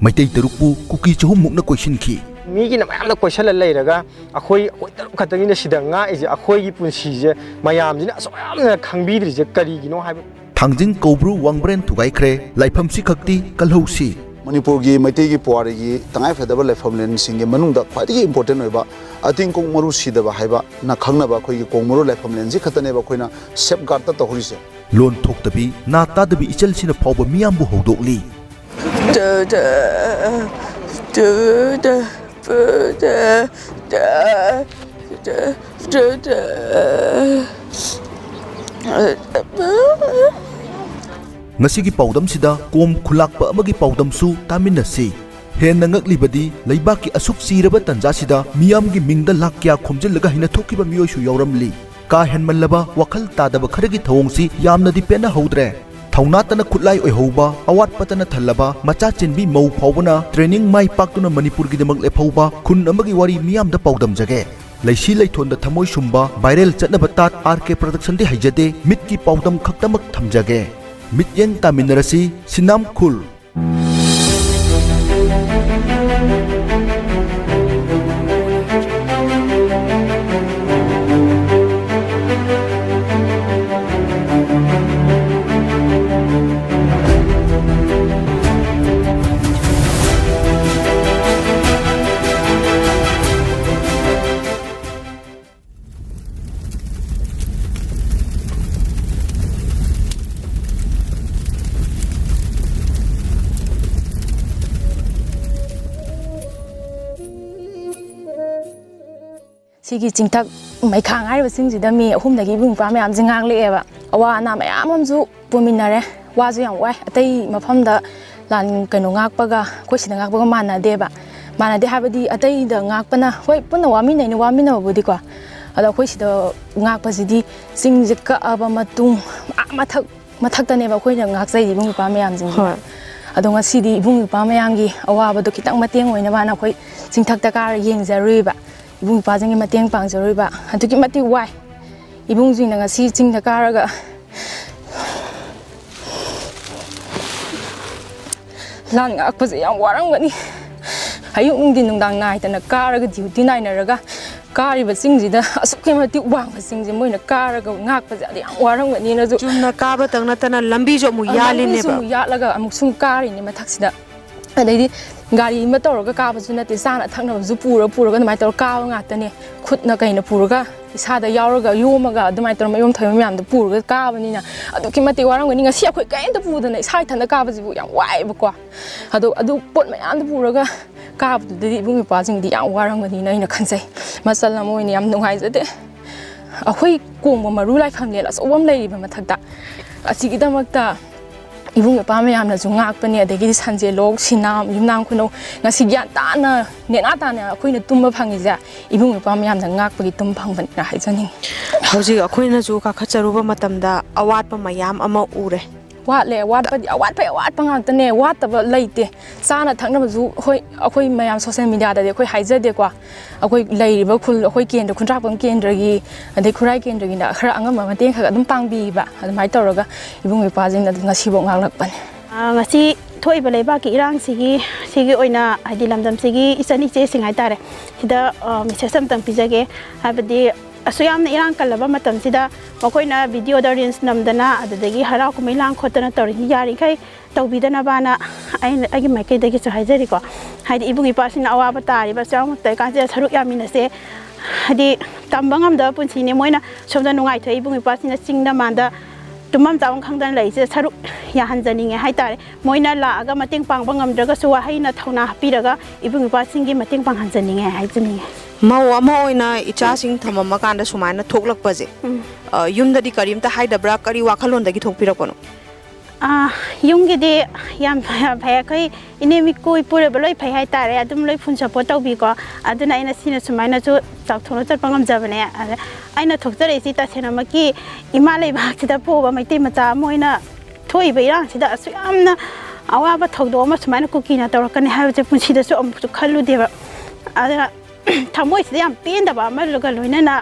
ꯃꯩꯇꯩ ꯇꯔꯨꯛꯄꯨ ꯀꯨꯀꯤ ꯆꯍꯨꯝꯃꯨꯛꯅ ꯀꯣꯏꯁꯤꯟꯈꯤ ꯃꯤꯒꯤꯅ ꯃꯌꯥꯝꯅ ꯀꯣꯏꯁꯜꯂ ꯂꯩꯔꯒ ꯑꯩꯈꯣꯏ ꯇꯔꯨꯛ ꯈꯛꯇꯪꯒꯤꯅ ꯁꯤꯗ ꯉꯥꯛꯏꯁꯦ ꯑꯩꯈꯣꯏꯒꯤ ꯄꯨꯟꯁꯤꯁꯦ ꯃꯌꯥꯝꯁꯤꯅ ꯑꯁꯨꯛ ꯌꯥꯝꯅ ꯈꯪꯕꯤꯗ꯭ꯔꯤꯁꯦ ꯀꯔꯤꯒꯤꯅꯣ ꯍꯥꯏꯕ ꯊꯥꯡꯖꯤꯡ ꯀꯧꯕ꯭ꯔꯨ ꯋꯥꯡꯕ꯭ꯔꯦꯟ ꯊꯨꯒꯥꯏꯈ꯭ꯔꯦ ꯂꯥꯏꯐꯝꯁꯤ ꯈꯛꯇꯤ ꯀꯜꯍꯧꯁꯤ ꯃꯅꯤꯄꯨꯔꯒꯤ ꯃꯩꯇꯩꯒꯤ ꯄꯨꯋꯥꯔꯤꯒꯤ ꯇꯉꯥꯏꯐꯗꯕ ꯂꯥꯏꯐꯝꯂꯦꯟꯁꯤꯡꯒꯤ ꯃꯅꯨꯡꯗ ꯈ꯭ꯋꯥꯏꯗꯒꯤ ꯏꯝꯄꯣꯔꯇꯦꯟ ꯑꯣꯏꯕ ꯑꯇꯤꯡ ꯀꯣꯡ ꯃꯔꯨ ꯁꯤꯗꯕ ꯍꯥꯏꯕꯅ ꯈꯪꯅꯕ ꯑꯩꯈꯣꯏꯒꯤ ꯀꯣꯡ ꯃꯔꯨ ꯂꯥꯏꯐꯝꯂꯦꯟꯁꯤ ꯈꯛꯇꯅꯦꯕ ꯑꯩꯈꯣꯏꯅ ꯁꯦꯐꯒꯥꯔꯗꯇ ꯇꯧꯍꯧꯔꯤꯁꯦ ꯂꯣꯟ ꯊꯣꯛꯇꯕꯤ ꯅꯥ ꯇꯥꯗꯕꯤ ꯏꯆꯜꯁꯤꯅ ꯐꯥꯎꯕ ꯃꯤꯌꯥꯝꯕꯨ ꯍꯧꯗꯣꯛꯂꯤ ꯉꯁꯤꯒꯤ ꯄꯥꯎꯗꯝꯁꯤꯗ ꯀꯣꯝ ꯈꯨꯜꯂꯥꯛꯄ ꯑꯃꯒꯤ ꯄꯥꯎꯗꯝꯁꯨ ꯇꯥꯃꯤꯟꯅꯁꯤ ꯍꯦꯟꯅ ꯉꯛꯂꯤꯕꯗꯤ ꯂꯩꯕꯥꯛꯀꯤ ꯑꯁꯨꯛ ꯆꯤꯔꯕ ꯇꯟꯖꯥꯁꯤꯗ ꯃꯤꯌꯥꯝꯒꯤ ꯃꯤꯡꯗ ꯂꯥꯛ ꯀꯌꯥ ꯈꯣꯝꯖꯤꯜꯂꯒ ꯍꯩꯅ ꯊꯣꯛꯈꯤꯕ ꯃꯤꯑꯣꯏꯁꯨ ꯌꯥꯎꯔꯝꯂꯤ ꯀꯥ ꯍꯦꯟꯃꯜꯂꯕ ꯋꯥꯈꯜ ꯇꯥꯗꯕ ꯈꯔꯒꯤ ꯊꯧꯑꯣꯡꯁꯤ ꯌꯥꯝꯅꯗꯤ ꯄꯦꯟꯅꯍꯧꯗ꯭ꯔꯦ ꯊꯧꯅꯥꯇꯅ ꯈꯨꯠꯂꯥꯏ ꯑꯣꯏꯍꯧꯕ ꯑꯋꯥꯠꯄꯇꯅ ꯊꯜꯂꯕ ꯃꯆꯥ ꯆꯦꯟꯕꯤ ꯃꯧ ꯐꯥꯎꯕꯅ ꯇ꯭ꯔꯦꯅꯤꯡ ꯃꯥꯏ ꯄꯥꯛꯇꯨꯅ ꯃꯅꯤꯄꯨꯔꯒꯤꯗꯃꯛ ꯂꯦꯞꯍꯧꯕ ꯈꯨꯟ ꯑꯃꯒꯤ ꯋꯥꯔꯤ ꯃꯤꯌꯥꯝꯗ ꯄꯥꯎꯗꯝꯖꯒꯦ ꯂꯩꯁꯤ ꯂꯩꯊꯣꯟꯗ ꯊꯃꯣꯏ ꯁꯨꯝꯕ ꯚꯥꯏꯔꯦꯜ ꯆꯠꯅꯕ ꯇꯥꯠ RK ꯄ꯭ꯔꯗꯛꯁꯟꯗꯤ ꯍꯩꯖꯗꯦ ꯃꯤꯠꯀꯤ ꯄꯥꯎꯗꯝ ꯈꯛꯇꯃꯛ ꯊꯝꯖꯒꯦ ꯃꯤꯠꯌꯦꯡ ꯇꯥꯃꯤꯟꯅꯔꯁꯤ ꯁꯤꯅꯥꯝ ꯈꯨꯜ ꯁꯤꯒꯤ ꯆꯤꯡꯊꯛ ꯃꯩꯈꯥꯡ ꯍꯥꯏꯔꯤꯕꯁꯤꯡꯁꯤꯗ ꯃꯤ ꯑꯍꯨꯝꯗꯒꯤ ꯏꯕꯨꯡ ꯏꯄ꯭ꯋꯥ ꯃꯌꯥꯝꯁꯦ ꯉꯥꯡꯂꯛꯑꯦꯕ ꯑꯋꯥ ꯑꯅꯥ ꯃꯌꯥꯝ ꯑꯃꯁꯨ ꯄꯨꯃꯤꯟꯅꯔꯦ ꯋꯥꯁꯨ ꯌꯥꯝ ꯋꯥꯏ ꯑꯇꯩ ꯃꯐꯝꯗ ꯂꯥꯟ ꯉꯥꯛꯄꯒ ꯑꯩꯈꯣꯏ ꯁꯤꯗ ꯉꯥꯛꯄꯒ ꯃꯥꯟꯅꯗꯦ ꯍꯥꯏꯕꯗꯤ ꯑꯇꯩꯗ ꯉꯥꯛꯄꯅ ꯍꯣꯏ ꯄꯨꯟꯅ ꯋꯥꯃꯤꯟꯅꯕꯕꯨꯗꯤꯀꯣ ꯑꯗꯣ ꯑꯩꯈꯣꯏ ꯁꯤꯗ ꯉꯥꯛꯄꯁꯤꯗꯤ ꯆꯤꯡꯁꯦ ꯀꯛꯑꯕ ꯃꯇꯨꯡ ꯃꯊꯛꯇꯅꯦꯕ ꯑꯩꯈꯣꯏꯅ ꯉꯥꯛꯆꯩ ꯏꯕꯨꯡ ꯏꯄ꯭ꯋꯥ ꯃꯌꯥꯝꯁꯤꯡꯁꯦ ꯑꯗꯣ ꯉꯁꯤꯗꯤ ꯏꯕꯨꯡ ꯏꯄ꯭ꯋꯥ ꯃꯌꯥꯝꯒꯤ ꯑꯋꯥꯕꯗꯣ ꯈꯤꯇꯪ ꯃꯇꯦꯡ ꯑꯣꯏꯅꯕꯅ ꯑꯩꯈꯣꯏ ꯆꯤꯡꯊꯛꯇ ꯀꯥꯔ ꯌꯦꯡꯖꯔꯨꯏꯕ ꯏꯕꯨꯡ ꯏꯄ꯭ꯋꯥꯁꯤꯡꯒꯤ ꯃꯇꯦꯡ ꯄꯥꯡꯖꯔꯨꯏꯕ ꯑꯗꯨꯛꯀꯤ ꯃꯇꯤꯛ ꯋꯥꯏ ꯏꯕꯨꯡꯁꯤꯡꯅ ꯉꯁꯤ ꯆꯤꯡꯗ ꯀꯥꯔꯒ ꯂꯥꯟ ꯉꯥꯛꯄꯁꯦ ꯌꯥꯝ ꯋꯥꯔꯝꯒꯅꯤ ꯑꯌꯨꯛ ꯅꯨꯡꯊꯤꯟ ꯅꯨꯡꯗꯥꯡ ꯅꯥꯏꯗꯅ ꯀꯥꯔꯒ ꯗ꯭ꯌꯨꯇꯤ ꯅꯥꯏꯅꯔꯒ ꯀꯥꯔꯤꯕ ꯆꯤꯡꯁꯤꯗ ꯑꯁꯨꯛꯀꯤ ꯃꯇꯤꯛ ꯋꯥꯡꯕ ꯆꯤꯡꯁꯦ ꯃꯣꯏꯅ ꯀꯥꯔꯒ ꯉꯥꯛꯄꯁꯦ ꯌꯥꯝ ꯋꯥꯔꯝꯒꯅꯤꯅꯁꯨ ꯆꯨꯝꯅ ꯀꯥꯕꯇꯪ ꯅꯠꯇꯅ ꯂꯝꯕꯤꯁꯨ ꯑꯃꯨꯛ ꯌꯥꯜꯂꯤꯅꯦꯕ ꯑꯃꯨꯛ ꯌꯥꯠꯂꯒ ꯑꯃꯨꯛ ꯁꯨꯝ ꯀꯥꯔꯤꯅꯦ ꯃꯊꯛꯁꯤꯗ ꯑꯗꯩꯗꯤ ꯒꯥꯔꯤ ꯑꯃ ꯇꯧꯔꯒ ꯀꯥꯕꯁꯨ ꯅꯠꯇꯦ ꯆꯥꯅ ꯊꯛꯅꯕꯁꯨ ꯄꯨꯔꯒ ꯑꯗꯨꯃꯥꯏꯅ ꯇꯧꯔꯒ ꯀꯥꯕ ꯉꯥꯛꯇꯅꯦ ꯈꯨꯠꯅ ꯀꯩꯅ ꯄꯨꯔꯒ ꯏꯁꯥꯗ ꯌꯥꯎꯔꯒ ꯌꯣꯝꯃꯒ ꯑꯗꯨꯃꯥꯏꯅ ꯇꯧꯔꯒ ꯃꯌꯣꯝ ꯊꯣꯏꯕ ꯃꯌꯥꯝꯗꯣ ꯄꯨꯔꯒ ꯀꯥꯕꯅꯤꯅ ꯑꯗꯨꯛꯀꯤ ꯃꯇꯤꯛ ꯋꯥꯔꯝꯒꯅꯤ ꯉꯁꯤ ꯑꯩꯈꯣꯏ ꯀꯔꯤꯝꯇ ꯄꯨꯗꯅ ꯏꯁꯥ ꯏꯊꯟꯇ ꯀꯥꯕꯁꯤꯕꯨ ꯌꯥꯝ ꯋꯥꯏꯑꯦꯕꯀꯣ ꯑꯗꯨ ꯄꯣꯠ ꯃꯌꯥꯝꯗꯣ ꯄꯨꯔꯒ ꯀꯥꯕꯗꯨꯗꯗꯤ ꯏꯕꯨꯡ ꯏꯄ꯭ꯋꯥꯁꯤꯡꯗꯤ ꯌꯥꯝ ꯋꯥꯔꯝꯒꯅꯤꯅ ꯑꯩꯅ ꯈꯟꯖꯩ ꯃꯆꯜ ꯑꯃ ꯑꯣꯏꯅ ꯌꯥꯝ ꯅꯨꯡꯉꯥꯏꯖꯗꯦ ꯑꯩꯈꯣꯏ ꯀꯣꯡꯕ ꯃꯔꯨ ꯂꯥꯏꯐꯝꯂꯦꯟ ꯑꯆꯧꯕ ꯑꯃ ꯂꯩꯔꯤꯕ ꯃꯊꯛꯇ ꯑꯁꯤꯒꯤꯗꯃꯛꯇ ꯏꯕꯨꯡ ꯏꯄ꯭ꯋꯥ ꯃꯌꯥꯝꯅꯁꯨ ꯉꯥꯛꯄꯅꯦ ꯑꯗꯒꯤꯗꯤ ꯁꯟꯖꯦꯂꯣꯛ ꯁꯤꯅꯥꯝ ꯌꯨꯝꯅꯥꯝ ꯈꯨꯅꯧ ꯉꯁꯤ ꯒ꯭ꯌꯥꯟ ꯇꯥꯅ ꯅꯦꯅꯥ ꯇꯥꯅ ꯑꯩꯈꯣꯏꯅ ꯇꯨꯝꯕ ꯐꯪꯉꯤꯁꯦ ꯏꯕꯨꯡ ꯏꯄ꯭ꯋꯥ ꯃꯌꯥꯝꯅ ꯉꯥꯛꯄꯒꯤ ꯇꯨꯝꯕ ꯐꯪꯕꯅꯤꯅ ꯍꯥꯏꯖꯅꯤꯡꯉꯤ ꯍꯧꯖꯤꯛ ꯑꯩꯈꯣꯏꯅꯁꯨ ꯀꯥꯈꯠꯆꯔꯨꯕ ꯃꯇꯝꯗ ꯑꯋꯥꯠꯄ ꯃꯌꯥꯝ ꯑꯃ ꯎꯔꯦ ꯋꯥꯠꯂꯦ ꯑꯋꯥꯠꯄ ꯉꯥꯛꯇꯅꯦ ꯋꯥꯠꯇꯕ ꯂꯩꯇꯦ ꯆꯥꯅ ꯊꯛꯅꯕꯁꯨ ꯍꯣꯏ ꯑꯩꯈꯣꯏ ꯃꯌꯥꯝ ꯁꯣꯁꯤꯌꯦꯜ ꯃꯤꯗꯤꯌꯥꯗꯗꯤ ꯑꯩꯈꯣই ꯍꯥꯏꯖꯗꯦꯀꯣ ꯑꯩꯈꯣꯏ ꯂꯩꯔꯤꯕ ꯈꯨꯜ ꯑꯩꯈꯣꯏ ꯀꯦꯟꯗ꯭ꯔ ꯈꯨꯟꯗ꯭ꯔꯥꯛꯄꯝ ꯀꯦꯟꯗ꯭ꯔꯒꯤ ꯑꯗꯩ ꯈꯨꯔꯥꯏ ꯀꯦꯟꯗ꯭ꯔꯒꯤꯅ ꯈꯔ ꯑꯉꯝꯕ ꯃꯇꯦꯡ ꯈꯔ ꯑꯗꯨꯝ ꯄꯥꯡꯕꯤꯕ ꯑꯗꯨꯃꯥꯏꯅ ꯇꯧꯔꯒ ꯏꯕꯨꯡ ꯏꯄ꯭ꯋꯥꯁꯤꯡꯅ ꯉꯁꯤꯐꯥꯎ ꯉꯥꯡꯂꯛꯄꯅꯦ ꯉꯁꯤ ꯊꯣꯛꯏꯕ ꯂꯩꯕꯥꯛꯀꯤ ꯏꯔꯥꯡꯁꯤꯒꯤ ꯑꯣꯏꯅ ꯍꯥꯏꯗꯤ ꯂꯝꯗꯝꯁꯤꯒꯤ ꯏꯆꯟ ꯏꯆꯦꯁꯤꯡ ꯍꯥꯏꯇꯥꯔꯦ ꯁꯤꯗ ꯃꯦꯁꯦꯖ ꯑꯃꯇꯪ ꯄꯤꯖꯒꯦ ꯍꯥꯏꯕꯗꯤ ꯑꯁꯨꯛ ꯌꯥꯝꯅ ꯏꯔꯥꯡ ꯀꯜꯂꯕ ꯃꯇꯝꯁꯤꯗ ꯃꯈꯣꯏꯅ ꯚꯤꯗꯤꯑꯣꯗ ꯔꯤꯜꯁ ꯅꯝꯗꯅ ꯑꯗꯨꯗꯒꯤ ꯍꯔꯥꯎ ꯀꯨꯝꯍꯩ ꯂꯥꯡ ꯈꯣꯠꯇꯅ ꯇꯧꯔꯤꯁꯤ ꯌꯥꯔꯤꯈꯩ ꯇꯧꯕꯤꯗꯅꯕꯅ ꯑꯩꯒꯤ ꯃꯥꯏꯀꯩꯗꯒꯤꯁꯨ ꯍꯥꯏꯖꯔꯤꯀꯣ ꯍꯥꯏꯗꯤ ꯏꯕꯨꯡ ꯏꯄ꯭ꯋꯥꯁꯤꯡꯅ ꯑꯋꯥꯕ ꯇꯥꯔꯤꯕ ꯆꯩꯔꯥꯎ ꯀꯥꯟꯁꯤꯗ ꯁꯔꯨꯛ ꯌꯥꯃꯤꯟꯅꯁꯦ ꯍꯥꯏꯗꯤ ꯇꯝꯕ ꯉꯝꯗꯕ ꯄꯨꯟꯁꯤꯅꯦ ꯃꯣꯏꯅ ꯁꯣꯝꯗ ꯅꯨꯡꯉꯥꯏꯊꯣꯛꯏ ꯏꯕꯨꯡ ꯏꯄ꯭ꯋꯥꯁꯤꯡꯅ ꯆꯤꯡꯗ ꯃꯥꯟꯗ ꯇꯨꯝꯐꯝ ꯆꯥꯐꯝ ꯈꯪꯗꯅ ꯂꯩꯔꯤꯁꯦ ꯁꯔꯨꯛ ꯌꯥꯍꯟꯖꯅꯤꯡꯉꯦ ꯍꯥꯏꯇꯥꯔꯦ ꯃꯣꯏꯅ ꯂꯥꯛꯑꯒ ꯃꯇꯦꯡ ꯄꯥꯡꯕ ꯉꯝꯗ꯭ꯔꯒꯁꯨ ꯋꯥꯍꯩꯅ ꯊꯧꯅꯥ ꯍꯥꯞꯄꯤꯔꯒ ꯏꯕꯨꯡ ꯏꯄ꯭ꯋꯥꯁꯤꯡꯒꯤ ꯃꯇꯦꯡ ꯄꯥꯡꯍꯟꯖꯅꯤꯡꯉꯦ ꯍꯥꯏꯖꯅꯤꯡꯉꯦ ꯃꯧ ꯑꯃ ꯑꯣꯏꯅ ꯏꯆꯥꯁꯤꯡ ꯊꯝꯃꯝꯃꯀꯥꯟꯗ ꯁꯨꯃꯥꯏꯅ ꯊꯣꯛꯂꯛꯄꯁꯦ ꯌꯨꯝꯗꯗꯤ ꯀꯔꯤꯝꯇ ꯍꯥꯏꯗꯕ꯭ꯔꯥ ꯀꯔꯤ ꯋꯥꯈꯜꯂꯣꯟꯗꯒꯤ ꯊꯣꯛꯄꯤꯔꯛꯄꯅꯣ ꯌꯨꯝꯒꯤꯗꯤ ꯌꯥꯝ ꯐꯩ ꯑꯩꯈꯣꯏ ꯏꯅꯦꯃꯤꯀꯨ ꯏꯄꯨꯔꯣꯏꯕ ꯂꯣꯏ ꯐꯩ ꯍꯥꯏꯇꯥꯔꯦ ꯑꯗꯨꯝ ꯂꯣꯏ ꯐꯨꯜ ꯁꯞꯄꯣꯔꯠ ꯇꯧꯕꯤꯀꯣ ꯑꯗꯨꯅ ꯑꯩꯅ ꯁꯤꯅ ꯁꯨꯃꯥꯏꯅꯁꯨ ꯆꯥꯎꯊꯣꯛꯅ ꯆꯠꯄ ꯉꯝꯖꯕꯅꯦ ꯑꯗ ꯑꯩꯅ ꯊꯣꯛꯆꯔꯛꯏꯁꯤ ꯇꯁꯦꯡꯅꯃꯛꯀꯤ ꯏꯃꯥ ꯂꯩꯕꯥꯛꯁꯤꯗ ꯄꯣꯛꯑꯕ ꯃꯩꯇꯩ ꯃꯆꯥ ꯑꯃ ꯑꯣꯏꯅ ꯊꯣꯛꯏꯕ ꯏꯔꯥꯡꯁꯤꯗ ꯑꯁꯨꯛ ꯌꯥꯝꯅ ꯑꯋꯥꯕ ꯊꯧꯗꯣꯛ ꯑꯃ ꯁꯨꯃꯥꯏꯅ ꯀꯨꯀꯤꯅ ꯇꯧꯔꯛꯀꯅꯤ ꯍꯥꯏꯕꯁꯦ ꯄꯨꯟꯁꯤꯗꯁꯨ ꯑꯃꯨꯛꯁꯨ ꯈꯜꯂꯨꯗꯦꯕ ꯑꯗꯨꯅ ꯊꯃꯣꯏꯁꯤꯗ ꯌꯥꯝ ꯄꯦꯟꯗꯕ ꯑꯃꯒ ꯂꯣꯏꯅꯅ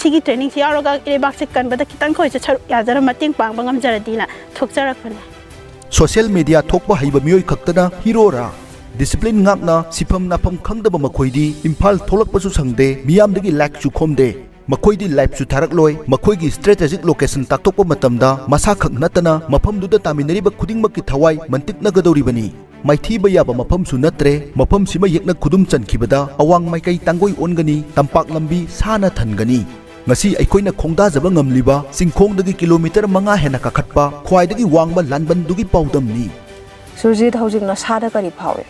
सिगी ट्रेनिंग से यारोगा लेबाक से कनबदा खितंग खोइ से याजरा मतेंग पांगबा ngam jaradiना थोकचरकपने सोशल मीडिया थोकबा हईबा मियोय खक्तना हीरोरा ꯗꯤꯁꯤꯄ꯭ꯂꯤꯟ ꯉꯥꯛꯅ ꯁꯤꯐꯝ ꯅꯥꯐꯝ ꯈꯪꯗꯕ ꯃꯈꯣꯏꯗꯤ ꯏꯝꯐꯥꯜ ꯊꯣꯛꯂꯛꯄꯁꯨ ꯁꯪꯗꯦ, ꯃꯤꯌꯥꯝꯗꯒꯤ ꯂꯥꯏꯛꯁꯨ ꯈꯣꯝꯗꯦ, ꯃꯈꯣꯏꯗꯤ ꯂꯥꯏꯐꯁꯨ ꯊꯥꯔꯛꯂꯣꯏ, ꯃꯈꯣꯏꯒꯤ ꯁ꯭ꯇ꯭ꯔꯦꯇꯦꯖꯤꯛ ꯂꯣꯀꯦꯁꯟ ꯇꯥꯛꯊꯣꯛꯄ ꯃꯇꯝꯗ ꯃꯁꯥꯈꯛ ꯅꯠꯇꯅ ꯃꯐꯝꯗꯨꯗ ꯇꯥꯃꯤꯟꯅꯔꯤꯕ ꯈꯨꯗꯤꯡꯃꯛꯀꯤ ꯊꯋꯥꯏ ꯃꯟꯇꯤꯛꯅꯒꯗꯧꯔꯤꯕꯅꯤ꯫ ꯃꯥꯏꯊꯤꯕ ꯌꯥꯕ ꯃꯐꯝꯁꯨ ꯅꯠꯇ꯭ꯔꯦ, ꯃꯐꯝꯁꯤꯃ ꯌꯦꯛꯅ ꯈꯨꯗꯨꯝ ꯆꯟꯈꯤꯕꯗ ꯑꯋꯥꯡ ꯃꯥꯏꯀꯩ ꯇꯥꯡꯒꯣꯏ ꯑꯣꯟꯒꯅꯤ, ꯇꯝꯄꯥꯛ ꯂꯝꯕꯤ ꯁꯥꯅ ꯊꯟꯒꯅꯤ꯫ ngasi ꯑꯩꯈꯣꯏꯅ ꯈꯣꯡꯗꯥꯖꯕ ꯉꯝꯂꯤꯕ ꯆꯤꯡꯈꯣꯡꯗꯒꯤ ꯀꯤꯂꯣꯃꯤꯇꯔ 5 ꯍꯦꯟꯅ ꯀꯥꯈꯠꯄ ꯈ꯭ꯋꯥꯏꯗꯒꯤ ꯋꯥꯡꯕ ꯂꯥꯟꯕꯟꯗꯨꯒꯤ ꯄꯥꯎꯗꯝꯅꯤ꯫ ꯁꯨꯔꯖꯤꯠ ꯍꯧꯖꯤꯛꯅ ꯁꯥꯗ ꯀꯔꯤ ꯐꯥꯎꯏ?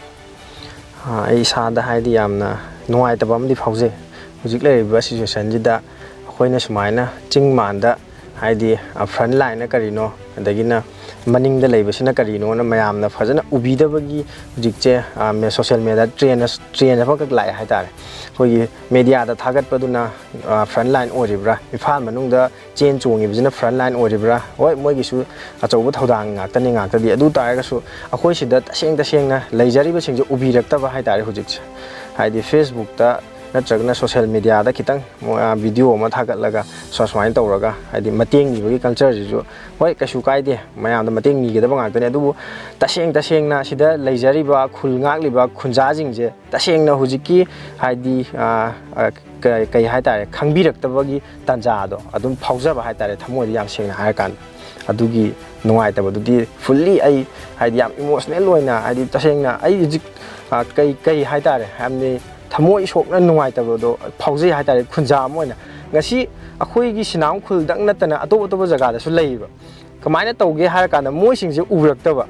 ꯑꯩ ꯏꯁꯥꯗ ꯍꯥꯏꯗꯤ ꯌꯥꯝꯅ ꯅꯨꯡꯉꯥꯏꯇꯕ ꯑꯃꯗꯤ ꯐꯥꯎꯖꯩ꯫ ꯍꯧꯖꯤꯛ ꯂꯩꯔꯤꯕ ꯁꯤꯆꯨꯋꯦꯁꯟꯁꯤꯗ ꯑꯩꯈꯣꯏꯅ ꯁꯨꯃꯥꯏꯅ ꯆꯤꯡ ꯃꯥꯟꯗ ꯍꯥꯏꯗꯤ ꯐ꯭ꯔꯟꯠ ꯂꯥꯏꯟꯅ ꯀꯔꯤꯅꯣ ꯑꯗꯒꯤꯅ ꯃꯅꯤꯡꯗ ꯂꯩꯕꯁꯤꯅ ꯀꯔꯤꯅꯣꯅ ꯃꯌꯥꯝꯅ ꯐꯖꯅ ꯎꯕꯤꯗꯕꯒꯤ ꯍꯧꯖꯤꯛꯁꯦ ꯁꯣꯁꯤꯌꯦꯜ ꯃꯤꯗꯤꯌꯥꯗ ꯇ꯭ꯔꯦꯟ ꯑꯃꯈꯛ ꯂꯥꯛꯑꯦ ꯍꯥꯏꯇꯥꯔꯦ꯫ ꯑꯩꯈꯣꯏꯒꯤ ꯃꯦꯗꯤꯌꯥꯗ ꯊꯥꯒꯠꯄꯗꯨꯅ ꯐ꯭ꯔꯟꯠ ꯂꯥꯏꯟ ꯑꯣꯏꯔꯤꯕ꯭ꯔꯥ, ꯏꯝꯐꯥꯜ ꯃꯅꯨꯡꯗ ꯆꯦꯟ ꯆꯣꯡꯉꯤꯕꯁꯤꯅ ꯐ꯭ꯔꯟꯠ ꯂꯥꯏꯟ ꯑꯣꯏꯔꯤꯕ꯭ꯔꯥ, ꯍꯣꯏ ꯃꯣꯏꯒꯤꯁꯨ ꯑꯆꯧꯕ ꯊꯧꯗꯥꯡ ꯉꯥꯛꯇꯅꯤ ꯉꯥꯛꯇꯗꯤ, ꯑꯗꯨ ꯇꯥꯔꯒꯁꯨ ꯑꯩꯈꯣꯏ ꯁꯤꯗ ꯇꯁꯦꯡꯅ ꯂꯩꯖꯔꯤꯕꯁꯤꯡꯁꯦ ꯎꯕꯤꯔꯛꯇꯕ ꯍꯥꯏꯇꯥꯔꯦ ꯍꯧꯖꯤꯛꯁꯦ꯫ ꯍꯥꯏꯗꯤ ꯐꯦꯁꯕꯨꯛꯇ ꯅꯠꯇ꯭ꯔꯒꯅ ꯁꯣꯁꯤꯌꯦꯜ ꯃꯤꯗꯤꯌꯥꯗ ꯈꯤꯇꯪ ꯚꯤꯗꯤꯑꯣ ꯑꯃ ꯊꯥꯒꯠꯂꯒ ꯁꯨꯃꯥꯏꯅ ꯇꯧꯔꯒ ꯍꯥꯏꯗꯤ ꯃꯇꯦꯡ ꯅꯤꯕꯒꯤ ꯀꯜꯆꯔꯁꯤꯁꯨ ꯍꯣꯏ ꯀꯩꯁꯨ ꯀꯥꯏꯗꯦ, ꯃꯌꯥꯝꯗ ꯃꯇꯦꯡ ꯅꯤꯒꯗꯕ ꯉꯥꯛꯇꯅꯤ, ꯑꯗꯨꯕꯨ ꯇꯁꯦꯡꯅ ꯁꯤꯗ ꯂꯩꯖꯔꯤꯕ ꯈꯨꯜ ꯉꯥꯛꯂꯤꯕ ꯈꯨꯟꯖꯥꯁꯤꯡꯁꯦ ꯇꯁꯦꯡꯅ ꯍꯧꯖꯤꯛꯀꯤ ꯍꯥꯏꯗꯤ ꯀꯩ ꯍꯥꯏꯇꯥꯔꯦ ꯈꯪꯕꯤꯔꯛꯇꯕꯒꯤ ꯇꯥꯟꯖꯥꯗꯣ ꯑꯗꯨꯝ ꯐꯥꯎꯖꯕ ꯍꯥꯏꯇꯥꯔꯦ ꯊꯃꯣꯏꯗ ꯌꯥꯝ ꯁꯦꯡꯅ ꯍꯥꯏꯔꯀꯥꯟꯗ꯫ ꯑꯗꯨꯒꯤ ꯅꯨꯡꯉꯥꯏꯇꯕꯗꯨꯗꯤ ꯐꯨꯜꯂꯤ ꯑꯩ ꯍꯥꯏꯗꯤ ꯌꯥꯝ ꯏꯃꯣꯁꯅꯦꯜ ꯑꯣꯏꯅ ꯍꯥꯏꯗꯤ ꯇꯁꯦꯡꯅ ꯑꯩ ꯍꯧꯖꯤꯛ ꯀꯩ ꯍꯥꯏꯇꯥꯔꯦ ꯌꯥꯝꯅ ꯊꯃꯣꯏ ꯁꯣꯛꯅ ꯅꯨꯡꯉꯥꯏꯇꯕꯗꯣ ꯐꯥꯎꯖꯩ ꯍꯥꯏꯇꯥꯔꯦ ꯈꯨꯟꯖꯥ ꯑꯃ ꯑꯣꯏꯅ꯫ ꯉꯁꯤ ꯑꯩꯈꯣꯏꯒꯤ ꯁꯤꯅꯥꯝ ꯈꯨꯜꯗꯪ ꯅꯠꯇꯅ ꯑꯇꯣꯞꯄ ꯖꯒꯥꯗꯁꯨ ꯂꯩꯌꯦꯕ꯫ ꯀꯃꯥꯏꯅ ꯇꯧꯒꯦ ꯍꯥꯏꯔꯀꯥꯟꯗ ꯃꯣꯏꯁꯤꯡꯁꯦ ꯎꯔꯛꯇꯕ,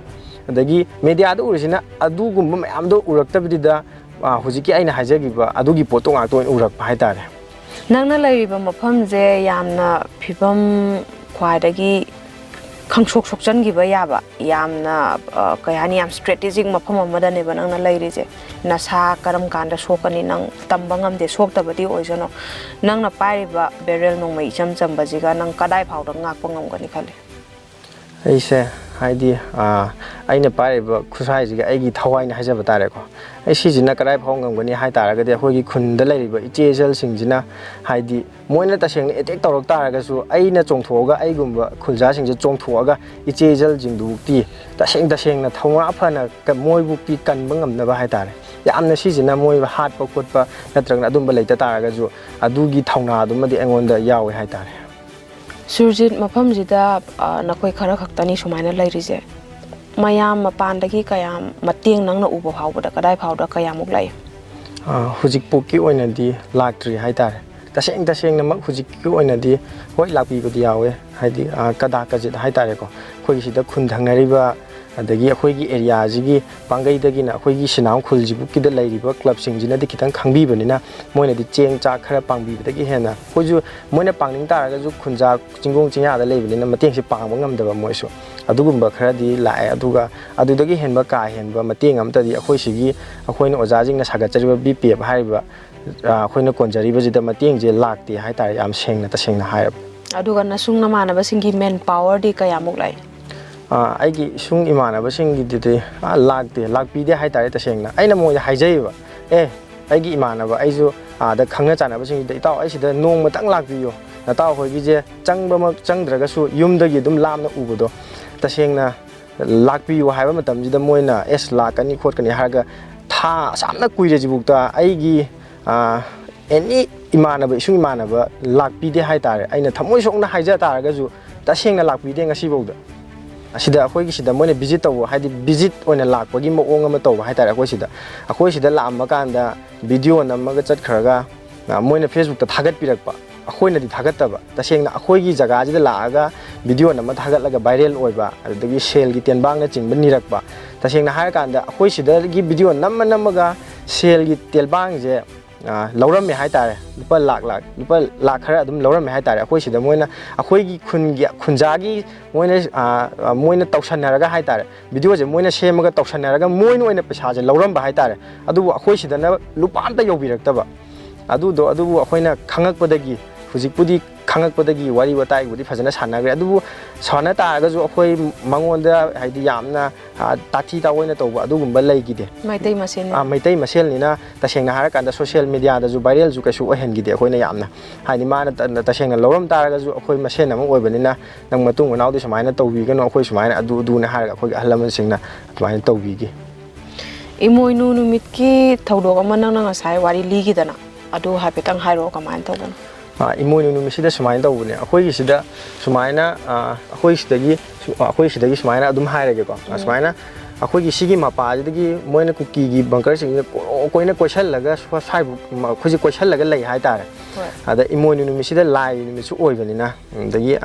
ꯑꯗꯒꯤ ꯃꯦꯗꯤꯌꯥꯗ ꯎꯔꯤꯁꯤꯅ ꯑꯗꯨꯒꯨꯝꯕ ꯃꯌꯥꯝꯗꯣ ꯎꯔꯛꯇꯕꯗꯨꯗ ꯍꯧꯖꯤꯛꯀꯤ ꯑꯩꯅ ꯍꯥꯏꯖꯈꯤꯕ ꯑꯗꯨꯒꯤ ꯄꯣꯠꯇꯣ ꯉꯥꯛꯇ ꯑꯣꯏꯅ ꯎꯔꯛꯄ ꯍꯥꯏꯇꯥꯔꯦ꯫ ꯅꯪꯅ ꯂꯩꯔꯤꯕ ꯃꯐꯝꯁꯦ ꯌꯥꯝꯅ ꯐꯤꯕꯝ ꯈ꯭ꯋꯥꯏꯗꯒꯤ ꯈꯪꯁꯣꯛ ꯁꯣꯛꯆꯟꯈꯤꯕ ꯌꯥꯕ, ꯌꯥꯝꯅ ꯀꯩ ꯍꯥꯏꯅꯤ ꯌꯥꯝ ꯁ꯭ꯇ꯭ꯔꯦꯇꯦꯖꯤꯛ ꯃꯐꯝ ꯑꯃꯗꯅꯦꯕ ꯅꯪꯅ ꯂꯩꯔꯤꯁꯦ꯫ ꯅꯁꯥ ꯀꯔꯝ ꯀꯥꯟꯗ ꯁꯣꯛꯀꯅꯤ ꯅꯪ ꯇꯝꯕ ꯉꯝꯗꯦ, ꯁꯣꯛꯇꯕꯗꯤ ꯑꯣꯏꯁꯅꯨ꯫ ꯅꯪꯅ ꯄꯥꯏꯔꯤꯕ ꯕꯦꯔꯦꯜ ꯅꯣꯡꯃꯩ ꯏꯆꯝ ꯆꯝꯕꯁꯤꯒ ꯅꯪ ꯀꯗꯥꯏ ꯐꯥꯎꯗ ꯉꯥꯛꯄ ꯉꯝꯒꯅꯤ ꯈꯜꯂꯤ? ꯑꯩꯁꯦ ꯍꯥꯏꯗꯤ ꯑꯩꯅ ꯄꯥꯏꯔꯤꯕ ꯈꯨꯠꯁꯥꯏꯁꯤꯒ ꯑꯩꯒꯤ ꯊꯋꯥꯏꯅ ꯍꯥꯏꯖꯕ ꯇꯥꯔꯦꯀꯣ, ꯑꯩ ꯁꯤꯁꯤꯅ ꯀꯗꯥꯏ ꯐꯥꯎ ꯉꯝꯒꯅꯤ ꯍꯥꯏ ꯇꯥꯔꯒꯗꯤ ꯑꯩꯈꯣꯏꯒꯤ ꯈꯨꯟꯗ ꯂꯩꯔꯤꯕ ꯏꯆꯦ ꯏꯆꯜꯁꯤꯡꯁꯤꯅ ꯍꯥꯏꯗꯤ ꯃꯣꯏꯅ ꯇꯁꯦꯡꯅ ꯑꯦꯇꯦꯛ ꯇꯧꯔꯛ ꯇꯥꯔꯒꯁꯨ ꯑꯩꯅ ꯆꯣꯡꯊꯣꯛꯑꯒ ꯑꯩꯒꯨꯝꯕ ꯈꯨꯜꯖꯥꯁꯤꯡꯁꯦ ꯆꯣꯡꯊꯣꯛꯑꯒ ꯏꯆꯦ ꯏꯆꯜꯁꯤꯡꯗꯨꯕꯨꯛꯇꯤ ꯇꯁꯦꯡꯅ ꯊꯧꯅꯥ ꯐꯅ ꯃꯣꯏꯕꯨꯛꯇꯤ ꯀꯟꯕ ꯉꯝꯅꯕ ꯍꯥꯏꯇꯥꯔꯦ꯫ ꯌꯥꯝꯅ ꯁꯤꯁꯤꯅ ꯃꯣꯏ ꯍꯥꯠꯄ ꯈꯣꯠꯄ ꯅꯠꯇ꯭ꯔꯒꯅ ꯑꯗꯨꯝꯕ ꯂꯩꯇ ꯇꯥꯔꯒꯁꯨ ꯑꯗꯨꯒꯤ ꯊꯧꯅꯥꯗꯨꯃꯗꯤ ꯑꯩꯉꯣꯟꯗ ꯌꯥꯎꯋꯦ ꯍꯥꯏꯇꯥꯔꯦ꯫ ꯁꯨꯔꯖꯤꯠ ꯃꯐꯝꯁꯤꯗ ꯅꯈꯣꯏ ꯈꯔ ꯈꯛꯇꯅꯤ ꯁꯨꯃꯥꯏꯅ ꯂꯩꯔꯤꯁꯦ, ꯃꯌꯥꯝ ꯃꯄꯥꯟꯗꯒꯤ ꯀꯌꯥꯝ ꯃꯇꯦꯡ ꯅꯪꯅ ꯎꯕ ꯐꯥꯎꯕꯗ ꯀꯗꯥꯏ ꯐꯥꯎꯗ ꯀꯌꯥꯃꯨꯛ ꯂꯥꯛꯏ? ꯍꯧꯖꯤꯛꯄꯨꯛꯀꯤ ꯑꯣꯏꯅꯗꯤ ꯂꯥꯛꯇ꯭ꯔꯤ ꯍꯥꯏꯇꯥꯔꯦ꯫ ꯇꯁꯦꯡꯅꯃꯛ ꯍꯧꯖꯤꯛꯀꯤ ꯑꯣꯏꯅꯗꯤ ꯍꯣꯏ ꯂꯥꯛꯄꯤꯕꯗꯤ ꯌꯥꯎꯋꯦ, ꯍꯥꯏꯗꯤ ꯀꯗꯥ ꯀꯖꯤꯠ ꯍꯥꯏꯇꯥꯔꯦꯀꯣ, ꯑꯩꯈꯣꯏꯒꯤ ꯁꯤꯗ ꯈꯨꯟ ꯊꯪꯅꯔꯤꯕ ꯑꯗꯒꯤ ꯑꯩꯈꯣꯏꯒꯤ ꯑꯦꯔꯤꯌꯥꯁꯤꯒꯤ ꯄꯥꯡꯒꯩꯗꯒꯤꯅ ꯑꯩꯈꯣꯏꯒꯤ ꯁꯤꯅꯥꯝ ꯈꯨꯜꯁꯤꯕꯨꯛꯀꯤꯗ ꯂꯩꯔꯤꯕ ꯀ꯭ꯂꯕꯁꯤꯡꯁꯤꯅꯗꯤ ꯈꯤꯇꯪ ꯈꯪꯕꯤꯕꯅꯤꯅ ꯃꯣꯏꯅꯗꯤ ꯆꯦꯡ ꯆꯥꯛ ꯈꯔ ꯄꯥꯡꯕꯤꯕꯗꯒꯤ ꯍꯦꯟꯅ ꯑꯩꯈꯣꯏꯁꯨ ꯃꯣꯏꯅ ꯄꯥꯡꯅꯤꯡ ꯇꯥꯔꯒꯁꯨ ꯈꯨꯟꯖꯥ ꯆꯤꯡꯒꯣꯡ ꯆꯤꯡꯌꯥꯗ ꯂꯩꯕꯅꯤꯅ ꯃꯇꯦꯡꯁꯦ ꯄꯥꯡꯕ ꯉꯝꯗꯕ ꯃꯣꯏꯁꯨ, ꯑꯗꯨꯒꯨꯝꯕ ꯈꯔꯗꯤ ꯂꯥꯛꯑꯦ꯫ ꯑꯗꯨꯒ ꯑꯗꯨꯗꯒꯤ ꯍꯦꯟꯕ ꯀꯥ ꯍꯦꯟꯕ ꯃꯇꯦꯡ ꯑꯃꯇꯗꯤ ꯑꯩꯈꯣꯏ ꯁꯤꯒꯤ ꯑꯩꯈꯣꯏꯅ ꯑꯣꯖꯥꯁꯤꯡꯅ ꯁꯥꯒꯠꯆꯔꯤꯕ BPF ꯍꯥꯏꯔꯤꯕ ꯑꯩꯈꯣꯏꯅ ꯀꯣꯟꯖꯔꯤꯕꯁꯤꯗ ꯃꯇꯦꯡꯁꯦ ꯂꯥꯛꯇꯦ ꯍꯥꯏꯇꯥꯔꯦ, ꯌꯥꯝ ꯇꯁꯦꯡꯅ ꯍꯥꯏꯔꯕ꯫ ꯑꯗꯨꯒ ꯅꯁꯨꯡ ꯅꯃꯥꯟꯅꯕꯁꯤꯡꯒꯤ ꯃꯦꯟ ꯄꯥꯋꯔꯗꯤ ꯀꯌꯥꯃꯨꯛ ꯂꯥꯛꯏ? ꯑꯩꯒꯤ ꯏꯁꯨꯡ ꯏꯃꯥꯟꯅꯕꯁꯤꯡꯒꯤꯗꯨꯗꯤ ꯂꯥꯛꯄꯤꯗꯦ ꯍꯥꯏꯇꯥꯔꯦ ꯇꯁꯦꯡꯅ꯫ ꯑꯩꯅ ꯃꯣꯏꯗ ꯍꯥꯏꯖꯩꯕ, ꯑꯩꯒꯤ ꯏꯃꯥꯟꯅꯕ ꯑꯩꯁꯨ ꯑꯥꯗ ꯈꯪꯅ ꯆꯥꯟꯅꯕꯁꯤꯡꯁꯤꯗ ꯏꯇꯥꯎ ꯑꯩ ꯁꯤꯗ ꯅꯣꯡꯃꯇꯪ ꯂꯥꯛꯄꯤꯌꯨ, ꯅꯇꯥꯎ ꯍꯣꯏꯒꯤꯁꯦ ꯆꯪꯕꯃꯛ ꯆꯪꯗ꯭ꯔꯒꯁꯨ ꯌꯨꯝꯗꯒꯤ ꯑꯗꯨꯝ ꯂꯥꯞꯅ ꯎꯕꯗꯣ ꯇꯁꯦꯡꯅ ꯂꯥꯛꯄꯤꯌꯨ ꯍꯥꯏꯕ ꯃꯇꯝꯁꯤꯗ ꯃꯣꯏꯅ ꯂꯥꯛꯀꯅꯤ ꯈꯣꯠꯀꯅꯤ ꯍꯥꯏꯔꯒ ꯊꯥ ꯑꯁꯥꯝꯅ ꯀꯨꯏꯔꯁꯤꯕꯨꯛꯇ ꯑꯩꯒꯤ ꯑꯦꯅꯤ ꯏꯃꯥꯟꯅꯕ ꯏꯁꯨꯡ ꯏꯃꯥꯟꯅꯕ ꯂꯥꯛꯄꯤꯗꯦ ꯍꯥꯏꯇꯥꯔꯦ꯫ ꯑꯩꯅ ꯊꯃꯣꯏ ꯁꯣꯛꯅ ꯍꯥꯏꯖ ꯇꯥꯔꯒꯁꯨ ꯇꯁꯦꯡꯅ ꯂꯥꯛꯄꯤꯗꯦ ꯉꯁꯤꯐꯥꯎꯗ꯫ ꯑꯁꯤꯗ ꯑꯩꯈꯣꯏꯒꯤ ꯁꯤꯗ ꯃꯣꯏꯅ ꯚꯤꯖꯤꯠ ꯇꯧꯕ ꯍꯥꯏꯗꯤ ꯚꯤꯖꯤꯠ ꯑꯣꯏꯅ ꯂꯥꯛꯄꯒꯤ ꯃꯑꯣꯡ ꯑꯃ ꯇꯧꯕ ꯍꯥꯏꯇꯥꯔꯦ ꯑꯩꯈꯣꯏ ꯁꯤꯗ ꯂꯥꯛꯑꯝꯕ ꯀꯥꯟꯗ ꯚꯤꯗꯤꯑꯣ ꯅꯝꯃꯒ ꯆꯠꯈ꯭ꯔꯒ ꯃꯣꯏꯅ ꯐꯦꯁꯕꯨꯛꯇ ꯊꯥꯒꯠꯄꯤꯔꯛꯄ, ꯑꯩꯈꯣꯏꯅꯗꯤ ꯊꯥꯒꯠꯇꯕ, ꯇꯁꯦꯡꯅ ꯑꯩꯈꯣꯏꯒꯤ ꯖꯒꯥꯁꯤꯗ ꯂꯥꯛꯑꯒ ꯚꯤꯗꯤꯑꯣ ꯅꯝꯃ ꯊꯥꯒꯠꯂꯒ ꯚꯥꯏꯔꯦꯜ ꯑꯣꯏꯕ, ꯑꯗꯨꯗꯒꯤ ꯁꯦꯜꯒꯤ ꯇꯦꯟꯕꯥꯡꯅꯆꯤꯡꯕ ꯅꯤꯔꯛꯄ, ꯇꯁꯦꯡꯅ ꯍꯥꯏꯔꯀꯥꯟꯗ ꯑꯩꯈꯣꯏ ꯁꯤꯗꯒꯤ ꯚꯤꯗꯤꯑꯣ ꯅꯝꯃꯒ ꯁꯦꯜꯒꯤ ꯇꯦꯟꯕꯥꯡꯁꯦ ꯂꯧꯔꯝꯃꯦ ꯍꯥꯏꯇꯥꯔꯦ, ꯂꯨꯄꯥ ꯂꯥꯛ ꯈꯔ ꯑꯗꯨꯝ ꯂꯧꯔꯝꯃꯦ ꯍꯥꯏꯇꯥꯔꯦ꯫ ꯑꯩꯈꯣꯏ ꯁꯤꯗ ꯃꯣꯏꯅ ꯑꯩꯈꯣꯏꯒꯤ ꯈꯨꯟꯖꯥꯒꯤ ꯃꯣꯏꯅ ꯇꯧꯁꯟꯅꯔꯒ ꯍꯥꯏꯇꯥꯔꯦ, ꯚꯤꯗꯤꯑꯣꯁꯦ ꯃꯣꯏꯅ ꯁꯦꯝꯃꯒ ꯇꯧꯁꯟꯅꯔꯒ ꯃꯣꯏꯅ ꯑꯣꯏꯅ ꯄꯩꯁꯥꯁꯦ ꯂꯧꯔꯝꯕ ꯍꯥꯏꯇꯥꯔꯦ꯫ ꯑꯗꯨꯕꯨ ꯑꯩꯈꯣꯏ ꯁꯤꯗꯅ ꯂꯨꯄꯥ ꯑꯝꯇ ꯌꯧꯕꯤꯔꯛꯇꯕ, ꯑꯗꯨꯕꯨ ꯑꯩꯈꯣꯏꯅ ꯈꯪꯉꯛꯄꯗꯒꯤ ꯍꯧꯖꯤꯛꯄꯨꯗꯤ ꯈꯪꯉꯛꯄꯗꯒꯤ ꯋꯥꯔꯤ ꯋꯥꯇꯥꯏꯕꯨꯗꯤ ꯐꯖꯅ ꯁꯥꯟꯅꯈ꯭ꯔꯦ, ꯑꯗꯨꯕꯨ ꯁꯥꯟꯅ ꯇꯥꯔꯒꯁꯨ ꯑꯩꯈꯣꯏ ꯃꯉꯣꯟꯗ ꯍꯥꯏꯗꯤ ꯌꯥꯝꯅ ꯇꯥꯊꯤ ꯇꯥꯑꯣꯏꯅ ꯇꯧꯕ ꯑꯗꯨꯒꯨꯝꯕ ꯂꯩꯈꯤꯗꯦ꯫ ꯃꯩꯇꯩ ꯃꯁꯦꯜꯅꯤ? ꯃꯩꯇꯩ ꯃꯁꯦꯜꯅꯤꯅ ꯇꯁꯦꯡꯅ ꯍꯥꯏꯔꯀꯥꯟꯗ ꯁꯣꯁꯤꯌꯦꯜ ꯃꯤꯗꯤꯌꯥꯗꯁꯨ ꯚꯥꯏꯔꯦꯜꯁꯨ ꯀꯩꯁꯨ ꯑꯣꯏꯍꯟꯈꯤꯗꯦ ꯑꯩꯈꯣꯏꯅ ꯌꯥꯝꯅ, ꯍꯥꯏꯗꯤ ꯃꯥꯅ ꯇꯁꯦꯡꯅ ꯂꯧꯔꯝ ꯇꯥꯔꯒꯁꯨ ꯑꯩꯈꯣꯏ ꯃꯁꯦꯟ ꯑꯃ ꯑꯣꯏꯕꯅꯤꯅ ꯅꯪ ꯃꯇꯨꯡ ꯃꯅꯥꯎꯗꯤ ꯁꯨꯃꯥꯏꯅ ꯇꯧꯕꯤꯒꯅꯨ, ꯑꯩꯈꯣꯏ ꯁꯨꯃꯥꯏꯅ ꯑꯗꯨꯅ ꯍꯥꯏꯔꯒ ꯑꯩꯈꯣꯏꯒꯤ ꯑꯍꯜ ꯂꯃꯟꯁꯤꯡꯅ ꯑꯗꯨꯃꯥꯏꯅ ꯇꯧꯕꯤꯈꯤ꯫ ꯏꯃꯣꯏꯅꯨ ꯅꯨꯃꯤꯠꯀꯤ ꯊꯧꯗꯣꯛ ꯑꯃ ꯅꯪꯅ ꯉꯁꯥꯏ ꯋꯥꯔꯤ ꯂꯤꯈꯤꯗꯅ ꯑꯗꯨ ꯍꯥꯏꯐꯦꯠꯇꯪ ꯍꯥꯏꯔꯛꯑꯣ ꯀꯃꯥꯏꯅ ꯇꯧꯕꯅꯣ? ꯏꯃꯣꯏꯅꯨ ꯅꯨꯃꯤꯠꯁꯤꯗ ꯁꯨꯃꯥꯏꯅ ꯇꯧꯕꯅꯦ ꯑꯩꯈꯣꯏꯒꯤꯁꯤꯗ ꯁꯨꯃꯥꯏꯅ ꯑꯩꯈꯣꯏ ꯁꯤꯗꯒꯤ ꯁꯨꯃꯥꯏꯅ ꯑꯗꯨꯝ ꯍꯥꯏꯔꯒꯦꯀꯣ ꯁꯨꯃꯥꯏꯅ ꯑꯩꯈꯣꯏꯒꯤ ꯁꯤꯒꯤ ꯃꯄꯥꯁꯤꯗꯒꯤ ꯃꯣꯏꯅ ꯀꯨꯀꯤꯒꯤ ꯕꯪꯀꯔꯁꯤꯡꯁꯦ ꯀꯣꯏꯅ ꯀꯣꯏꯁꯜꯂꯒ ꯁ꯭ꯋꯥꯏꯕꯨ ꯑꯩꯈꯣꯏꯁꯦ ꯀꯣꯏꯁꯜꯂꯒ ꯂꯩ ꯍꯥꯏꯇꯥꯔꯦ ꯑꯗ ꯏꯃꯣꯏꯅꯨ ꯅꯨꯃꯤꯠꯁꯤꯗ ꯂꯥꯏ ꯅꯨꯃꯤꯠꯁꯨ ꯑꯣꯏꯕꯅꯤꯅ ꯑꯗꯒꯤ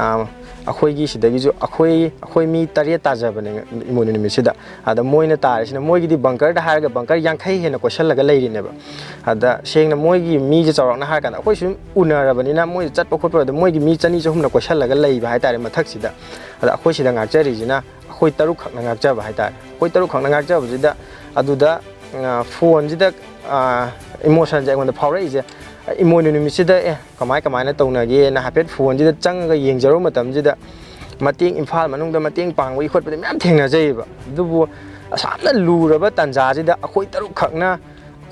ꯑꯩꯈꯣꯏꯒꯤ ꯁꯤꯗꯒꯤꯁꯨ ꯑꯩꯈꯣꯏ ꯃꯤ 9 ꯇꯥꯖꯕꯅꯦ ꯏꯃꯣꯏꯅꯨ ꯅꯨꯃꯤꯠꯁꯤꯗ ꯑꯗ ꯃꯣꯏꯅ ꯇꯥꯔꯤꯁꯤꯅ ꯃꯣꯏꯒꯤꯗꯤ ꯕꯪꯀꯔꯗ ꯍꯥꯏꯔꯒ ꯕꯪꯀꯔ 50 ꯍꯦꯟꯅ ꯀꯣꯏꯁꯜꯂꯒ ꯂꯩꯔꯤꯅꯦꯕ ꯑꯗ ꯁꯦꯡꯅ ꯃꯣꯏꯒꯤ ꯃꯤꯁꯦ ꯆꯥꯎꯔꯥꯛꯅ ꯍꯥꯏꯔ ꯀꯥꯟꯗ ꯑꯩꯈꯣꯏ ꯁꯨꯝ ꯎꯅꯔꯕꯅꯤꯅ ꯃꯣꯏ ꯆꯠꯄ ꯈꯣꯠꯄ ꯑꯗ ꯃꯣꯏꯒꯤ ꯃꯤ 200-300ꯅ ꯀꯣꯏꯁꯜꯂꯒ ꯂꯩꯕ ꯍꯥꯏꯇꯥꯔꯦ ꯃꯊꯛꯁꯤꯗ ꯑꯗ ꯑꯩꯈꯣꯏ ꯁꯤꯗ ꯉꯥꯛꯆꯔꯤꯁꯤꯅ ꯑꯩꯈꯣꯏ 3 ꯈꯛꯅ ꯉꯥꯛꯆꯕ ꯍꯥꯏꯇꯥꯔꯦ ꯑꯩꯈꯣꯏ 3 ꯈꯛꯅ ꯉꯥꯛꯆꯕꯁꯤꯗ ꯑꯗꯨꯗ ꯐꯣꯟꯁꯤꯗ ꯏꯃꯣꯁꯟꯁꯦ ꯑꯩꯉꯣꯟꯗ ꯐꯥꯎꯔꯛꯏꯁꯦ ꯏꯃꯣꯏꯅꯨ ꯅꯨꯃꯤꯠꯁꯤꯗ ꯀꯃꯥꯏꯅ ꯇꯧꯅꯒꯦꯅ ꯍꯥꯏꯐꯦꯠ ꯐꯣꯟꯁꯤꯗ ꯆꯪꯉꯒ ꯌꯦꯡꯖꯔꯨꯕ ꯃꯇꯝꯁꯤꯗ ꯃꯇꯦꯡ ꯏꯝꯐꯥꯜ ꯃꯅꯨꯡꯗ ꯃꯇꯦꯡ ꯄꯥꯡꯕꯒꯤ ꯈꯣꯠꯄꯗꯤ ꯃꯌꯥꯝ ꯊꯦꯡꯅꯖꯩꯌꯦꯕ ꯑꯗꯨꯕꯨ ꯑꯁꯥꯝꯅ ꯂꯨꯔꯕ ꯇꯥꯟꯖꯥꯁꯤꯗ ꯑꯩꯈꯣꯏ 3 ꯈꯛꯅ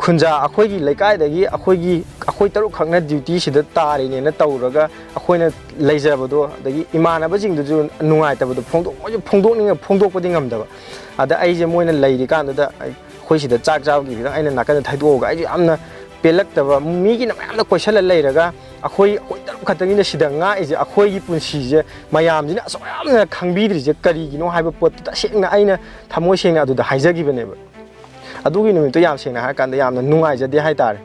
ꯈꯨꯟꯖꯥ ꯑꯩꯈꯣꯏꯒꯤ ꯂꯩꯀꯥꯏꯗꯒꯤ ꯑꯩꯈꯣꯏ 3 ꯈꯛꯅ ꯗ꯭ꯌꯨꯇꯤꯁꯤꯗ ꯇꯥꯔꯤꯅꯦꯅ ꯇꯧꯔꯒ ꯑꯩꯈꯣꯏꯅ ꯂꯩꯖꯕꯗꯣ ꯑꯗꯒꯤ ꯏꯃꯥꯟꯅꯕꯁꯤꯡꯗꯨꯁꯨ ꯅꯨꯡꯉꯥꯏꯇꯕꯗꯣ ꯐꯣꯡꯗꯣꯛꯄꯗꯤ ꯉꯝꯗꯕ ꯑꯗ ꯑꯩꯁꯦ ꯃꯣꯏꯅ ꯂꯩꯔꯤꯀꯥꯟꯗꯨꯗ ꯑꯩꯈꯣꯏ ꯁꯤꯗ ꯆꯥꯛ ꯆꯥꯕꯒꯤ ꯈꯤꯇꯪ ꯑꯩꯅ ꯅꯥꯀꯟꯗ ꯊꯩꯗꯣꯛꯑꯒ ꯑꯩꯁꯨ ꯌꯥꯝꯅ ꯄꯦꯜꯂꯛꯇꯕ ꯃꯤꯒꯤꯅ ꯃꯌꯥꯝꯅ ꯀꯣꯏꯁꯜꯂ ꯂꯩꯔꯒ ꯑꯩꯈꯣꯏ 3 ꯈꯛꯇꯪꯒꯤꯅ ꯁꯤꯗ ꯉꯥꯛꯏꯁꯦ ꯑꯩꯈꯣꯏꯒꯤ ꯄꯨꯟꯁꯤꯁꯦ ꯃꯌꯥꯝꯁꯤꯅ ꯑꯁꯨꯛ ꯌꯥꯝꯅ ꯈꯪꯕꯤꯗ꯭ꯔꯤꯁꯦ ꯀꯔꯤꯒꯤꯅꯣ ꯍꯥꯏꯕ ꯄꯣꯠꯇꯨ ꯇꯁꯦꯡꯅ ꯑꯩꯅ ꯊꯃꯣꯏ ꯁꯦꯡꯅ ꯑꯗꯨꯗ ꯍꯥꯏꯖꯈꯤꯕꯅꯦꯕ ꯑꯗꯨꯒꯤ ꯅꯨꯃꯤꯠꯇꯣ ꯌꯥꯝ ꯁꯦꯡꯅ ꯍꯥꯏꯔꯀꯥꯟꯗ ꯌꯥꯝꯅ ꯅꯨꯡꯉꯥꯏꯖꯗꯦ ꯍꯥꯏꯇꯥꯔꯦ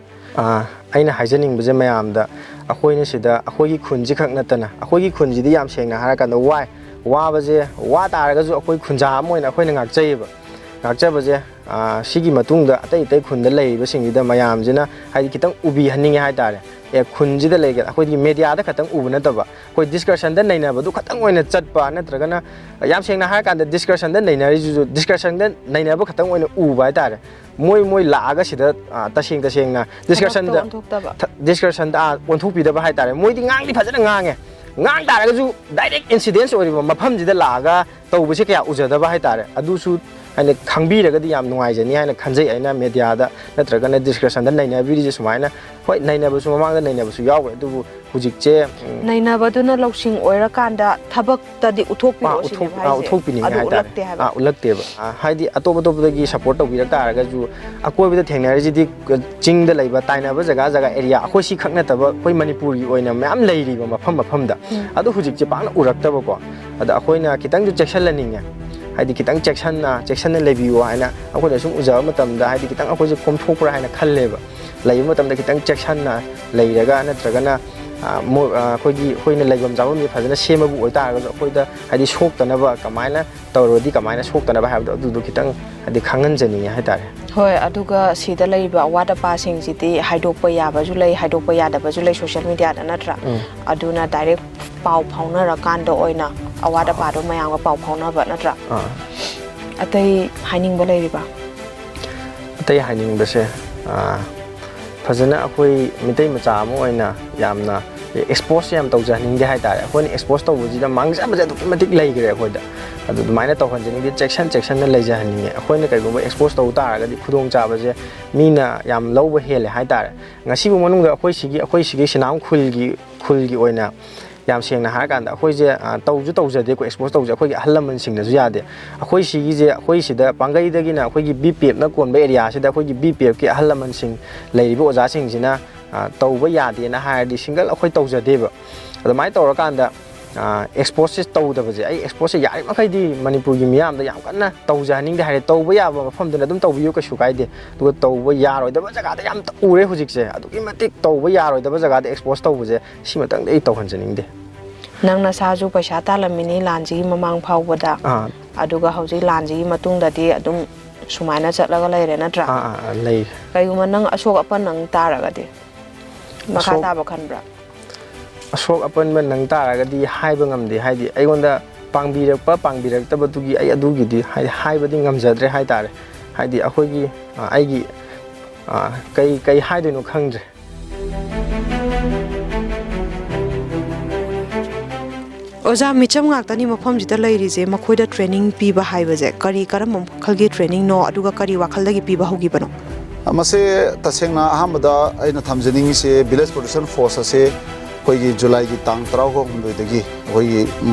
ꯑꯩꯅ ꯍꯥꯏꯖꯅꯤꯡꯕꯁꯦ ꯃꯌꯥꯝꯗ ꯑꯩꯈꯣꯏꯅ ꯁꯤꯗ ꯑꯩꯈꯣꯏꯒꯤ ꯈꯨꯟꯁꯤ ꯈꯛ ꯅꯠꯇꯅ ꯑꯩꯈꯣꯏꯒꯤ ꯈꯨꯟꯁꯤꯗꯤ ꯌꯥꯝ ꯁꯦꯡꯅ ꯍꯥꯏꯔꯀꯥꯟꯗ ꯋꯥꯕꯁꯦ ꯋꯥ ꯇꯥꯔꯒꯁꯨ ꯑꯩꯈꯣꯏ ꯈꯨꯟꯖꯥ ꯑꯃ ꯑꯣꯏꯅ ꯑꯩꯈꯣꯏꯅ ꯉꯥꯛꯆꯩꯌꯦꯕ ꯉꯥꯛꯆꯕꯁꯦ ꯁꯤꯒꯤ ꯃꯇꯨꯡꯗ ꯑꯇꯩ ꯈꯨꯟꯗ ꯂꯩꯔꯤꯕꯁꯤꯡꯁꯤꯗ ꯃꯌꯥꯝꯁꯤꯅ ꯍꯥꯏꯗꯤ ꯈꯤꯇꯪ ꯎꯕꯤꯍꯟꯅꯤꯡꯉꯦ ꯍꯥꯏꯇꯥꯔꯦ ꯈꯨꯟꯁꯤꯗ ꯂꯩꯒꯦ ꯑꯩꯈꯣꯏꯒꯤ ꯃꯦꯗꯤꯌꯥꯗ ꯈꯛꯇꯪ ꯎꯕ ꯅꯠꯇꯕ ꯑꯩꯈꯣꯏ ꯗꯤꯁꯀꯁꯟꯗ ꯅꯩꯅꯕꯗꯨ ꯈꯛꯇꯪ ꯑꯣꯏꯅ ꯆꯠꯄ ꯅꯠꯇ꯭ꯔꯒꯅ ꯌꯥꯝ ꯁꯦꯡꯅ ꯍꯥꯏꯔꯀꯥꯟꯗ ꯗꯤꯁꯀꯁꯟꯗ ꯅꯩꯅꯔꯤꯁꯤꯁꯨ ꯗꯤꯁꯀꯁꯟꯗ ꯅꯩꯅꯕ ꯈꯛꯇꯪ ꯑꯣꯏꯅ ꯎꯕ ꯍꯥꯏꯇꯥꯔꯦ ꯃꯣꯏ ꯂꯥꯛꯑꯒ ꯁꯤꯗ ꯇꯁꯦꯡꯅ ꯗꯤꯁꯀꯁꯟꯗ ꯑꯣꯟꯊꯣꯛꯄꯤꯗꯕ ꯍꯥꯏꯇꯥꯔꯦ ꯃꯣꯏꯗꯤ ꯉꯥꯡꯗꯤ ꯐꯖꯅ ꯉꯥꯡ ꯇꯥꯔꯒꯁꯨ ꯗꯥꯏꯔꯦꯛ ꯏꯟꯁꯤꯗꯦꯟꯁ ꯑꯣꯏꯔꯤꯕ ꯃꯐꯝꯁꯤꯗ ꯂꯥꯛꯑꯒ ꯇꯧꯕꯁꯦ ꯀꯌꯥ ꯎꯖꯗꯕ ꯍꯥꯏꯇꯥꯔꯦ ꯑꯗꯨꯁꯨ ꯑꯩꯅ ꯈꯪꯕꯤꯔꯒꯗꯤ ꯌꯥꯝ ꯅꯨꯡꯉꯥꯏꯖꯅꯤ ꯍꯥꯏꯅ ꯈꯟꯖꯩ ꯑꯩꯅ ꯃꯦꯗꯤꯌꯥꯗ ꯅꯠꯇ꯭ꯔꯒꯅ ꯗꯤꯁꯀꯁꯟꯗ ꯅꯩꯅꯕꯤꯔꯤꯁꯦ ꯁꯨꯃꯥꯏꯅ ꯍꯣꯏ ꯅꯩꯅꯕꯁꯨ ꯃꯃꯥꯡꯗ ꯅꯩꯅꯕꯁꯨ ꯌꯥꯎꯈ꯭ꯔꯦ ꯑꯗꯨꯕꯨ ꯍꯧꯖꯤꯛꯁꯦ ꯅꯩꯅꯕꯗꯨꯅ ꯂꯧꯁꯤꯡ ꯑꯣꯏꯔꯀꯥꯟꯗ ꯊꯕꯛꯇꯗꯤ ꯎꯠꯊꯣꯛꯄꯤꯅꯤꯡꯉꯦ ꯍꯥꯏꯇꯥꯔꯦ ꯎꯠꯂꯛꯇꯦꯕ ꯍꯥꯏꯗꯤ ꯑꯇꯣꯞꯄꯗꯒꯤ ꯁꯞꯄꯣꯔꯠ ꯇꯧꯕꯤꯔꯛ ꯇꯥꯔꯒꯁꯨ ꯑꯀꯣꯏꯕꯗ ꯊꯦꯡꯅꯔꯤꯁꯤꯗꯤ ꯆꯤꯡꯗ ꯂꯩꯕ ꯇꯥꯏꯅꯕ ꯖꯒꯥ ꯑꯦꯔꯤꯌꯥ ꯑꯩꯈꯣꯏ ꯁꯤ ꯈꯛ ꯅꯠꯇꯕ ꯑꯩꯈꯣꯏ ꯃꯅꯤꯄꯨꯔꯒꯤ ꯑꯣꯏꯅ ꯃꯌꯥꯝ ꯂꯩꯔꯤꯕ ꯃꯐꯝꯗ ꯑꯗꯨ ꯍꯧꯖꯤꯛꯁꯦ ꯄꯥꯛꯅ ꯎꯔꯛꯇꯕꯀꯣ ꯑꯗ ꯑꯩꯈꯣꯏꯅ ꯈꯤꯇꯪꯁꯨ ꯆꯦꯛꯁꯤꯜꯍꯟꯅꯤꯡꯉꯦ ꯍꯥꯏꯗꯤ ꯈꯤꯇꯪ ꯆꯦꯛꯁꯟꯅ ꯂꯩꯕꯤꯌꯨ ꯍꯥꯏꯅ ꯑꯩꯈꯣꯏꯅ ꯁꯨꯝ ꯎꯖꯕ ꯃꯇꯝꯗ ꯍꯥꯏꯗꯤ ꯈꯤꯇꯪ ꯑꯩꯈꯣꯏꯁꯦ ꯀꯣꯝꯊꯣꯛꯄ꯭ꯔꯥ ꯍꯥꯏꯅ ꯈꯜꯂꯦꯕ ꯂꯩꯕ ꯃꯇꯝꯗ ꯈꯤꯇꯪ ꯆꯦꯛꯁꯟꯅ ꯂꯩꯔꯒ ꯅꯠꯇ꯭ꯔꯒꯅ ꯑꯩꯈꯣꯏꯅ ꯂꯩꯐꯝ ꯆꯥꯐꯝꯁꯦ ꯐꯖꯅ ꯁꯦꯝꯕꯕꯨ ꯑꯣꯏꯇꯥꯔꯒꯁꯨ ꯑꯩꯈꯣꯏꯗ ꯍꯥꯏꯗꯤ ꯁꯣꯛꯇꯅꯕ ꯀꯃꯥꯏꯅ ꯇꯧꯔꯗꯤ ꯀꯃꯥꯏꯅ ꯁꯣꯛꯇꯅꯕ ꯍꯥꯏꯕꯗꯣ ꯑꯗꯨꯗꯣ ꯈꯤꯇꯪ ꯍꯥꯏꯗꯤ ꯈꯪꯍꯟꯖꯅꯤꯡꯉꯦ ꯍꯥꯏꯇꯥꯔꯦ ꯍꯣꯏ ꯑꯗꯨꯒ ꯁꯤꯗ ꯂꯩꯔꯤꯕ ꯑꯋꯥꯠ ꯑꯄꯥꯁꯤꯡꯁꯤꯗꯤ ꯍꯥꯏꯗꯣꯛꯄ ꯌꯥꯕꯁꯨ ꯂꯩ ꯍꯥꯏꯗꯣꯛꯄ ꯌꯥꯗꯕꯁꯨ ꯂꯩ ꯁꯣꯁꯤꯌꯦꯜ ꯃꯤꯗꯤꯌꯥꯗ ꯅꯠꯇ꯭ꯔꯥ ꯑꯗꯨꯅ ꯗꯥꯏꯔꯦꯛ ꯄꯥꯎ ꯐꯥꯎꯅꯔꯀꯥꯟꯗ ꯑꯣꯏꯅ ꯑꯋꯥꯠ ꯑꯄꯥꯗꯣ ꯃꯌꯥꯝꯒ ꯄꯥꯎ ꯐꯥꯎꯅꯕ ꯅꯠꯇ꯭ꯔꯥ ꯑꯇꯩ ꯍꯥꯏꯅꯤꯡꯕ ꯂꯩꯔꯤꯕ ꯑꯇꯩ ꯍꯥꯏꯅꯤꯡꯕꯁꯦ ꯐꯖꯅ ꯑꯩꯈꯣꯏ ꯃꯤꯇꯩ ꯃꯆꯥ ꯑꯃ ꯑꯣꯏꯅ ꯌꯥꯝꯅ ꯑꯦꯛꯁꯄꯣꯖ ꯌꯥꯝ ꯇꯧꯖꯍꯟꯅꯤꯡꯗꯦ ꯍꯥꯏꯇꯥꯔꯦ ꯑꯩꯈꯣꯏꯅ ꯑꯦꯛꯁꯄꯣꯖ ꯇꯧꯕꯁꯤꯗ ꯃꯥꯡꯖꯕꯁꯦ ꯑꯗꯨꯛꯀꯤ ꯃꯇꯤꯛ ꯂꯩꯈ꯭ꯔꯦ ꯑꯩꯈꯣꯏꯗ ꯑꯗꯨꯃꯥꯏꯅ ꯇꯧꯍꯟꯖꯅꯤꯡꯗꯦ ꯆꯦꯛꯁꯟꯅ ꯂꯩꯖꯍꯟꯅꯤꯡꯉꯦ ꯑꯩꯈꯣꯏꯅ ꯀꯩꯒꯨꯝꯕ ꯑꯦꯛꯁꯄꯣꯖ ꯇꯧ ꯇꯥꯔꯒꯗꯤ ꯈꯨꯗꯣꯡꯆꯥꯕꯁꯦ ꯃꯤꯅ ꯌꯥꯝ ꯂꯧꯕ ꯍꯦꯜꯂꯦ ꯍꯥꯏꯇꯥꯔꯦ ꯉꯁꯤꯕꯨ ꯃꯅꯨꯡꯗ ꯑꯩꯈꯣꯏ ꯁꯤꯒꯤ ꯁꯤꯅꯥꯝ ꯈꯨꯜꯒꯤ ꯑꯣꯏꯅ ꯌꯥꯝ ꯁꯦꯡꯅ ꯍꯥꯏꯔꯀꯥꯟꯗ ꯑꯩꯈꯣꯏꯁꯦ ꯇꯧꯖꯗꯦꯀꯣ ꯑꯦꯛꯁꯄꯣꯖ ꯇꯧꯖꯦ ꯑꯩꯈꯣꯏꯒꯤ ꯑꯍꯜ ꯂꯃꯟꯁꯤꯡꯅꯁꯨ ꯌꯥꯗꯦ ꯑꯩꯈꯣꯏ ꯁꯤꯗ ꯄꯥꯡꯒꯩꯗꯒꯤꯅ ꯑꯩꯈꯣꯏꯒꯤ BPF ꯀꯣꯟꯕ ꯑꯦꯔꯤꯌꯥꯁꯤꯗ ꯑꯩꯈꯣꯏꯒꯤ BPFꯀꯤ ꯑꯍꯜ ꯂꯃꯟꯁꯤꯡ ꯂꯩꯔꯤꯕ ꯑꯣꯖꯥꯁꯤꯡꯁꯤꯅ ꯇꯧꯕ ꯌꯥꯗꯦꯅ ꯍꯥꯏꯔꯗꯤ ꯁꯤꯡꯒꯜ ꯑꯩꯈꯣꯏ ꯇꯧꯖꯗꯦꯕ ꯑꯗꯨꯃꯥꯏꯅ ꯇꯧꯔꯀꯥꯟꯗ ꯑꯦꯛꯁꯄꯣꯖꯁꯦ ꯇꯧꯗꯕꯁꯦ ꯑꯩ ꯑꯦꯛꯁꯄꯣꯖꯁꯦ ꯌꯥꯔꯤꯃꯈꯩꯗꯤ ꯃꯅꯤꯄꯨꯔꯒꯤ ꯃꯤꯌꯥꯝꯗ ꯌꯥꯝ ꯀꯟꯅ ꯇꯧꯖꯍꯟꯅꯤꯡꯗꯦ ꯍꯥꯏꯔꯦ ꯇꯧꯕ ꯌꯥꯕ ꯃꯐꯝꯗꯨꯅ ꯑꯗꯨꯝ ꯇꯧꯕꯤꯌꯨ ꯀꯩꯁꯨ ꯀꯥꯏꯗꯦ ꯑꯗꯨꯒ ꯇꯧꯕ ꯌꯥꯔꯣꯏꯗꯕ ꯖꯒꯥꯗ ꯌꯥꯝ ꯎꯔꯦ ꯍꯧꯖꯤꯛꯁꯦ ꯑꯗꯨꯛꯀꯤ ꯃꯇꯤꯛ ꯇꯧꯕ ꯌꯥꯔꯣꯏꯗꯕ ꯖꯒꯥꯗ ꯑꯦꯛꯁꯄꯣꯖ ꯇꯧꯕꯁꯦ ꯁꯤꯃꯇꯪꯗꯤ ꯑꯩ ꯇꯧꯍꯟꯖꯅꯤꯡꯗꯦ ꯅꯪ ꯅꯁꯥꯁꯨ ꯄꯩꯁꯥ ꯇꯥꯜꯂꯝꯃꯤꯅꯤ ꯂꯥꯟꯁꯤꯒꯤ ꯃꯃꯥꯡ ꯐꯥꯎꯕꯗ ꯑꯗꯨꯒ ꯍꯧꯖꯤꯛ ꯂꯥꯟꯁꯤꯒꯤ ꯃꯇꯨꯡꯗꯗꯤ ꯑꯗꯨꯝ ꯁꯨꯃꯥꯏꯅ ꯆꯠꯂꯒ ꯂꯩꯔꯦ ꯅꯠꯇ꯭ꯔꯥ ꯂꯩ ꯀꯩꯒꯨꯝꯕ ꯅꯪ ꯑꯁꯣꯛ ꯑꯄꯟ ꯅꯪ ꯇꯥꯔꯒꯗꯤ ꯃꯈꯥ ꯇꯥꯕ ꯈꯟꯕ꯭ꯔꯥ ꯑꯁꯣꯛ ꯑꯄꯟꯕ ꯅꯪ ꯇꯥꯔꯒꯗꯤ ꯍꯥꯏꯕ ꯉꯝꯗꯦ ꯍꯥꯏꯗꯤ ꯑꯩꯉꯣꯟꯗ ꯄꯥꯡꯕꯤꯔꯛꯇꯕꯗꯨꯒꯤ ꯑꯩ ꯑꯗꯨꯒꯤꯗꯤ ꯍꯥꯏꯕꯗꯤ ꯉꯝꯖꯗ꯭ꯔꯦ ꯍꯥꯏꯇꯥꯔꯦ ꯍꯥꯏꯗꯤ ꯑꯩꯒꯤ ꯀꯩ ꯍꯥꯏꯗꯣꯏꯅꯣ ꯈꯪꯗ꯭ꯔꯦ ꯑꯣꯖꯥ ꯃꯤꯆꯝ ꯉꯥꯛꯇꯅꯤ ꯃꯐꯝꯁꯤꯗ ꯂꯩꯔꯤꯁꯦ ꯃꯈꯣꯏꯗ ꯇ꯭ꯔꯦꯅꯤꯡ ꯄꯤꯕ ꯍꯥꯏꯕꯁꯦ ꯀꯔꯝꯕ ꯃꯈꯜꯒꯤ ꯇ꯭ꯔꯦꯅꯤꯡꯅꯣ ꯑꯗꯨꯒ ꯀꯔꯤ ꯋꯥꯈꯜꯗꯒꯤ ꯄꯤꯕ ꯍꯧꯈꯤꯕꯅꯣ ꯃꯁꯤ ꯇꯁꯦꯡꯅ ꯑꯍꯥꯟꯕꯗ ꯑꯩꯅ ꯊꯝꯖꯅꯤꯡꯉꯤꯁꯦ ꯚꯤꯂꯦꯖ ꯄ꯭ꯔꯣꯇꯦꯛꯁꯟ ꯐꯣꯔꯁ ꯑꯁꯤ ꯑꯩꯈꯣꯏꯒꯤ ꯖꯨꯂꯥꯏꯒꯤ ꯇꯥꯡ 16ꯗꯒꯤ ꯑꯩꯈꯣꯏꯒꯤ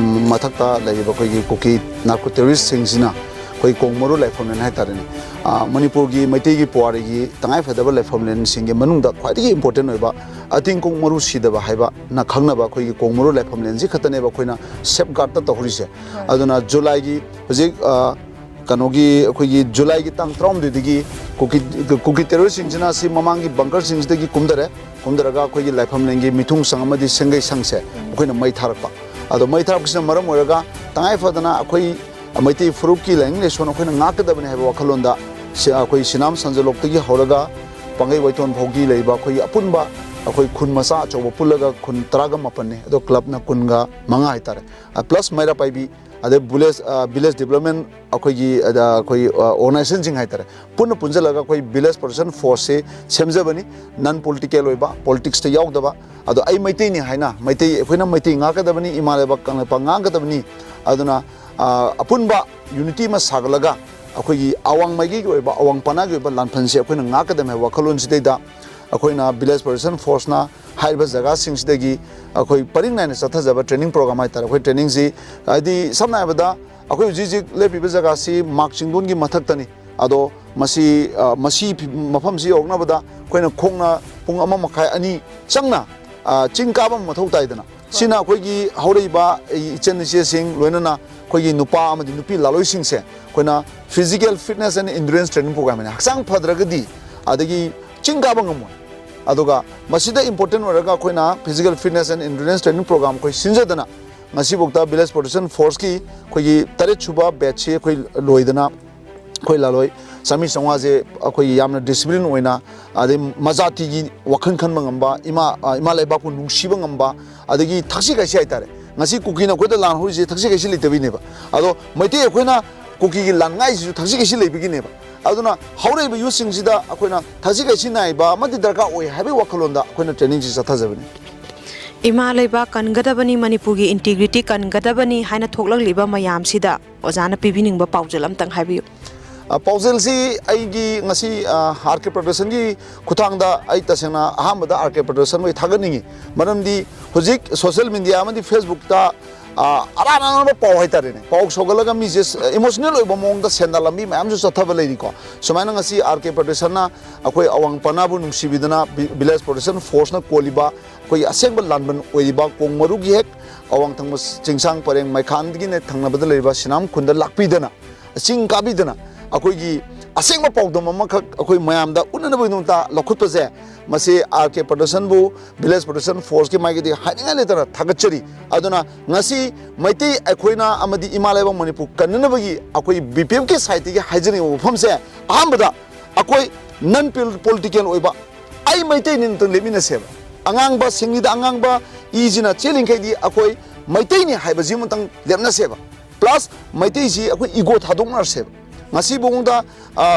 ꯃꯊꯛꯇ ꯂꯩꯔꯤꯕ ꯑꯩꯈꯣꯏꯒꯤ ꯀꯨꯀꯤ ꯅꯥꯔꯀꯣ ꯇꯦꯔꯣꯔꯤꯁꯁꯤꯡꯁꯤꯅ ꯑꯩꯈꯣꯏ ꯀꯣꯡꯃꯔꯨ ꯂꯥꯏꯐꯝꯂꯦꯟ ꯍꯥꯏꯇꯥꯔꯦꯅꯦ ꯃꯅꯤꯄꯨꯔꯒꯤ ꯃꯩꯇꯩꯒꯤ ꯄꯨꯋꯥꯔꯤꯒꯤ ꯇꯉꯥꯏꯐꯗꯕ ꯂꯥꯏꯐꯝꯂꯦꯟꯁꯤꯡꯒꯤ ꯃꯅꯨꯡꯗ ꯈ꯭ꯋꯥꯏꯗꯒꯤ ꯏꯝꯄꯣꯔꯇꯦꯟ ꯑꯣꯏꯕ ꯑꯇꯤꯡ ꯀꯣꯡꯃꯔꯨ ꯁꯤꯗꯕ ꯍꯥꯏꯕꯅ ꯈꯪꯅꯕ ꯑꯩꯈꯣꯏꯒꯤ ꯀꯣꯡꯃꯔꯨ ꯂꯥꯏꯐꯝꯂꯦꯟꯁꯤ ꯈꯛꯇꯅꯦꯕ ꯑꯩꯈꯣꯏꯅ ꯁꯦꯞ ꯒꯥꯔꯗꯇ ꯇꯧꯔꯤꯁꯦ ꯑꯗꯨꯅ ꯖꯨꯂꯥꯏꯒꯤ ꯍꯧꯖꯤꯛ ꯀꯩꯅꯣꯒꯤ ꯑꯩꯈꯣꯏꯒꯤ ꯖꯨꯂꯥꯏꯒꯤ ꯇꯥꯡ 12ꯗꯒꯤ ꯀꯨꯀꯤ ꯇꯦꯔꯣꯔꯤꯁꯁꯤꯡꯁꯤꯅ ꯁꯤ ꯃꯃꯥꯡꯒꯤ ꯕꯪꯀꯔꯁꯤꯡꯁꯤꯗꯒꯤ ꯀꯨꯝꯗꯔꯒ ꯑꯩꯈꯣꯏꯒꯤ ꯂꯥꯏꯐꯝꯂꯦꯟꯒꯤ ꯃꯤꯊꯨꯡ ꯁꯪ ꯑꯃꯗꯤ ꯁꯦꯡꯒꯩ ꯁꯪꯁꯦ ꯑꯩꯈꯣꯏꯅ ꯃꯩ ꯊꯥꯔꯛꯄ ꯑꯗꯣ ꯃꯩ ꯊꯥꯔꯛꯄꯁꯤꯅ ꯃꯔꯝ ꯑꯣꯏꯔꯒ ꯇꯉꯥꯏꯐꯗꯅ ꯑꯩꯈꯣꯏ ꯃꯩꯇꯩ ꯐꯨꯔꯨꯞꯀꯤ ꯂꯥꯏꯅꯤꯡ ꯂꯥꯏꯁꯣꯟ ꯑꯩꯈꯣꯏꯅ ꯉꯥꯛꯀꯗꯕꯅꯤ ꯍꯥꯏꯕ ꯋꯥꯈꯜꯂꯣꯟꯗ ꯑꯩꯈꯣꯏ ꯁꯤꯅꯥꯝ ꯁꯟꯖꯂꯣꯛꯇꯒꯤ ꯍꯧꯔꯒ ꯄꯥꯡꯒꯩ ꯋꯥꯏꯊꯣꯟ ꯐꯥꯎꯒꯤ ꯂꯩꯕ ꯑꯩꯈꯣꯏꯒꯤ ꯑꯄꯨꯟꯕ ꯑꯩꯈꯣꯏ ꯈꯨꯟ ꯃꯆꯥ ꯑꯆꯧꯕ ꯄꯨꯜꯂꯒ ꯈꯨꯟ 18ꯅꯤ ꯑꯗꯣ ꯀ꯭ꯂꯕꯅ 15 ꯍꯥꯏꯇꯥꯔꯦ ꯄ꯭ꯂꯁ ꯃꯩꯔꯥ ꯄꯥꯏꯕꯤ अदे विलेज डेवलपमेंट अखोई ऑर्गेनाइजेशन हाइतारे पुनः पुंजलगा अखोई विलेज प्रोटेक्शन फोर्स से सेमजबनी नॉन पॉलिटिकल ओइबा पॉलिटिक्स ते यावदबा अदो आई मैतै नि हाइना मैतै अखोइना मैतै ngaकदबनी इमालेबा कंगपा ngaकदबनी अदुना अपुनबा यूनिटी मा सागलगा अखोई अवांग मैगी ओइबा अवांग पनागी ओइबा लानफनसे अखोइना ngaकदम है वखलोन सिदैदा अखोइना विलेज प्रोटेक्शन फोर्स ना हाइबा जगह सिंगसिदगी अखोई परिंग नाइन चथजबा ट्रेनिंग प्रोग्राम हाइतारे अखोई ट्रेनिंग जी आदि समना हाइबदा अखोई जिजिक लेपिबा जगह सी मार्क चिंगदोन की मथक्तनी अदो मसी मफम सी ओगनाबदा अखोइना खोंगना पुंग अमा मखाय अनि चंगना चिंग काबा मथौ ताइदना सिना अखोई हौरैबा इचन इचे सिंग लोइनना अखोई नुपा अमदि नुपी लालोइ सिंगसे अखोइना physical fitness and endurance training program ने हक्सांग फद्रगदी अदगी चिंग काबा ngamo अदुगा मसीदा इंपोर्टेंट ओरगा अखोइना physical fitness and endurance training program अखोई सिंजदना ngasiबोक्ता विलेज प्रोटेक्शन फोर्स की अखोई 3 सुबा बैच से अखोई लोइदना अखोई लालोई समी संवाजे अखोई यामना डिसिप्लिन ओइना आदे मजाती की वखन खनबा ngamba इमा लेबापु नुंगसिबा ngamba अदगी थक्सी गाइसी हाइतारे ngasi कुकीना अखोइदा लान होइजे थक्सी गाइसी लेतबिनेबा अदो मैते अखोइना कुकी की लानगाइसु थक्सी गाइसी लेबिगिनेबा अदुना हौरैबा युसिंगसिदा अखोइना थक्सी गाइसी नाइबा अमदि दरकार ओइ हाबे वखलोंदा अखोइना ट्रेनिंग सि चथाजबनी इमा लेबा कनगदबनी मणिपुर की इंटीग्रिटी कनगदबनी हाइना थोकलगलिबा मयामसिदा ओजाना पिबिनिंगबा पाउजल अमतंग हाबियु पाउजल सी आईगी ngasi आरके प्रोडक्शन की खुथांगदा आई तसेना अहमदा आरके प्रोडक्शन मै थागनिंगी मरमदी हुजिक सोशल मीडिया अमदि फेसबुक ता अराना पाउ हाइतारेने पाउ सोगलगा मिजे इमोशनल ओइबा मोंगदा सेंदालमी मैम जो चथाब लेरिको सुमाइना ngasi आरके प्रोडक्शन ना अखोई अवांग पनाबु नुंगसिबिदना विलेज प्रोटेक्शन फोर्स ना कोलिबा अखोई असेंबल लानबन ओइबा कोंगमरुगी हेक अवांग थंग चिंगसांग परेंग मैखानदगी ने थंगनबद लेबा सिनाम खुंदा लाकपिदना चिंग काबिदना अखोई असेंग पाउदम अमखक अखोई मयामदा उननबुनुता लखुतपजे मसे आरके प्रोटेक्शन बु विलेज प्रोटेक्शन फोर्स की माइगदी हाइनिंगा लेतरा थागचरी अदुना ngasi मैतै अखोइना अमदि इमालेबा मणिपुर कन्ननबगी अखोई बीपीएम के साइट की हाइजनिंग मफमसे अहमदा अखोई नॉन पॉलिटिकल ओइबा आई मैतै निन त लेमिनसेबा अंगांगबा सिंगीदा अंगांगबा इजिना चेलिंगखैदी अखोई मैतै नि हाइबजी मतंग लेमनसेबा प्लस मैतै जी अखोई इगो थादोंनारसेबा ngasi bongda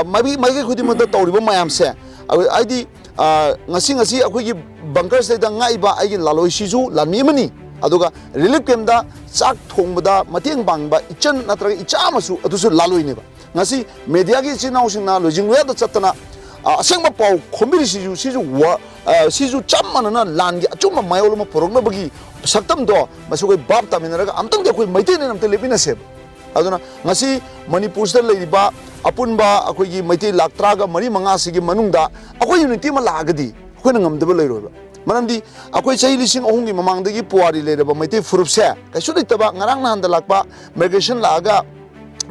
magi khudi mata tawriba mayam se aidi ngasi akhoi gi bunkers da ngaiba ai laloi siju lanmi mani aduga relief camp da chak thongbada mateng bangba ichan natraga ichamasu adusu laloi neba ngasi media gi chinau singna lojingwa da chatana asengba pau khombiri siju chamana na langi achuma mayoluma porogna bagi saktam do masugoi bab taminaraga amtang de khoi maitei ne namte lepina se अदुना ngasi Manipur से लेरिबा अपुनबा अखोई मैतै लाक्त्रागा मरी मंगा सिगी मनुंगदा अखोई unity मा लागदी अखोइना ngमदबा लेरोबा मरमदी अखोई चही लिसिंग अहुंगी ममांगदगी पुवारी लेरबा Meitei फुरुपसे कैसु लेतबा ngarang nahan da lakpa migration लागा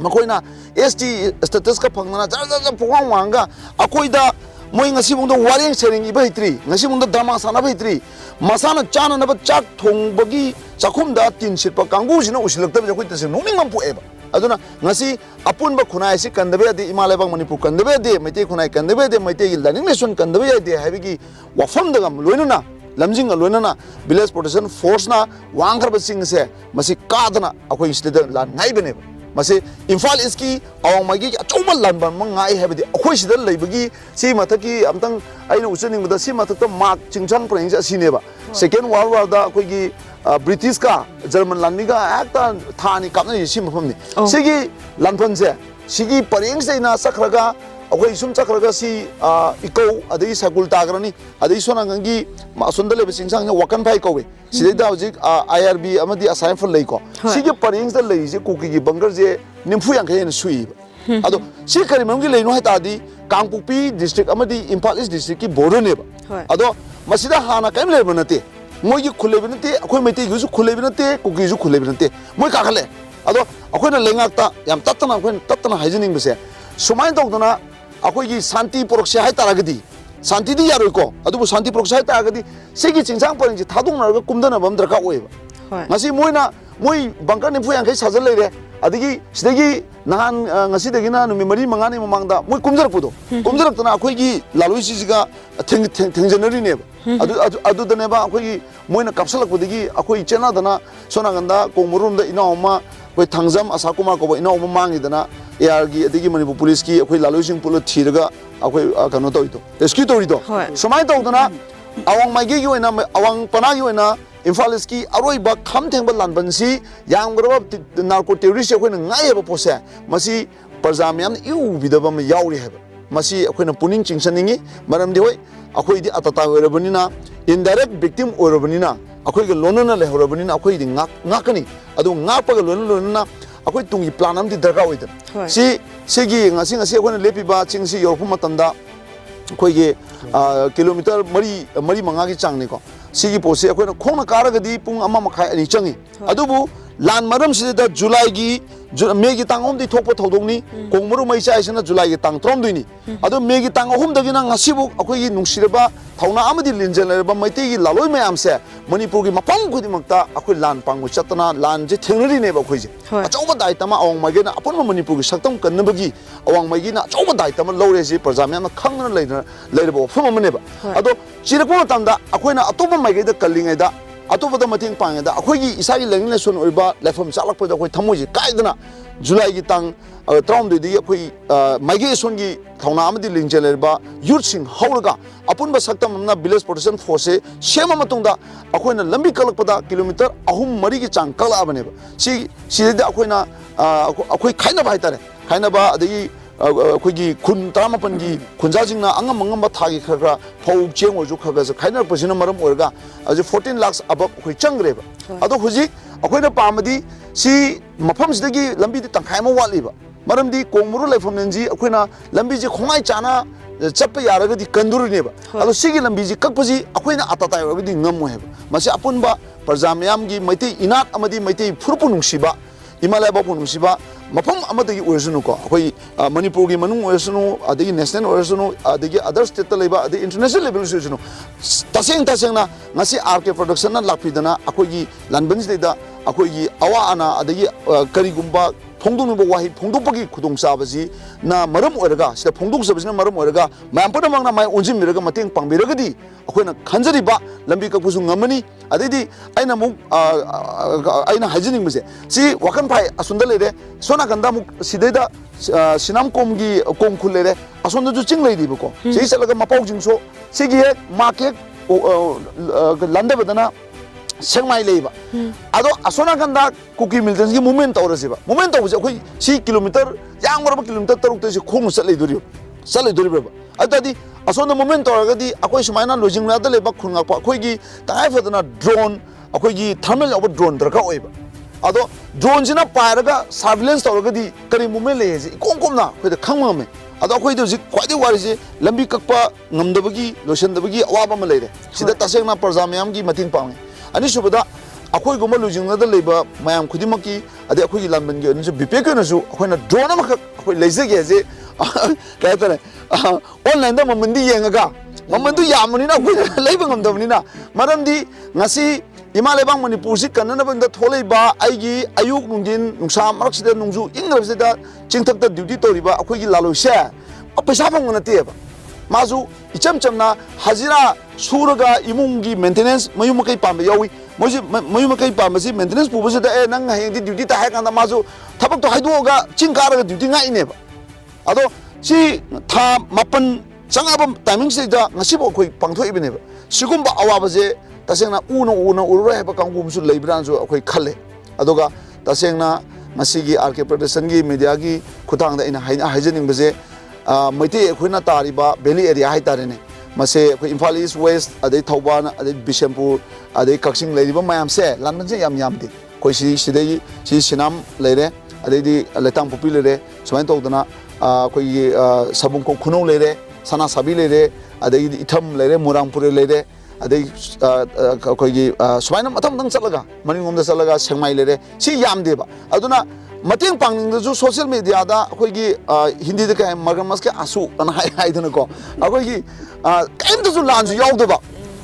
मखोइना ST status का फंगना जा पोंगां वांगा अखोइदा मोइ ngasi bungdo waring sering iba hitri ngasi bungdo dama sana hitri masana chana na chak thongbagi chakhumda tin sitpa kangbu sina usilakta ja khoita se nongning mam poeba aduna ngasi apunba khunai si kandabe de imalebang manipur kandabe de maitei khunai kandabe de maitei learning lesson kandabe de habigi wafam dagam loinana lamjing loinana village protection force na wangkhar sing se masi kadana akhoi state la ngai bene मसे इम्फाल इसकी अवांग मागी अचौबा लानबन मंगाई हैबदि अखोई सिदा लेबगी सि मथकी अमतंग आइना उचनिंगबदा सि मथकता mark चिंगचांग प्रेंज असिनेबा second world war दा अखोईगी ब्रिटिश का जर्मन लानमिगा एकता थानी कापना सि मफमनि सिगी लानफनसे सिगी परेंग सेना सखरगा अखोई सुम चखरगा सि इको अदि साकुल तागरनी अदि सोनांगंगी असुंदले बसिंगसांग वकन फाइ कवे सिदैदा हजिक आईआरबी अमदि असाइन फल लेको सिगी परेंग दा लेजे कुकी बंगर जे निम्फु यांखै सुई ꯑꯗꯣ ꯁꯤ ꯀꯔꯤ ꯃꯔꯝꯒꯤ ꯂꯩꯅꯣ ꯍꯥꯏ ꯇꯥꯔꯗꯤ ꯀꯥꯡꯄꯣꯛꯄꯤ ꯗꯤꯁꯇ꯭ꯔꯤꯛ ꯑꯃꯗꯤ ꯏꯝꯐꯥꯜ ꯏꯁ ꯗꯤꯁꯇ꯭ꯔꯤꯛꯀꯤ ꯕꯣꯔꯗꯔꯅꯦꯕ ꯑꯗꯣ ꯃꯁꯤꯗ ꯍꯥꯟꯅ ꯀꯔꯤꯝ ꯂꯩꯕ ꯅꯠꯇꯦ ꯃꯣꯏꯒꯤ ꯈꯨꯜ ꯂꯩꯕ ꯅꯠꯇꯦ ꯑꯩꯈꯣꯏ ꯃꯩꯇꯩꯒꯤꯁꯨ ꯈꯨꯜ ꯂꯩꯕ ꯅꯠꯇꯦ ꯀꯨꯀꯤꯁꯨ ꯈꯨꯜ ꯂꯩꯕ ꯅꯠꯇꯦ ꯃꯣꯏ ꯀꯥꯈꯠꯂꯦ ꯑꯗꯣ ꯑꯩꯈꯣꯏꯅ ꯂꯩꯉꯥꯛꯇ ꯌꯥꯝ ꯇꯠꯇꯅ ꯍꯥꯏꯖꯅꯤꯡꯕꯁꯦ ꯁꯨꯃꯥꯏꯅ ꯇꯧꯗꯅ ꯑꯩꯈꯣꯏꯒꯤ ꯁꯥꯟꯇꯤ ꯄꯨꯔꯛꯁꯦ ꯍꯥꯏ ꯇꯥꯔꯒꯗꯤ ꯁꯥꯟꯇꯤꯗꯤ ꯌꯥꯔꯣꯏꯀꯣ ꯑꯗꯨꯕꯨ ꯁꯥꯟꯇꯤ ꯄꯨꯔꯛꯁꯦ ꯍꯥꯏ ꯇꯥꯔꯒꯗꯤ ꯁꯤꯒꯤ ꯆꯤꯡꯁꯥꯡ ꯄꯔꯦꯡꯁꯦ ꯊꯥꯗꯣꯛꯅꯔꯒ ꯀꯨꯝꯗꯅꯕ ꯑꯃ ꯗꯔꯀꯥꯔ ꯑꯣꯏꯌꯦꯕ ngasi moina moi bangkar ni puyang kai sajal leire adigi sidagi nahan ngasi dagi na numi mari mangani mamangda moi kumjarak pudo kumjarak tana akhoi gi laloi si jiga thengjanari ne adu dane ba akhoi gi moina kapsalak pudigi akhoi chena dana sona ganda kongmurum da ina oma koi thangjam asa kumar ko ina oma mangi dana AR gi adigi manipur police ki akhoi laloi sing pulo thiraga akhoi kano to ito rescue to ito somai to dana awang mai gi oina awang pana gi oina Imphal East ki aroiba kham thengba lanbansi yangraba narco terrorist akhoi na ngaiba pose masi parja myam yu bidaba ma yauri heba masi akhoi na puning chingsaningi maram di hoi akhoi di atata oirabani na indirect victim oirabani na akhoi ga lonona le horabani na akhoi di ngakani adu ngapa ga lonona akhoi tungi plan am di darka oidan si ngasi akhoi na lepi ba chingsi yorpu matamda akhoi ge kilometer mari manga gi changni ko sigi pose akhoi khona karagadi pung ama makhai ani changi adubu lan maram sida July gi May gi tang om di thokpa thodongni kongmuru mai chai sina July gi tang trom duini adu May gi tang ahum dagi na ngasibu akhoi gi nungsiraba thauna amadi linjelaba maiti gi laloi mayam se Manipur gi mapang khudi makta akhoi lan pangu chatna lan je thengnari ne ba khoi je achauba dai tama awang mai gi na apon Manipur gi saktam kannabagi awang mai gi na achauba dai tama lore ji parjam na khangna leirabo phum amane ba ado chirakwa tamda akhoi na atoba mai gi da kallingai da atopda mating pangeda akhoi gi isagi lengin leson oiba lefam chalak da akhoi thamoji kaidana July gi tang trom de di akhoi maigi son gi thauna amadi lingjelerba youth sing hauraga apun ba saktam amna village protection force shema matungda akhoi na lambi kalakpada kilometer ahum mari gi chang kala abane ba si de akhoi na akhoi khaina ba haitare khaina ba adagi akhoi khun tamapan gi khunjajingna angam angam ba thagi khara phau cheng oju khaga sa khaina pasina maram orga aje 14 lakhs above akhoi changre ba ado huji akhoi na pamadi si mafam sidagi lambi di tangkhai ma wali ba maram di kongmuru laifam nenji akhoi na lambi ji khongai chana chappa yaraga di kanduru ne ba ado sigi lambi ji kakpaji akhoi na atatai orga di ngam mo he ba masi apun ba parjamyam gi maiti inat amadi maiti furpu nungsiba Himalaya ba nungsiba mafam amadagi orisunu ko akhoi Manipur gi manung orisunu adagi national orisunu adagi other state leba adagi international level orisunu taseng na ngasi RK production na lakpidana akhoi gi lanban da akhoi gi awa ana adagi kari gumba phongdung ba wahi phongdung pagi khudong sabasi na maram oiraga sida phongdung sabasi na maram oiraga mayam pada mangna mai onjim miraga mateng pangbiragadi akhoi na khanjari ba lambi ka pusu ngamani adidi aina mu aina hygienic muse si wakan phai asunda lere sona ganda mu sideda sinam komgi kom khulere asonda ju ching leidi bako si salaga mapau jingso sigi market landa badana Sengmai leiba ado asona ganda cookie miltons gi movement tawrasiba movement tawse akhoi si kilometer yang warba kilometer taruk te si khong salai dori ba adadi asona movement tawragadi akhoi sumaina lojing na da leba khunga pa akhoi gi tangai fadana drone akhoi gi thermal over drone darka oiba ado drone jina pairaga surveillance tawragadi kari movement leje komna akhoi da khangmame ado akhoi do ji kwadi warisi lambi kakpa ngamdabagi loshandabagi awaba ma leire sida tasengna parjamyam gi mating pange ani subada akhoi goma lujingna da leba mayam khudimaki ade akhoi lamban gi anju bipek na ju akhoi na drone ma akhoi leizage je kai tare online da mamandi yengaga mamandu yamani na akhoi leiba ngamdabni na maramdi ngasi Himalaya bang Manipur si kanana bang da tholei ba aigi ayuk nungin nungsa marak sida nungju ingrab sida chingthak da duty toriba akhoi gi lalo se paisa phangna te ba mazu icham chamna hajira suraga imungi maintenance mayum kai pam yawi moji mayum kai pam si maintenance pu bose da nang heng di duty ta ha kan da mazu thabak to haiduga chingkara ga duty ngai ne ba ado si tha mapan changaba timing se da ngasibo khoi pangthoi ibne ba sigumba awaba je tasengna una urura ha ba kangum su leibran su akhoi khalle adoga tasengna masigi RK production gi media gi khutang da ina haijening baje maiti akhoi tariba valley area hai tarene mase akhoi Imphal East West adai Thauban adai Bishampur adai Kaksing leiba mayam se lanban se yam de ꯑꯩꯈꯣꯏ ꯁꯤ ꯁꯤꯅꯥꯝ ꯂꯩꯔꯦ ꯑꯗꯩꯗꯤ ꯂꯩꯇꯥꯡꯄꯣꯛꯄꯤ ꯂꯩꯔꯦ ꯁꯨꯃꯥꯏꯅ ꯇꯧꯗꯅ ꯑꯩꯈꯣꯏꯒꯤ ꯁꯕꯨꯡꯈꯣꯛ ꯈꯨꯅꯧ ꯂꯩꯔꯦ ꯁꯅꯥꯁꯥꯕꯤ ꯂꯩꯔꯦ ꯑꯗꯒꯤꯗꯤ ꯏꯊꯝ ꯂꯩꯔꯦ ꯃꯣꯏꯔꯥꯡꯄꯨꯔꯦꯜ ꯂꯩꯔꯦ ꯑꯗꯩ ꯑꯩꯈꯣꯏꯒꯤ ꯁꯨꯃꯥꯏꯅ ꯃꯊꯪ ꯆꯠꯂꯒ ꯃꯅꯤꯡꯂꯣꯝꯗ ꯆꯠꯂꯒ ꯁꯦꯡꯃꯥꯏ ꯂꯩꯔꯦ ꯁꯤ ꯌꯥꯝꯗꯦꯕ ꯑꯗꯨꯅ ꯃꯇꯦꯡ ꯄꯥꯡꯅꯤꯡꯗꯁꯨ ꯁꯣꯁꯤꯌꯦꯜ ꯃꯦꯗꯤꯌꯥꯗ ꯑꯩꯈꯣꯏꯒꯤ ꯍꯤꯟꯗꯤꯗ ꯀꯩ ꯃꯔꯒꯃꯁ ꯀꯦ ꯑꯁꯨ ꯑꯅ ꯍꯥꯏꯗꯅꯀꯣ ꯑꯩꯈꯣꯏꯒꯤ ꯀꯩꯝꯇꯁꯨ ꯂꯥꯟꯁꯨ ꯌꯥꯎꯗꯕ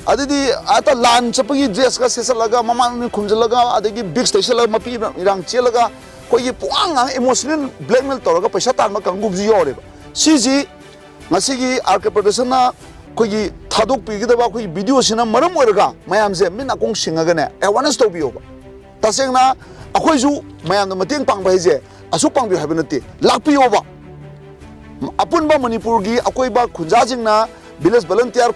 ꯑꯗꯨꯗꯤ ꯑꯇ ꯂꯥꯟ ꯆꯠꯄꯒꯤ ꯗ꯭ꯔꯦꯁꯀ ꯁꯦꯠꯆꯜꯂꯒ ꯃꯃꯥꯡ ꯈꯨꯝꯖꯤꯜꯂꯒ ꯑꯗꯒꯤ ꯕꯤꯛꯁ ꯇꯩꯁꯜꯂꯒ ꯃꯄꯤ ꯏꯔꯥꯡ ꯆꯦꯜꯂꯒ ꯑꯩꯈꯣꯏꯒꯤ ꯄꯨꯡꯉꯥꯡ ꯉꯥꯡ ꯏꯃꯣꯁꯅꯦꯜ ꯕ꯭ꯂꯦꯛꯃꯦꯜ ꯇꯧꯔꯒ ꯄꯩꯁꯥ ꯇꯥꯟꯕ ꯀꯥꯡꯕꯨꯁꯨ ꯌꯥꯎꯔꯦꯕ ꯁꯤꯁꯤ ꯉꯁꯤꯒꯤ ꯑꯥꯔ.ꯀꯦ. ꯄ꯭ꯔꯗꯛꯁꯟꯅ ꯑꯩꯈꯣꯏꯒꯤ ꯊꯥꯗꯣꯛꯄꯤꯒꯗꯕ ꯑꯩꯈꯣꯏꯒꯤ ꯚꯤꯗꯤꯑꯣꯁꯤꯅ ꯃꯔꯝ ꯑꯣꯏꯔꯒ ꯃꯌꯥꯝꯁꯦ ꯃꯤꯠ ꯅꯥꯀꯣꯡ ꯁꯤꯡꯉꯒꯅꯦ ꯑꯦꯋꯥꯔꯅꯦꯁ ꯇꯧꯕꯤꯌꯣꯕ ꯇꯁꯦꯡꯅ ꯑꯩꯈꯣꯏꯁꯨ ꯃꯌꯥꯝꯗ ꯃꯇꯦꯡ ꯄꯥꯡꯕ ꯍꯥꯏꯁꯦ ꯑꯁꯨꯛ ꯄꯥꯡꯕꯤꯌꯨ ꯍꯥꯏꯕ ꯅꯠꯇꯦ ꯂꯥꯛꯄꯤꯌꯣꯕ ꯑꯄꯨꯟꯕ ꯃꯅꯤꯄꯨꯔꯒꯤ ꯑꯀꯣꯏꯕ ꯈꯨꯟꯖꯥꯁꯤꯡꯅ ꯚꯤꯂꯦꯖ ꯚꯣꯂꯟꯇꯤꯌꯔ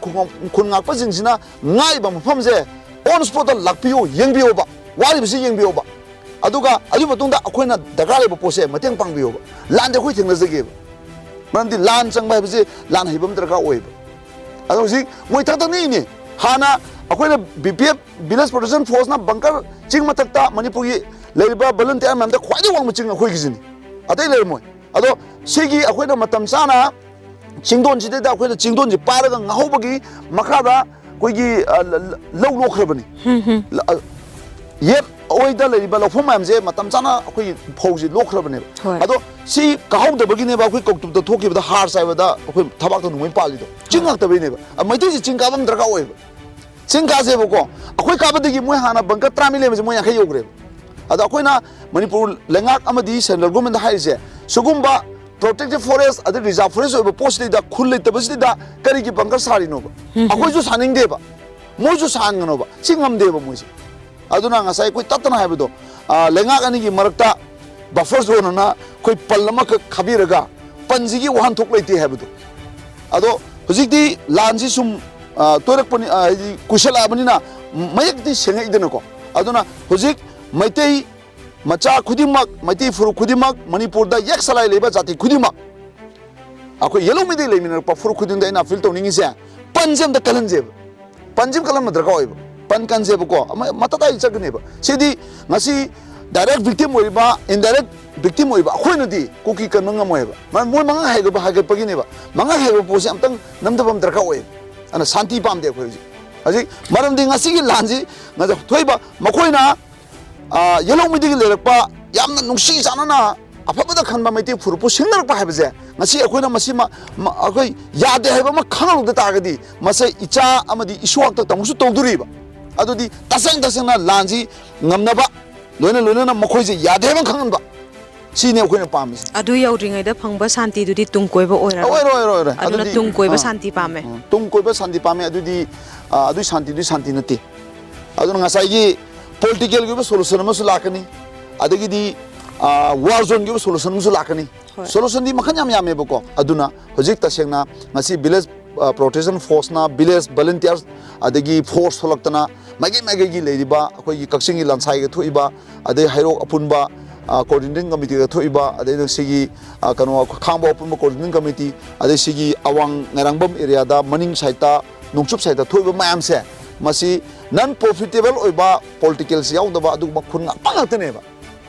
ꯈꯨꯟ ꯉꯥꯛꯄꯁꯤꯡꯁꯤꯅ ꯉꯥꯏꯕ ꯃꯐꯝꯁꯦ ꯑꯣꯟ ꯁ꯭ꯄꯣꯠꯇ ꯂꯥꯛꯄꯤꯌꯨ ꯌꯦꯡꯕꯤꯌꯣꯕ ꯋꯥꯔꯤꯕꯁꯤ ꯌꯦꯡꯕꯤꯌꯣꯕ ꯑꯗꯨꯒ ꯑꯗꯨꯒꯤ ꯃꯇꯨꯡꯗ ꯑꯩꯈꯣꯏꯅ ꯗꯔꯀꯥꯔ ꯂꯩꯕ ꯄꯣꯠꯁꯦ ꯃꯇꯦꯡ ꯄꯥꯡꯕꯤꯌꯣꯕ ꯂꯥꯟꯗꯤ ꯑꯩꯈꯣꯏ ꯊꯦꯡꯅꯖꯒꯦꯕ ꯃꯔꯝꯗꯤ ꯂꯥꯟ ꯆꯪꯕ ꯍꯥꯏꯕꯁꯤ ꯂꯥꯟ ꯍꯩꯕ ꯑꯃ ꯗꯔꯀꯥꯔ ꯑꯣꯏꯌꯦꯕ ꯑꯗꯣ ꯍꯧꯖꯤꯛ ꯃꯣꯏ ꯊꯛꯇꯅꯤꯅꯦ ꯍꯥꯟꯅ ꯑꯩꯈꯣꯏꯅ BPF ꯚꯤꯂꯦꯖ ꯄ꯭ꯔꯣꯇꯦꯛꯁꯟ ꯐꯣꯔꯁꯅ ꯕꯪꯀꯔ ꯆꯤꯡ ꯃꯊꯛꯇ ꯃꯅꯤꯄꯨꯔꯒꯤ ꯂꯩꯔꯤꯕ ꯚꯣꯂꯟꯇꯤꯌꯔ ꯃꯌꯥꯝꯗ ꯈ꯭ꯋꯥꯏꯗꯒꯤ ꯋꯥꯡꯕ ꯆꯤꯡ ꯑꯩꯈꯣꯏꯒꯤꯁꯤꯅꯤ ꯑꯇꯩ ꯂꯩꯔꯝꯃꯣꯏ ꯑꯗꯣ ꯁꯤꯒꯤ ꯑꯩꯈꯣꯏꯅ ꯃꯇꯝ ꯆꯥꯅ ꯆꯤꯡꯗꯣꯟꯁꯤꯗꯩꯗ ꯑꯩꯈꯣꯏꯅ ꯆꯤꯡꯗꯣꯟꯁꯤ ꯄꯥꯏꯔꯒ ꯉꯥꯍꯧꯕꯒꯤ ꯃꯈꯥꯗ ꯑꯩꯈꯣꯏꯒꯤ ꯂꯧ ꯂꯣꯛꯈ꯭ꯔꯕꯅꯤ ꯌꯦꯠ ꯑꯣꯏꯗ ꯂꯩꯔꯤꯕ ꯂꯧꯐꯝ ꯃꯌꯥꯝꯁꯦ ꯃꯇꯝ ꯆꯥꯅ ꯑꯩꯈꯣꯏꯒꯤ ꯐꯧꯁꯤ ꯂꯣꯛꯈ꯭ꯔꯕꯅꯦꯕ ꯑꯗꯣ ꯁꯤ ꯀꯥꯍꯧꯗꯕꯒꯤꯅꯦꯕ ꯑꯩꯈꯣꯏ ꯀꯧꯇꯨꯞꯇ ꯊꯣꯛꯈꯤꯕꯗ ꯍꯥꯔ ꯆꯥꯏꯕꯗ ꯑꯩꯈꯣꯏ ꯊꯕꯥꯛꯇ ꯅꯣꯡꯃꯩ ꯄꯥꯜꯂꯤꯗꯣ ꯆꯤꯡ ꯉꯥꯛꯇꯕꯩꯅꯦꯕ ꯃꯩꯇꯩꯁꯤ ꯆꯤꯡ ꯀꯥꯕ ꯑꯃ ꯗꯔꯀꯥꯔ ꯑꯣꯏꯌꯦꯕ ꯆꯤꯡ ꯀꯥꯁꯦꯕꯀꯣ ꯑꯩꯈꯣꯏ ꯀꯥꯕꯗꯒꯤ ꯃꯣꯏ ꯍꯥꯟꯅ ꯕꯪꯀꯔ 30 ꯂꯩꯕꯁꯦ ꯃꯣꯏ 50 ꯌꯧꯈ꯭ꯔꯦꯕ ꯑꯗꯣ ꯑꯩꯈꯣꯏꯅ ꯃꯅꯤꯄꯨꯔ ꯂꯩꯉꯥꯛ ꯑꯃꯗꯤ ꯁꯦꯟꯇ꯭ꯔꯦꯜ ꯒꯣꯔꯃꯦꯟꯗ ꯍꯥꯏꯔꯤꯁꯦ ꯁꯤꯒꯨꯝꯕ ꯄ꯭ꯔꯣꯇꯦꯛꯇꯦꯗ ꯐꯣꯔꯦꯁ ꯑꯗꯩ ꯔꯤꯖꯥꯔꯚ ꯐꯣꯔꯦꯁ ꯑꯣꯏꯕ ꯄꯣꯠꯁꯤꯗꯩꯗ ꯈꯨꯜ ꯂꯩꯇꯕꯁꯤꯗ ꯀꯔꯤꯒꯤ ꯕꯪꯀꯔ ꯁꯥꯔꯤꯅꯣꯕ ꯑꯩꯈꯣꯏꯁꯨ ꯁꯥꯅꯤꯡꯗꯦꯕ ꯃꯣꯏꯁꯨ ꯁꯥꯍꯟꯒꯅꯣꯕ ꯁꯤ ꯉꯝꯗꯦꯕ ꯃꯣꯏꯁꯦ ꯑꯗꯨꯅ ꯉꯁꯥꯏ ꯑꯩꯈꯣꯏ ꯇꯠꯇꯅ ꯍꯥꯏꯕꯗꯣ ꯂꯩꯉꯥꯛ ꯑꯅꯤꯒꯤ ꯃꯔꯛꯇ ꯕꯐꯔ ꯖꯣꯟ ꯑꯅ ꯑꯩꯈꯣꯏ ꯄꯜ ꯑꯃꯈꯛ ꯈꯥꯕꯤꯔꯒ ꯄꯟꯁꯤꯒꯤ ꯋꯥꯍꯟꯊꯣꯛ ꯂꯩꯇꯦ ꯍꯥꯏꯕꯗꯣ ꯑꯗꯣ ꯍꯧꯖꯤꯛꯇꯤ ꯂꯥꯟꯁꯤ ꯁꯨꯝ ꯇꯣꯏꯔꯛꯄꯅꯤ ꯍꯥꯏꯗꯤ ꯀꯨꯏꯁꯜꯂꯛꯑꯕꯅꯤꯅ ꯃꯌꯦꯛꯇꯤ ꯁꯦꯡꯉꯛꯏꯗꯅꯀꯣ ꯑꯗꯨꯅ ꯍꯧꯖꯤꯛ ꯃꯩꯇꯩ ꯃꯆꯥ ꯈꯨꯗꯤꯡꯃꯛ ꯃꯩꯇꯩ ꯐꯨꯔꯨꯞ ꯈꯨꯗꯤꯡꯃꯛ ꯃꯅꯤꯄꯨꯔꯗ ꯌꯦꯛ ꯁꯂꯥꯏ ꯂꯩꯕ ꯖꯥꯇꯤ ꯈꯨꯗꯤꯡꯃꯛ ꯑꯩꯈꯣꯏ ꯌꯦꯂꯣꯡꯃꯩꯗꯩ ꯂꯩꯃꯤꯟꯅꯔꯛꯄ ꯐꯨꯔꯨꯞ ꯈꯨꯗꯤꯡꯗ ꯑꯩꯅ ꯑꯄꯤꯜ ꯇꯧꯅꯤꯡꯉꯤꯁꯦ ꯄꯟꯁꯦ ꯑꯝꯇ ꯀꯜꯍꯟꯁꯦꯕ ꯄꯟꯁꯦ ꯀꯜꯍꯟꯕ ꯗꯔꯀꯥꯔ ꯑꯣꯏꯕ ꯄꯟ ꯀꯟꯁꯦꯕꯀꯣ ꯃꯇꯥꯏ ꯆꯠꯀꯅꯦꯕ ꯁꯤꯗꯤ ꯉꯁꯤ ꯗꯥꯏꯔꯦꯛ ꯚꯤꯛꯇꯤꯝ ꯑꯣꯏꯔꯤꯕ ꯏꯟꯗꯥꯏꯔꯦꯛ ꯚꯤꯛꯇꯤꯝ ꯑꯣꯏꯕ ꯑꯩꯈꯣꯏꯅꯗꯤ ꯀꯨꯀꯤ ꯀꯟꯕ ꯉꯝꯃꯣꯏꯕ ꯃꯣꯏ ꯃꯉꯥ ꯍꯥꯏꯒꯠꯄꯒꯤꯅꯦꯕ ꯃꯉꯥ ꯍꯥꯏꯒꯠꯄ ꯄꯣꯠꯁꯦ ꯑꯝꯇꯪ ꯅꯝꯊꯕ ꯑꯃ ꯗꯔꯀꯥꯔ ꯑꯣꯏꯌꯦꯕ ꯑꯗꯨꯅ ꯁꯥꯟꯇꯤ ꯄꯥꯝꯗꯦ ꯑꯩꯈꯣꯏ ꯍꯧꯖꯤꯛ ꯃꯔꯝꯗꯤ ꯉꯁꯤꯒꯤ ꯂꯥꯟꯁꯤ ꯊꯣꯛꯏꯕ ꯃꯈꯣꯏꯅ ꯌꯦꯂꯣꯡꯃꯩꯗꯒꯤ ꯂꯩꯔꯛꯄ ꯌꯥꯝꯅ ꯅꯨꯡꯁꯤ ꯆꯥꯟꯅꯅ ꯑꯐꯕꯗ ꯈꯟꯕ ꯃꯩꯇꯩ ꯐꯨꯔꯨꯞꯄꯨ ꯁꯤꯡꯅꯔꯛꯄ ꯍꯥꯏꯕꯁꯦ ꯉꯁꯤ ꯑꯩꯈꯣꯏꯅ ꯃꯁꯤ ꯑꯩꯈꯣꯏ ꯌꯥꯗꯦ ꯍꯥꯏꯕ ꯑꯃ ꯈꯪꯍꯜꯂꯨꯗ ꯇꯥꯔꯒꯗꯤ ꯃꯁꯤ ꯏꯆꯥ ꯑꯃꯗꯤ ꯏꯁꯨꯋꯥꯛꯇ ꯇꯝꯨꯁꯨ ꯇꯧꯗꯣꯔꯤꯕ ꯑꯗꯨꯗꯤ ꯇꯁꯦꯡꯅ ꯂꯥꯟꯁꯤ ꯉꯝꯅꯕ ꯂꯣꯏꯅ ꯃꯈꯣꯏꯁꯦ ꯌꯥꯗꯦ ꯍꯥꯏꯕ ꯈꯪꯍꯟꯕ ꯁꯤꯅꯦ ꯑꯩꯈꯣꯏꯅ ꯄꯥꯝꯃꯤꯁꯦ ꯑꯗꯨ ꯌꯧꯗ꯭ꯔꯤꯉꯩꯗ ꯐꯪꯕ ꯁꯥꯟꯇꯤꯗꯨꯗꯤ ꯇꯨꯡ ꯀꯣꯏꯕ ꯑꯣꯏꯔꯣꯏ ꯑꯗꯨꯅ ꯇꯨꯡ ꯀꯣꯏꯕ ꯁꯥꯟꯇꯤ ꯄꯥꯝꯃꯦ ꯇꯨꯡ ꯀꯣꯏꯕ ꯁꯥꯟꯇꯤ ꯄꯥꯝꯃꯦ ꯑꯗꯨꯗꯤ ꯑꯗꯨꯏ ꯁꯥꯟꯇꯤ ꯅꯠꯇꯦ ꯑꯗꯨꯅ ꯉꯁꯥꯏꯒꯤ ꯄꯣꯂꯤꯇꯤꯀꯦꯜꯒꯤ ꯑꯣꯏꯕ ꯁꯣꯂꯨꯁꯟ ꯑꯃꯁꯨ ꯂꯥꯛꯀꯅꯤ ꯑꯗꯒꯤꯗꯤ ꯋꯥꯔ ꯖꯣꯟꯒꯤ ꯑꯣꯏꯕ ꯁꯣꯂꯨꯁꯟ ꯑꯃꯁꯨ ꯂꯥꯛꯀꯅꯤ ꯁꯣꯂꯨꯁꯟꯗꯤ ꯃꯈꯜ ꯌꯥꯝꯃꯦꯕꯀꯣ ꯑꯗꯨꯅ ꯍꯧꯖꯤꯛ ꯇꯁꯦꯡꯅ ꯉꯁꯤ ꯚꯤꯂꯦꯖ ꯄ꯭ꯔꯣꯇꯦꯛꯁꯟ ꯐꯣꯔꯁꯅ ꯚꯤꯂꯦꯖ ꯚꯣꯂꯟꯇꯤꯌꯔ ꯑꯗꯒꯤ ꯐꯣꯔꯁ ꯊꯣꯛꯂꯛꯇꯅ ꯃꯥꯏꯀꯩꯒꯤ ꯂꯩꯔꯤꯕ ꯑꯩꯈꯣꯏꯒꯤ ꯀꯛꯆꯤꯡꯒꯤ ꯂꯟꯁꯥꯏꯒ ꯊꯣꯛꯏꯕ ꯑꯗꯩ ꯍꯩꯔꯣꯛ ꯑꯄꯨꯟꯕ ꯀꯣꯑꯣꯔꯗꯤꯅꯦꯇꯤꯡ ꯀꯃꯤꯇꯤꯒ ꯊꯣꯛꯏꯕ ꯑꯗꯩ ꯁꯤꯒꯤ ꯀꯩꯅꯣ ꯈꯥꯡꯕ ꯑꯄꯨꯟꯕ ꯀꯣꯑꯣꯔꯗꯤꯅꯦꯇꯤꯡ ꯀꯃꯤꯇꯤ ꯑꯗꯩ ꯁꯤꯒꯤ ꯑꯋꯥꯡ ꯉꯥꯏꯔꯥꯡꯕꯝ ꯑꯦꯔꯤꯌꯥꯗ ꯃꯅꯤꯡ ꯁꯥꯏꯠꯇ ꯅꯣꯡꯆꯨꯞ ꯁꯥꯏꯠꯇ ꯊꯣꯛꯏꯕ ꯃꯌꯥꯝꯁꯦ ꯃꯁꯤ ꯅꯟ ꯄ꯭ꯔꯣꯐꯤꯇꯦꯕꯜ ꯑꯣꯏꯕ ꯄꯣꯂꯤꯇꯤꯀꯦꯜꯁꯤ ꯌꯥꯎꯗꯕ ꯑꯗꯨꯒꯨꯝꯕ ꯈꯨꯟ ꯉꯥꯛꯄ ꯉꯥꯛꯇꯅꯦꯕ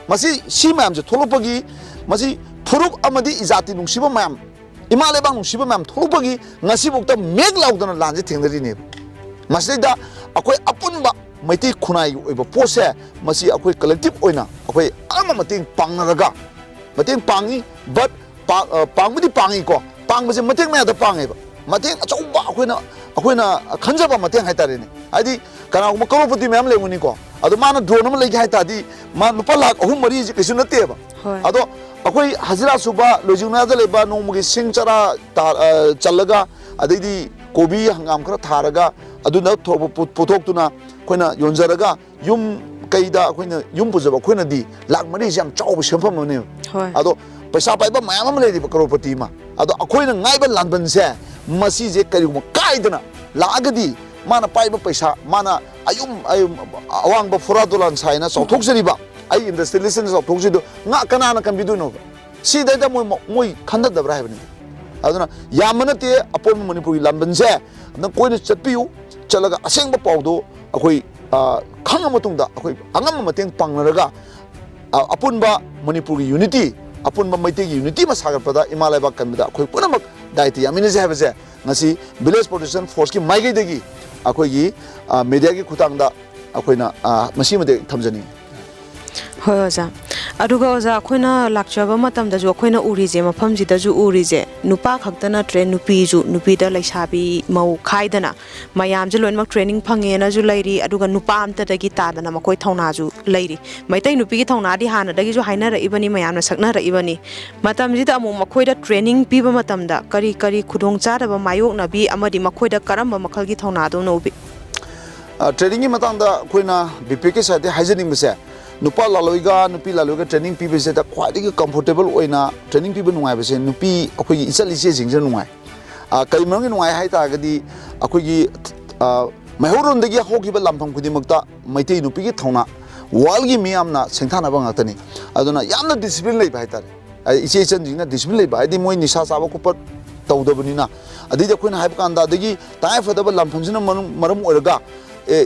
ꯁꯤ ꯃꯌꯥꯝꯁꯦ ꯊꯣꯛꯂꯛꯄꯒꯤ ꯃꯁꯤ ꯐꯨꯔꯨꯞ ꯑꯃꯗꯤ ꯏꯖꯥꯇꯤ ꯅꯨꯡꯁꯤꯕ ꯃꯌꯥꯝ ꯏꯃꯥ ꯂꯩꯕꯥꯛ ꯅꯨꯡꯁꯤꯕ ꯃꯌꯥꯝ ꯊꯣꯛꯂꯛꯄꯒꯤ ꯉꯁꯤꯐꯥꯎꯗ ꯃꯦꯛ ꯂꯥꯎꯗꯅ ꯂꯥꯟꯁꯦ ꯊꯦꯡꯅꯔꯤꯅꯦꯕ ꯃꯁꯤꯗꯩꯗ ꯑꯩꯈꯣꯏ ꯑꯄꯨꯟꯕ ꯃꯩꯇꯩ ꯈꯨꯟꯅꯥꯏꯒꯤ ꯑꯣꯏꯕ ꯄꯣꯠꯁꯦ ꯃꯁꯤ ꯑꯩꯈꯣꯏ ꯀꯂꯦꯛꯇꯤꯞ ꯑꯣꯏꯅ ꯑꯩꯈꯣꯏ ꯑꯃ ꯃꯇꯦꯡ ꯄꯥꯡꯅꯔꯒ ꯃꯇꯦꯡ ꯄꯥꯡꯉꯤ ꯕꯠ ꯄꯥꯡꯕꯨꯗꯤ ꯄꯥꯡꯉꯤꯀꯣ ꯄꯥꯡꯕꯁꯦ ꯃꯇꯦꯡ ꯃꯌꯥꯗ ꯄꯥꯡꯉꯦꯕ ꯃꯇꯦꯡ ꯑꯆꯧꯕ ꯑꯩꯈꯣꯏꯅ ꯈꯟꯖꯕ ꯃꯇꯦꯡ ꯍꯥꯏꯇꯥꯔꯦꯅꯦ ꯍꯥꯏꯗꯤ ꯀꯅꯥꯒꯨꯝꯕ ꯀꯔꯣꯔꯄꯇꯤ ꯃꯌꯥꯝ ꯂꯩꯔꯝꯒꯅꯤꯀꯣ ꯑꯗꯣ ꯃꯥꯅ ꯗ꯭ꯔꯣꯟ ꯑꯃ ꯂꯩꯒꯦ ꯍꯥꯏꯇꯥꯔꯗꯤ ꯃꯥ ꯂꯨꯄꯥ ꯂꯥꯛ 3-4 ꯀꯩꯁꯨ ꯅꯠꯇꯦꯕ ꯑꯗꯣ ꯑꯩꯈꯣꯏ ꯍꯖꯤꯔꯥ ꯁꯨꯕ ꯂꯣꯏꯖꯤꯡꯅꯥꯗ ꯂꯩꯕ ꯅꯣꯡꯃꯒꯤ ꯁꯤꯡ ꯆꯔꯥ ꯆꯜꯂꯒ ꯑꯗꯩꯗꯤ ꯀꯣꯕꯤ ꯍꯪꯒꯥꯝ ꯈꯔ ꯊꯥꯔꯒ ꯑꯗꯨꯅ ꯄꯨꯊꯣꯛꯇꯨꯅ ꯑꯩꯈꯣꯏꯅ ꯌꯣꯟꯖꯔꯒ ꯌꯨꯝ ꯀꯩꯗ ꯑꯩꯈꯣꯏꯅ ꯌꯨꯝ ꯄꯨꯖꯕ ꯑꯩꯈꯣꯏꯅꯗꯤ ꯂꯥꯛ 4ꯁꯦ ꯌꯥꯝ ꯆꯥꯎꯕ ꯁꯦꯟꯐꯝ ꯑꯃꯅꯦꯕ ꯑꯗꯣ ꯄꯩꯁꯥ ꯄꯥꯏꯕ ꯃꯌꯥꯝ ꯑꯃ ꯂꯩꯔꯤꯕ ꯀꯔꯣꯔꯄꯇꯤ ꯑꯃ ꯑꯗꯣ ꯑꯩꯈꯣꯏꯅ ꯉꯥꯏꯕ ꯂꯥꯟꯕꯟꯁꯦ ꯃꯁꯤꯁꯦ ꯀꯔꯤꯒꯨꯝꯕ ꯀꯥꯏꯗꯅ ꯂꯥꯛꯑꯒꯗꯤ ꯃꯥꯅ ꯄꯥꯏꯕ ꯄꯩꯁꯥ ꯃꯥꯅ ꯑꯋꯥꯡꯕ ꯐꯨꯔꯥ ꯗꯣꯂꯥꯟ ꯁꯥꯏꯅ ꯆꯥꯎꯊꯣꯛꯆꯔꯤꯕ ꯑꯩ ꯏꯟꯗꯁꯇ꯭ꯔꯤꯌꯦꯂꯤꯁꯅ ꯆꯥꯎꯊꯣꯛꯆꯔꯤꯗꯣ ꯀꯅꯥꯅ ꯀꯟꯕꯤꯗꯣꯏꯅꯣꯕ ꯁꯤꯗꯩꯗ ꯃꯣꯏ ꯈꯟꯊꯗꯕ꯭ꯔꯥ ꯍꯥꯏꯕꯅꯤ ꯑꯗꯨꯅ ꯌꯥꯝꯕ ꯅꯠꯇꯦ ꯑꯄꯣꯟꯕ ꯃꯅꯤꯄꯨꯔꯒꯤ ꯂꯥꯟꯕꯟꯁꯦ ꯑꯝꯇꯪ ꯀꯣꯏꯅ ꯆꯠꯄꯤꯌꯨ ꯆꯠꯂꯒ ꯑꯁꯦꯡꯕ ꯄꯥꯎꯗꯣ ꯑꯩꯈꯣꯏ ꯈꯪꯉ ꯃꯇꯨꯡꯗ ꯑꯩꯈꯣꯏ ꯑꯉꯝꯕ ꯃꯇꯦꯡ ꯄꯥꯡꯅꯔꯒ ꯑꯄꯨꯟꯕ ꯃꯅꯤꯄꯨꯔꯒꯤ ꯌꯨꯅꯤꯇꯤ ꯑꯄꯨꯟꯕ ꯃꯩꯇꯩꯒꯤ ꯌꯨꯅꯤꯇꯤ ꯑꯃ ꯁꯥꯒꯠꯄꯗ ꯏꯃꯥ ꯂꯩꯕꯥꯛ ꯀꯟꯕꯗ ꯑꯩꯈꯣꯏ ꯄꯨꯝꯅꯃꯛ ꯗꯥꯏꯇ ꯌꯥꯃꯤꯟꯅꯁꯦ ꯍꯥꯏꯕꯁꯦ ꯉꯁꯤ ꯚꯤꯂꯦꯖ ꯄ꯭ꯔꯣꯇꯦꯛꯁꯟ ꯐꯣꯔꯁꯀꯤ ꯃꯥꯏꯀꯩꯗꯒꯤ ꯑꯩꯈꯣꯏꯒꯤ ꯃꯦꯗꯤꯌꯥꯒꯤ ꯈꯨꯠꯊꯥꯡꯗ ꯑꯩꯈꯣꯏꯅ ꯃꯁꯤꯃꯗꯤ ꯊꯝꯖꯅꯤꯡꯉꯤ ꯍꯣꯏ ꯑꯣꯖꯥ ꯑꯗꯨꯒ ꯑꯣꯖꯥ ꯑꯩꯈꯣꯏꯅ ꯂꯥꯛꯆꯕ ꯃꯇꯝꯗꯁꯨ ꯑꯩꯈꯣꯏꯅ ꯎꯔꯤꯁꯦ ꯃꯐꯝꯁꯤꯗꯁꯨ ꯎꯔꯤꯁꯦ ꯅꯨꯄꯥ ꯈꯛꯇ ꯅꯠꯇ꯭ꯔꯦ ꯅꯨꯄꯤꯁꯨ ꯅꯨꯄꯤꯗ ꯂꯩꯁꯥꯕꯤ ꯃꯧ ꯈꯥꯏꯗꯅ ꯃꯌꯥꯝꯁꯦ ꯂꯣꯏꯅꯃꯛ ꯇ꯭ꯔꯦꯅꯤꯡ ꯐꯪꯉꯦꯅꯁꯨ ꯂꯩꯔꯤ ꯑꯗꯨꯒ ꯅꯨꯄꯥ ꯑꯝꯇꯗꯒꯤ ꯇꯥꯗꯅ ꯃꯈꯣꯏ ꯊꯧꯅꯥꯁꯨ ꯂꯩꯔꯤ ꯃꯩꯇꯩ ꯅꯨꯄꯤꯒꯤ ꯊꯧꯅꯥꯗꯤ ꯍꯥꯟꯅꯗꯒꯤꯁꯨ ꯍꯥꯏꯅꯔꯛꯏꯕꯅꯤ ꯃꯌꯥꯝꯅ ꯁꯛꯅꯔꯛꯏꯕꯅꯤ ꯃꯇꯝꯁꯤꯗ ꯑꯃꯨꯛ ꯃꯈꯣꯏꯗ ꯇ꯭ꯔꯦꯅꯤꯡ ꯄꯤꯕ ꯃꯇꯝꯗ ꯀꯔꯤ ꯀꯔꯤ ꯈꯨꯗꯣꯡꯆꯥꯗꯕ ꯃꯥꯌꯣꯛꯅꯕꯤ ꯑꯃꯗꯤ ꯃꯈꯣꯏꯗ ꯀꯔꯝꯕ ꯃꯈꯜꯒꯤ ꯊꯧꯅꯥꯗꯧꯅ ꯎꯕꯤ ꯇ꯭ꯔꯦꯅꯤꯡꯒꯤ ꯃꯇꯥꯡꯗ ꯑꯩꯈꯣꯏꯅ ꯕꯤꯄꯤꯀꯤ ꯁꯥꯏꯠꯇ ꯍꯥꯏꯖꯅꯤꯡꯕꯁꯦ ꯅꯨꯄꯥ ꯂꯥꯂꯣꯏꯒ ꯅꯨꯄꯤ ꯂꯥꯂꯣꯏꯒ ꯇ꯭ꯔꯦꯅꯤꯡ ꯄꯤꯕꯁꯤꯗ ꯈ꯭ꯋꯥꯏꯗꯒꯤ ꯀꯝꯐꯣꯔꯇꯦꯕꯜ ꯑꯣꯏꯅ ꯇ꯭ꯔꯦꯅꯤꯡ ꯄꯤꯕ ꯅꯨꯡꯉꯥꯏꯕꯁꯦ ꯅꯨꯄꯤ ꯑꯩꯈꯣꯏꯒꯤ ꯏꯆꯜ ꯏꯆꯦꯁꯤꯡꯁꯤꯅ ꯅꯨꯡꯉꯥꯏ ꯀꯔꯤ ꯃꯔꯝꯒꯤ ꯅꯨꯡꯉꯥꯏ ꯍꯥꯏ ꯇꯥꯔꯒꯗꯤ ꯑꯩꯈꯣꯏꯒꯤ ꯃꯩꯍꯧꯔꯣꯟꯗꯒꯤ ꯍꯧꯈꯤꯕ ꯂꯝꯐꯝ ꯈꯨꯗꯤꯡꯃꯛꯇ ꯃꯩꯇꯩ ꯅꯨꯄꯤꯒꯤ ꯊꯧꯅꯥ ꯋꯥꯔꯜꯒꯤ ꯃꯤꯌꯥꯝꯅ ꯁꯦꯡꯊꯥꯅꯕ ꯉꯥꯛꯇꯅꯤ ꯑꯗꯨꯅ ꯌꯥꯝꯅ ꯗꯤꯁꯤꯄ꯭ꯂꯤꯟ ꯂꯩꯕ ꯍꯥꯏꯇꯥꯔꯦ ꯏꯆꯦ ꯏꯆꯟꯁꯤꯡꯅ ꯗꯤꯁꯤꯄ꯭ꯂꯤꯟ ꯂꯩꯕ ꯍꯥꯏꯗꯤ ꯃꯣꯏ ꯅꯤꯁꯥ ꯆꯥꯕ ꯈꯣꯠꯄ ꯇꯧꯗꯕꯅꯤꯅ ꯑꯗꯩꯗꯤ ꯑꯩꯈꯣꯏꯅ ꯍꯥꯏꯕ ꯀꯥꯟꯗ ꯑꯗꯒꯤ ꯇꯉꯥꯏꯐꯗꯕ ꯂꯝꯐꯝꯁꯤꯅ ꯃꯔꯝ ꯑꯣꯏꯔꯒ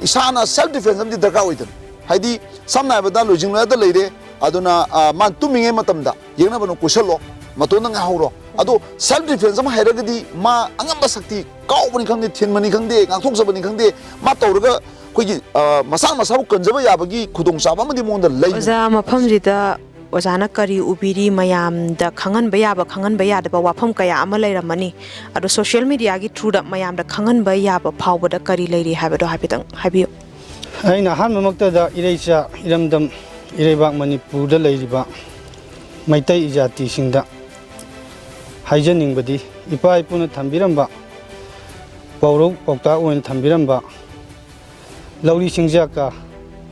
ꯏꯁꯥꯅ ꯁꯦꯜꯐ ꯗꯤꯐꯦꯟꯁ ꯑꯃꯗꯤ ꯗꯔꯀꯥꯔ ꯑꯣꯏꯗꯅ ꯍꯥꯏꯗꯤ ꯁꯝꯅ ꯍꯥꯏꯔꯕꯗ ꯂꯣꯏꯖꯤꯡꯂꯗ ꯂꯩꯔꯦ ꯑꯗꯨꯅ ꯃꯥ ꯇꯨꯝꯃꯤꯉꯩ ꯃꯇꯝꯗ ꯌꯦꯡꯅꯕꯅ ꯀꯣꯏꯁꯜꯂꯣ ꯃꯇꯣꯟꯗ ꯉꯥꯏꯍꯧꯔꯣ ꯑꯗꯣ ꯁꯦꯜꯐ ꯗꯤꯐꯦꯟꯁ ꯑꯃ ꯍꯩꯔꯒꯗꯤ ꯃꯥ ꯑꯉꯝꯕ ꯁꯛꯇꯤ ꯀꯥꯎꯕꯅꯤ ꯈꯪꯗꯦ ꯊꯤꯟꯕꯅꯤ ꯈꯪꯗꯦ ꯉꯥꯛꯊꯣꯛꯆꯕꯅꯤ ꯈꯪꯗꯦ ꯃꯥ ꯇꯧꯔꯒ ꯑꯩꯈꯣꯏꯒꯤ ꯃꯁꯥ ꯃꯁꯥꯕꯨ ꯀꯟꯖꯕ ꯌꯥꯕꯒꯤ ꯈꯨꯗꯣꯡꯆꯥꯕ ꯑꯃꯗꯤ ꯃꯉꯣꯟꯗ ꯂꯩ ꯑꯣꯖꯥ ꯃꯐꯝꯁꯤꯗ ꯑꯣꯖꯥꯅ ꯀꯔꯤ ꯎꯕꯤꯔꯤ ꯃꯌꯥꯝꯗ ꯈꯪꯍꯟꯕ ꯌꯥꯕ ꯈꯪꯍꯟꯕ ꯌꯥꯗꯕ ꯋꯥꯐꯝ ꯀꯌꯥ ꯑꯃ ꯂꯩꯔꯝꯃꯅꯤ ꯑꯗꯣ ꯁꯣꯁꯤꯌꯦꯜ ꯃꯤꯗꯤꯌꯥꯒꯤ ꯊ꯭ꯔꯨꯗ ꯃꯌꯥꯝꯗ ꯈꯪꯍꯟꯕ ꯌꯥꯕ ꯐꯥꯎꯕꯗ ꯀꯔꯤ ꯂꯩꯔꯤ ꯍꯥꯏꯕꯗꯣ ꯍꯥꯏꯐꯦꯠꯇꯪ ꯍꯥꯏꯕꯤꯌꯨ ꯑꯩꯅ ꯑꯍꯥꯟꯕꯃꯛꯇꯗ ꯏꯔꯩꯆꯥ ꯏꯔꯝꯗꯝ ꯏꯔꯩꯕꯥꯛ ꯃꯅꯤꯄꯨꯔꯗ ꯂꯩꯔꯤꯕ ꯃꯩꯇꯩ ꯖꯥꯇꯤꯁꯤꯡꯗ ꯍꯥꯏꯖꯅꯤꯡꯕꯗꯤ ꯏꯄꯥ ꯏꯄꯨꯅ ꯊꯝꯕꯤꯔꯝꯕ ꯄꯥꯎꯔꯧ ꯄꯥꯎꯇꯥꯛ ꯑꯣꯏꯅ ꯊꯝꯕꯤꯔꯝꯕ ꯂꯧꯔꯤ ꯆꯤꯡꯖꯥꯛꯀ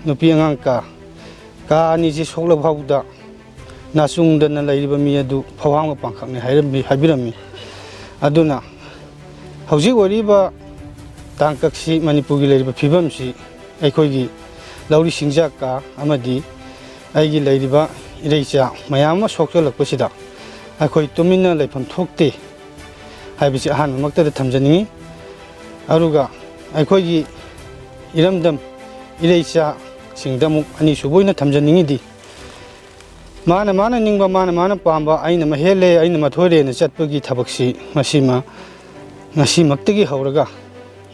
ꯅꯨꯄꯤ ꯑꯉꯥꯡ ꯀꯥ ꯑꯅꯤꯁꯤ ꯁꯣꯛꯂꯕ ꯐꯥꯎꯕꯗ ꯅꯥꯆꯨꯡꯗꯅ ꯂꯩꯔꯤꯕ ꯃꯤ ꯑꯗꯨ ꯐꯋꯥꯡꯕ ꯄꯥꯡꯈꯛꯅꯤ ꯍꯥꯏꯕꯤꯔꯝꯃꯤ ꯑꯗꯨꯅ ꯍꯧꯖꯤꯛ ꯑꯣꯏꯔꯤꯕ ꯇꯥꯡꯀꯛꯁꯤ ꯃꯅꯤꯄꯨꯔꯒꯤ ꯂꯩꯔꯤꯕ ꯐꯤꯕꯝꯁꯤ ꯑꯩꯈꯣꯏꯒꯤ ꯂꯧꯔꯤ ꯆꯤꯡꯖꯥꯛꯀ ꯑꯃꯗꯤ ꯑꯩꯒꯤ ꯂꯩꯔꯤꯕ ꯏꯔꯩꯆꯥ ꯃꯌꯥꯝ ꯑꯃ ꯁꯣꯛꯆꯜꯂꯛꯄꯁꯤꯗ ꯑꯩꯈꯣꯏ ꯇꯨꯃꯤꯟꯅ ꯂꯩꯐꯝ ꯊꯣꯛꯇꯦ ꯍꯥꯏꯕꯁꯤ ꯑꯍꯥꯟꯕꯃꯛꯇꯗ ꯊꯝꯖꯅꯤꯡꯉꯤ ꯑꯗꯨꯒ ꯑꯩꯈꯣꯏꯒꯤ ꯏꯔꯝꯗꯝ ꯏꯔꯩꯆꯥꯁꯤꯡꯗ ꯑꯃꯨꯛ ꯑꯅꯤꯁꯨꯕ ꯑꯣꯏꯅ ꯊꯝꯖꯅꯤꯡꯉꯤꯗꯤ ꯃꯥꯅ ꯅꯤꯡꯕ ꯃꯥꯅ ꯄꯥꯝꯕ ꯑꯩꯅ ꯃꯍꯦꯜꯂꯦ ꯑꯩꯅ ꯃꯊꯣꯏꯔꯦꯅ ꯆꯠꯄꯒꯤ ꯊꯕꯛꯁꯤ ꯃꯁꯤꯃ ꯉꯁꯤꯃꯛꯇꯒꯤ ꯍꯧꯔꯒ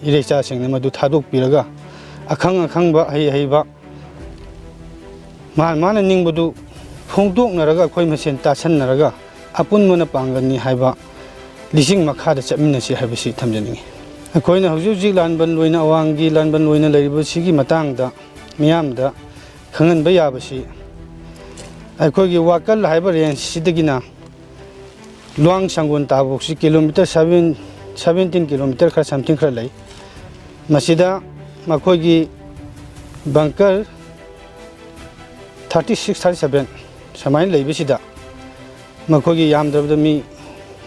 ꯏꯔꯩꯆꯥꯁꯤꯡꯅ ꯃꯗꯨ ꯊꯥꯗꯣꯛꯄꯤꯔꯒ ꯑꯈꯪꯕ ꯑꯍꯩꯕ ꯃꯥꯅ ꯅꯤꯡꯕꯗꯨ ꯐꯣꯡꯗꯣꯛꯅꯔꯒ ꯑꯩꯈꯣꯏ ꯃꯁꯦꯟ ꯇꯥꯁꯟꯅꯔꯒ ꯑꯄꯨꯟꯕꯅ ꯄꯥꯡꯒꯅꯤ ꯍꯥꯏꯕ ꯂꯤꯁꯤꯡ ꯃꯈꯥꯗ ꯆꯠꯃꯤꯟꯅꯁꯤ ꯍꯥꯏꯕꯁꯤ ꯊꯝꯖꯅꯤꯡꯉꯤ ꯑꯩꯈꯣꯏꯅ ꯍꯧꯖꯤꯛ ꯂꯥꯟꯕꯟ ꯑꯣꯏꯅ ꯑꯋꯥꯡꯒꯤ ꯂꯥꯟꯕꯟ ꯑꯣꯏꯅ ꯂꯩꯔꯤꯕꯁꯤꯒꯤ ꯃꯇꯥꯡꯗ ꯃꯤꯌꯥꯝꯗ ꯈꯪꯍꯟꯕ ꯌꯥꯕꯁꯤ ꯑꯩꯈꯣꯏꯒꯤ ꯋꯥꯀꯜ ꯍꯥꯏꯕ ꯔꯦꯟꯖꯁꯤꯗꯒꯤꯅ ꯂꯨꯋꯥꯡ ꯁꯪꯒꯣꯟ ꯇꯥꯕꯣꯛꯁꯤ ꯀꯤꯂꯣꯃꯤꯇꯔ 17 ꯀꯤꯂꯣꯃꯤꯇꯔ ꯈꯔ ꯁꯝꯊꯤꯡ ꯈꯔ ꯂꯩ ꯃꯁꯤꯗ ꯃꯈꯣꯏꯒꯤ ꯕꯪꯀꯔ 36-37 ꯁꯨꯃꯥꯏꯅ ꯂꯩꯕꯁꯤꯗ ꯃꯈꯣꯏꯒꯤ ꯌꯥꯝꯗ꯭ꯔꯕꯗ ꯃꯤ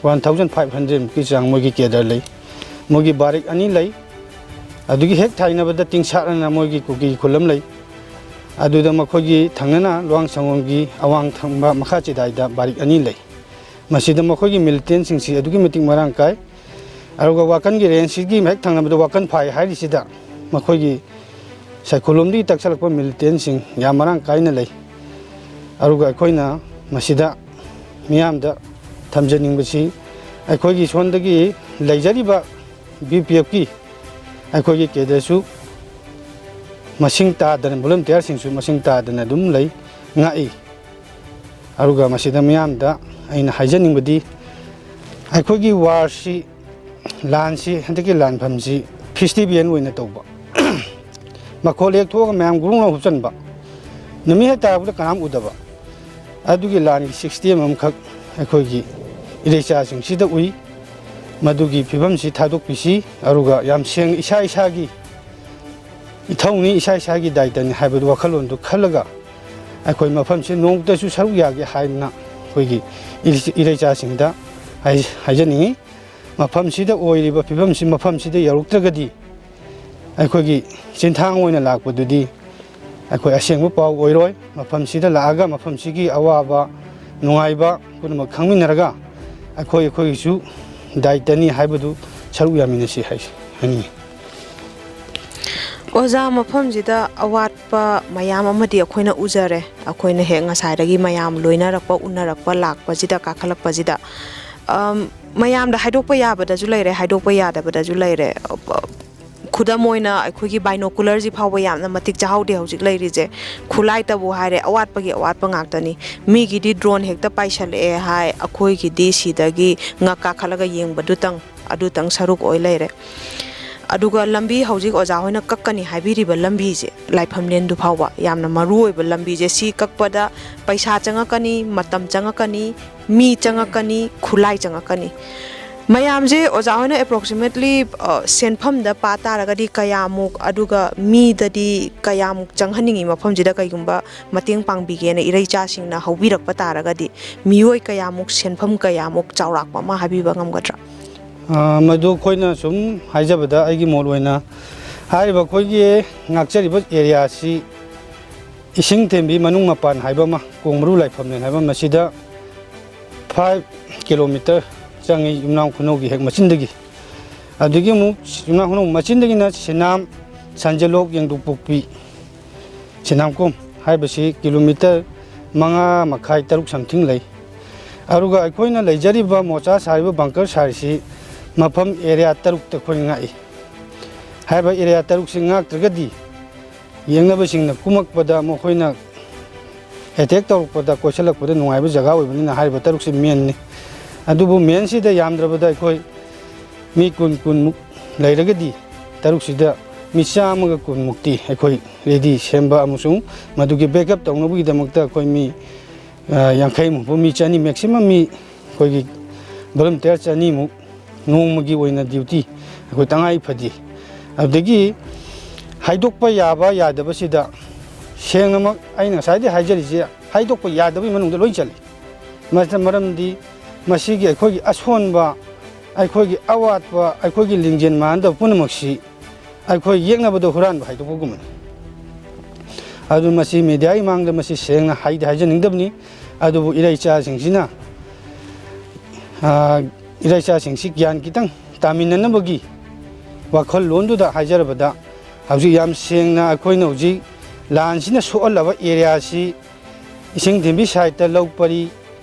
1500 ꯃꯨꯛꯀꯤ ꯆꯥꯡ ꯃꯣꯏꯒꯤ ꯀꯦꯗꯔ ꯂꯩ ꯃꯣꯏꯒꯤ ꯕꯥꯔꯤꯛ ꯑꯅꯤ ꯂꯩ ꯑꯗꯨꯒꯤ ꯍꯦꯛ ꯊꯥꯏꯅꯕꯗ ꯇꯤꯡꯁꯥꯠꯅ ꯃꯣꯏꯒꯤ ꯀꯨꯀꯤ ꯈꯨꯂꯝ ꯂꯩ ꯑꯗꯨꯗ ꯃꯈꯣꯏꯒꯤ ꯊꯪꯅꯅ ꯂꯨꯋꯥꯡ ꯁꯪꯒꯣꯝꯒꯤ ꯑꯋꯥꯡ ꯊꯪꯕ ꯃꯈꯥ ꯆꯦꯗꯥꯏꯗ ꯕꯥꯔꯤꯛ ꯑꯅꯤ ꯂꯩ ꯃꯁꯤꯗ ꯃꯈꯣꯏꯒꯤ ꯃꯤꯂꯤꯇꯦꯟꯁꯤꯡꯁꯤ ꯑꯗꯨꯛꯀꯤ ꯃꯇꯤꯛ ꯃꯔꯥꯡ ꯀꯥꯏ ꯑꯗꯨꯒ ꯋꯥꯀꯟꯒꯤ ꯔꯦꯟꯖꯁꯤꯒꯤ ꯍꯦꯛ ꯊꯪꯅꯕꯗ ꯋꯥꯀꯟ ꯐꯥꯏ ꯍꯥꯏꯔꯤꯁꯤꯗ ꯃꯈꯣꯏꯒꯤ ꯁꯥꯏꯈꯣꯂꯣꯝꯗꯒꯤ ꯇꯛꯁꯜꯂꯛꯄ ꯃꯤꯂꯤꯇꯦꯟꯁꯤꯡ ꯌꯥꯝ ꯃꯔꯥꯡ ꯀꯥꯏꯅ ꯂꯩ ꯑꯗꯨꯒ ꯑꯩꯈꯣꯏꯅ ꯃꯁꯤꯗ ꯃꯤꯌꯥꯝꯗ ꯊꯝꯖꯅꯤꯡꯕꯁꯤ ꯑꯩꯈꯣꯏꯒꯤ ꯁꯣꯟꯗꯒꯤ ꯂꯩꯖꯔꯤꯕ BPFꯀꯤ ꯑꯩꯈꯣꯏꯒꯤ ꯀꯦꯗꯔꯁꯨ ꯃꯁꯤꯡ ꯇꯥꯗꯅ ꯚꯣꯂꯨꯟꯇꯤꯌꯔꯁꯤꯡꯁꯨ ꯃꯁꯤꯡ ꯇꯥꯗꯅ ꯑꯗꯨꯝ ꯂꯩ ꯉꯥꯛꯏ ꯑꯗꯨꯒ ꯃꯁꯤꯗ ꯃꯤꯌꯥꯝꯗ ꯑꯩꯅ ꯍꯥꯏꯖꯅꯤꯡꯕꯗꯤ ꯑꯩꯈꯣꯏꯒꯤ ꯋꯥꯔꯁꯤ ꯂꯥꯟꯁꯤ ꯍꯟꯗꯛꯀꯤ ꯂꯥꯟꯐꯝꯁꯤ ꯐꯦꯁꯇꯤꯚꯦꯜ ꯑꯣꯏꯅ ꯇꯧꯕ ꯃꯈꯣꯜ ꯍꯦꯛ ꯊꯣꯛꯑꯒ ꯃꯌꯥꯝ ꯒꯨꯔꯨꯡꯅ ꯍꯨꯞꯆꯟꯕ ꯅꯨꯃꯤꯠ ꯍꯦꯛ ꯇꯥꯔꯛꯄꯗ ꯀꯅꯥꯝ ꯎꯗꯕ ꯑꯗꯨꯒꯤ ꯂꯥꯟꯒꯤ ꯁꯤꯁꯇꯦꯝ ꯑꯃꯈꯛ ꯑꯩꯈꯣꯏꯒꯤ ꯏꯔꯩꯆꯥꯁꯤꯡꯁꯤꯗ ꯎꯏ ꯃꯗꯨꯒꯤ ꯐꯤꯕꯝꯁꯤ ꯊꯥꯗꯣꯛꯄꯤꯁꯤ ꯑꯗꯨꯒ ꯌꯥꯝ ꯁꯦꯡꯅ ꯏꯁꯥꯒꯤ ꯏꯊꯧꯅꯤ ꯏꯁꯥꯒꯤ ꯗꯥꯏꯇꯅꯤ ꯍꯥꯏꯕꯗꯨ ꯋꯥꯈꯜꯂꯣꯟꯗꯨ ꯈꯜꯂꯒ ꯑꯩꯈꯣꯏ ꯃꯐꯝꯁꯤ ꯅꯣꯡꯃꯇꯁꯨ ꯁꯔꯨꯛ ꯌꯥꯒꯦ ꯍꯥꯏꯗꯅ ꯑꯩꯈꯣꯏꯒꯤ ꯏꯔꯩꯆꯥꯁꯤꯡꯗ ꯍꯥꯏꯖꯅꯤꯡꯉꯤ ꯃꯐꯝꯁꯤꯗ ꯑꯣꯏꯔꯤꯕ ꯐꯤꯕꯝꯁꯤ ꯃꯐꯝꯁꯤꯗ ꯌꯧꯔꯛꯇ꯭ꯔꯒꯗꯤ ꯑꯩꯈꯣꯏꯒꯤ ꯆꯤꯟꯊꯥꯡ ꯑꯣꯏꯅ ꯂꯥꯛꯄꯗꯨꯗꯤ ꯑꯩꯈꯣꯏ ꯑꯁꯦꯡꯕ ꯄꯥꯎ ꯑꯣꯏꯔꯣꯏ ꯃꯐꯝꯁꯤꯗ ꯂꯥꯛꯑꯒ ꯃꯐꯝꯁꯤꯒꯤ ꯑꯋꯥꯕ ꯅꯨꯡꯉꯥꯏꯕ ꯄꯨꯝꯅꯃꯛ ꯈꯪꯃꯤꯟꯅꯔꯒ ꯑꯩꯈꯣꯏꯒꯤꯁꯨ ꯗꯥꯏꯇꯅꯤ ꯍꯥꯏꯕꯗꯨ ꯁꯔꯨꯛ ꯌꯥꯃꯤꯟꯅꯁꯤ ꯍꯥꯏꯅꯤꯡꯉꯤ ꯑꯣꯖꯥ ꯃꯐꯝꯁꯤꯗ ꯑꯋꯥꯠꯄ ꯃꯌꯥꯝ ꯑꯃꯗꯤ ꯑꯩꯈꯣꯏꯅ ꯎꯖꯔꯦ ꯑꯩꯈꯣꯏꯅ ꯍꯦꯛ ꯉꯁꯥꯏꯗꯒꯤ ꯃꯌꯥꯝ ꯂꯣꯏꯅꯔꯛꯄ ꯎꯅꯔꯛꯄ ꯂꯥꯛꯄꯁꯤꯗ ꯀꯥꯈꯠꯂꯛꯄꯁꯤꯗ ꯃꯌꯥꯝꯗ ꯍꯥꯏꯗꯣꯛꯄ ꯌꯥꯕꯗꯁꯨ ꯂꯩꯔꯦ ꯍꯥꯏꯗꯣꯛꯄ ꯌꯥꯗꯕꯗꯁꯨ ꯂꯩꯔꯦ ꯈꯨꯗꯝ ꯑꯣꯏꯅ ꯑꯩꯈꯣꯏꯒꯤ ꯕꯥꯏꯅꯣꯀꯨꯂꯔꯁꯤ ꯐꯥꯎꯕ ꯌꯥꯝꯅ ꯃꯇꯤꯛ ꯆꯥꯍꯧꯗꯦ ꯍꯧꯖꯤꯛ ꯂꯩꯔꯤꯁꯦ ꯈꯨꯠꯂꯥꯏꯇꯕꯨ ꯍꯥꯏꯔꯦ ꯑꯋꯥꯠꯄꯒꯤ ꯑꯋꯥꯠꯄ ꯉꯥꯛꯇꯅꯤ ꯃꯤꯒꯤꯗꯤ ꯗ꯭ꯔꯣꯟ ꯍꯦꯛꯇ ꯄꯥꯏꯁꯜꯂꯛꯑꯦ ꯍꯥꯏ ꯑꯩꯈꯣꯏꯒꯤꯗꯤ ꯁꯤꯗꯒꯤ ꯉꯛ ꯀꯥꯈꯠꯂꯒ ꯑꯗꯨꯇꯪ ꯁꯔꯨꯛ ꯑꯣꯏ ꯂꯩꯔꯦ ꯑꯗꯨꯒ ꯂꯝꯕꯤ ꯍꯧꯖꯤꯛ ꯑꯣꯖꯥ ꯍꯣꯏꯅ ꯀꯛꯀꯅꯤ ꯍꯥꯏꯕꯤꯔꯤꯕ ꯂꯝꯕꯤꯁꯦ ꯂꯥꯏꯐꯝꯂꯦꯟꯗꯨ ꯐꯥꯎꯕ ꯌꯥꯝꯅ ꯃꯔꯨ ꯑꯣꯏꯕ ꯂꯝꯕꯤꯁꯦ ꯁꯤ ꯀꯛꯄꯗ ꯄꯩꯁꯥ ꯆꯪꯉꯛꯀꯅꯤ ꯃꯇꯝ ꯆꯪꯉꯛꯀꯅꯤ ꯃꯤ ꯆꯪꯉꯛꯀꯅꯤ ꯈꯨꯠꯂꯥꯏ ꯆꯪꯉꯛꯀꯅꯤ ꯃꯌꯥꯝꯁꯦ ꯑꯣꯖꯥ ꯍꯣꯏꯅ ꯑꯦꯄ꯭ꯔꯣꯛꯁꯤꯃꯦꯠꯂꯤ ꯁꯦꯟꯐꯝꯗ ꯄꯥ ꯇꯥꯔꯒꯗꯤ ꯀꯌꯥꯃꯨꯛ ꯑꯗꯨꯒ ꯃꯤꯗꯗꯤ ꯀꯌꯥꯃꯨꯛ ꯆꯪꯍꯟꯅꯤꯡꯉꯤ ꯃꯐꯝꯁꯤꯗ ꯀꯩꯒꯨꯝꯕ ꯃꯇꯦꯡ ꯄꯥꯡꯕꯤꯒꯦꯅ ꯏꯔꯩꯆꯥꯁꯤꯡꯅ ꯍꯧꯕꯤꯔꯛꯄ ꯇꯥꯔꯒꯗꯤ ꯃꯤꯑꯣꯏ ꯀꯌꯥꯃꯨꯛ ꯁꯦꯟꯐꯝ ꯀꯌꯥꯃꯨꯛ ꯆꯥꯎꯔꯥꯛꯄ ꯑꯃ ꯍꯥꯏꯕꯤꯕ ꯉꯝꯒꯗ꯭ꯔꯥ ꯃꯗꯨ ꯑꯩꯈꯣꯏꯅ ꯁꯨꯝ ꯍꯥꯏꯖꯕꯗ ꯑꯩꯒꯤ ꯃꯣꯠ ꯑꯣꯏꯅ ꯍꯥꯏꯔꯤꯕ ꯑꯩꯈꯣꯏꯒꯤ ꯉꯥꯛꯆꯔꯤꯕ ꯑꯦꯔꯤꯌꯥꯁꯤ ꯏꯁꯤꯡ ꯊꯦꯝꯕꯤ ꯃꯅꯨꯡ ꯃꯄꯥꯟ ꯍꯥꯏꯕ ꯑꯃ ꯀꯣꯡꯃꯔꯨ ꯂꯥꯏꯐꯝꯂꯦꯟ ꯍꯥꯏꯕ ꯃꯁꯤꯗ 5 ꯀꯤꯂꯣꯃꯤꯇꯔ ꯆꯪꯉꯤ ꯌꯨꯝꯅꯥꯝ ꯈꯨꯅꯧꯒꯤ ꯍꯦꯛ ꯃꯆꯤꯟꯗꯒꯤ ꯑꯗꯨꯗꯒꯤ ꯑꯃꯨꯛ ꯌꯨꯝꯅꯥꯝ ꯈꯨꯅꯧ ꯃꯆꯤꯟꯗꯒꯤꯅ ꯁꯤꯅꯥꯝ ꯁꯟꯖꯂꯣꯛ ꯌꯦꯡꯗꯨꯄꯣꯛꯄꯤ ꯁꯤꯅꯥꯝꯀꯣꯝ ꯍꯥꯏꯕꯁꯤ ꯀꯤꯂꯣꯃꯤꯇꯔ 5.5-6 ꯁꯝꯊꯤꯡ ꯂꯩ ꯑꯗꯨꯒ ꯑꯩꯈꯣꯏꯅ ꯂꯩꯖꯔꯤꯕ ꯃꯣꯆꯥ ꯁꯥꯔꯤꯕ ꯕꯪꯀꯔ ꯁꯥꯔꯤꯁꯤ ꯃꯐꯝ ꯑꯦꯔꯤꯌꯥ 3ꯇ ꯑꯩꯈꯣꯏ ꯉꯥꯛꯏ ꯍꯥꯏꯕ ꯑꯦꯔꯤꯌꯥ 3ꯁꯤ ꯉꯥꯛꯇ꯭ꯔꯒꯗꯤ ꯌꯦꯡꯅꯕꯁꯤꯡꯅ ꯀꯨꯝꯃꯛꯄꯗ ꯃꯈꯣꯏꯅ ꯑꯦꯇꯦꯛ ꯇꯧꯔꯛꯄꯗ ꯀꯣꯏꯁꯤꯜꯂꯛꯄꯗ ꯅꯨꯡꯉꯥꯏꯕ ꯖꯒꯥ ꯑꯣꯏꯕꯅꯤꯅ ꯍꯥꯏꯔꯤꯕ 3ꯁꯤ ꯃꯦꯟꯅꯤ ꯑꯗꯨꯕꯨ ꯃꯦꯟꯁꯤꯗ ꯌꯥꯝꯗ꯭ꯔꯕꯗ ꯑꯩꯈꯣꯏ ꯃꯤ 10-20ꯃꯨꯛ ꯂꯩꯔꯒꯗꯤ 3ꯁꯤꯗ ꯃꯤ 110ꯃꯨꯛꯇꯤ ꯑꯩꯈꯣꯏ ꯔꯦꯗꯤ ꯁꯦꯝꯕ ꯑꯃꯁꯨꯡ ꯃꯗꯨꯒꯤ ꯕꯦꯛꯑꯞ ꯇꯧꯅꯕꯒꯤꯗꯃꯛꯇ ꯑꯩꯈꯣꯏ ꯃꯤ 50-60 ꯃꯤ 200 ꯃꯦꯛꯁꯤꯃꯝ ꯃꯤ ꯑꯩꯈꯣꯏꯒꯤ ꯚꯣꯂꯨꯟꯇꯤꯌꯔ 200ꯃꯨꯛ ꯅꯣꯡꯃꯒꯤ ꯑꯣꯏꯅ ꯗ꯭ꯌꯨꯇꯤ ꯑꯩꯈꯣꯏ ꯇꯉꯥꯏ ꯐꯗꯦ ꯑꯗꯨꯗꯒꯤ ꯍꯥꯏꯗꯣꯛꯄ ꯌꯥꯕ ꯌꯥꯗꯕꯁꯤꯗ ꯁꯦꯡꯅꯃꯛ ꯑꯩꯅ ꯉꯁꯥꯏꯗꯩ ꯍꯥꯏꯖꯔꯤꯁꯦ ꯍꯥꯏꯗꯣꯛꯄ ꯌꯥꯗꯕꯒꯤ ꯃꯅꯨꯡꯗ ꯂꯣꯏ ꯆꯜꯂꯤ ꯃꯔꯝꯗꯤ ꯃꯁꯤꯒꯤ ꯑꯩꯈꯣꯏꯒꯤ ꯑꯁꯣꯟꯕ ꯑꯩꯈꯣꯏꯒꯤ ꯑꯋꯥꯠꯄ ꯑꯩꯈꯣꯏꯒꯤ ꯂꯤꯡꯖꯦꯜ ꯃꯥꯟꯅꯗꯕ ꯄꯨꯝꯅꯃꯛꯁꯤ ꯑꯩꯈꯣꯏ ꯌꯦꯛꯅꯕꯗ ꯍꯨꯔꯥꯟꯕ ꯍꯥꯏꯗꯣꯛꯄꯒꯨꯝꯕꯅꯤ ꯑꯗꯨ ꯃꯁꯤ ꯃꯦꯗꯤꯌꯥꯒꯤ ꯃꯥꯡꯗ ꯃꯁꯤ ꯁꯦꯡꯅ ꯍꯥꯏꯖꯅꯤꯡꯗꯕꯅꯤ ꯑꯗꯨꯕꯨ ꯏꯔꯩꯆꯥꯁꯤꯡꯁꯤꯅ ꯏꯔꯩꯆꯥꯁꯤꯡꯁꯤ ꯒ꯭ꯌꯥꯟ ꯈꯤꯇꯪ ꯇꯥꯃꯤꯟꯅꯅꯕꯒꯤ ꯋꯥꯈꯜꯂꯣꯟꯗꯨꯗ ꯍꯥꯏꯖꯔꯕꯗ ꯍꯧꯖꯤꯛ ꯌꯥꯝ ꯁꯦꯡꯅ ꯑꯩꯈꯣꯏꯅ ꯍꯧꯖꯤꯛ ꯂꯥꯟꯁꯤꯅ ꯁꯣꯛꯍꯜꯂꯕ ꯑꯦꯔꯤꯌꯥꯁꯤ ꯏꯁꯤꯡꯊꯦꯝꯕꯤ ꯁꯥꯏꯠꯇ ꯂꯧ ꯄꯔꯤ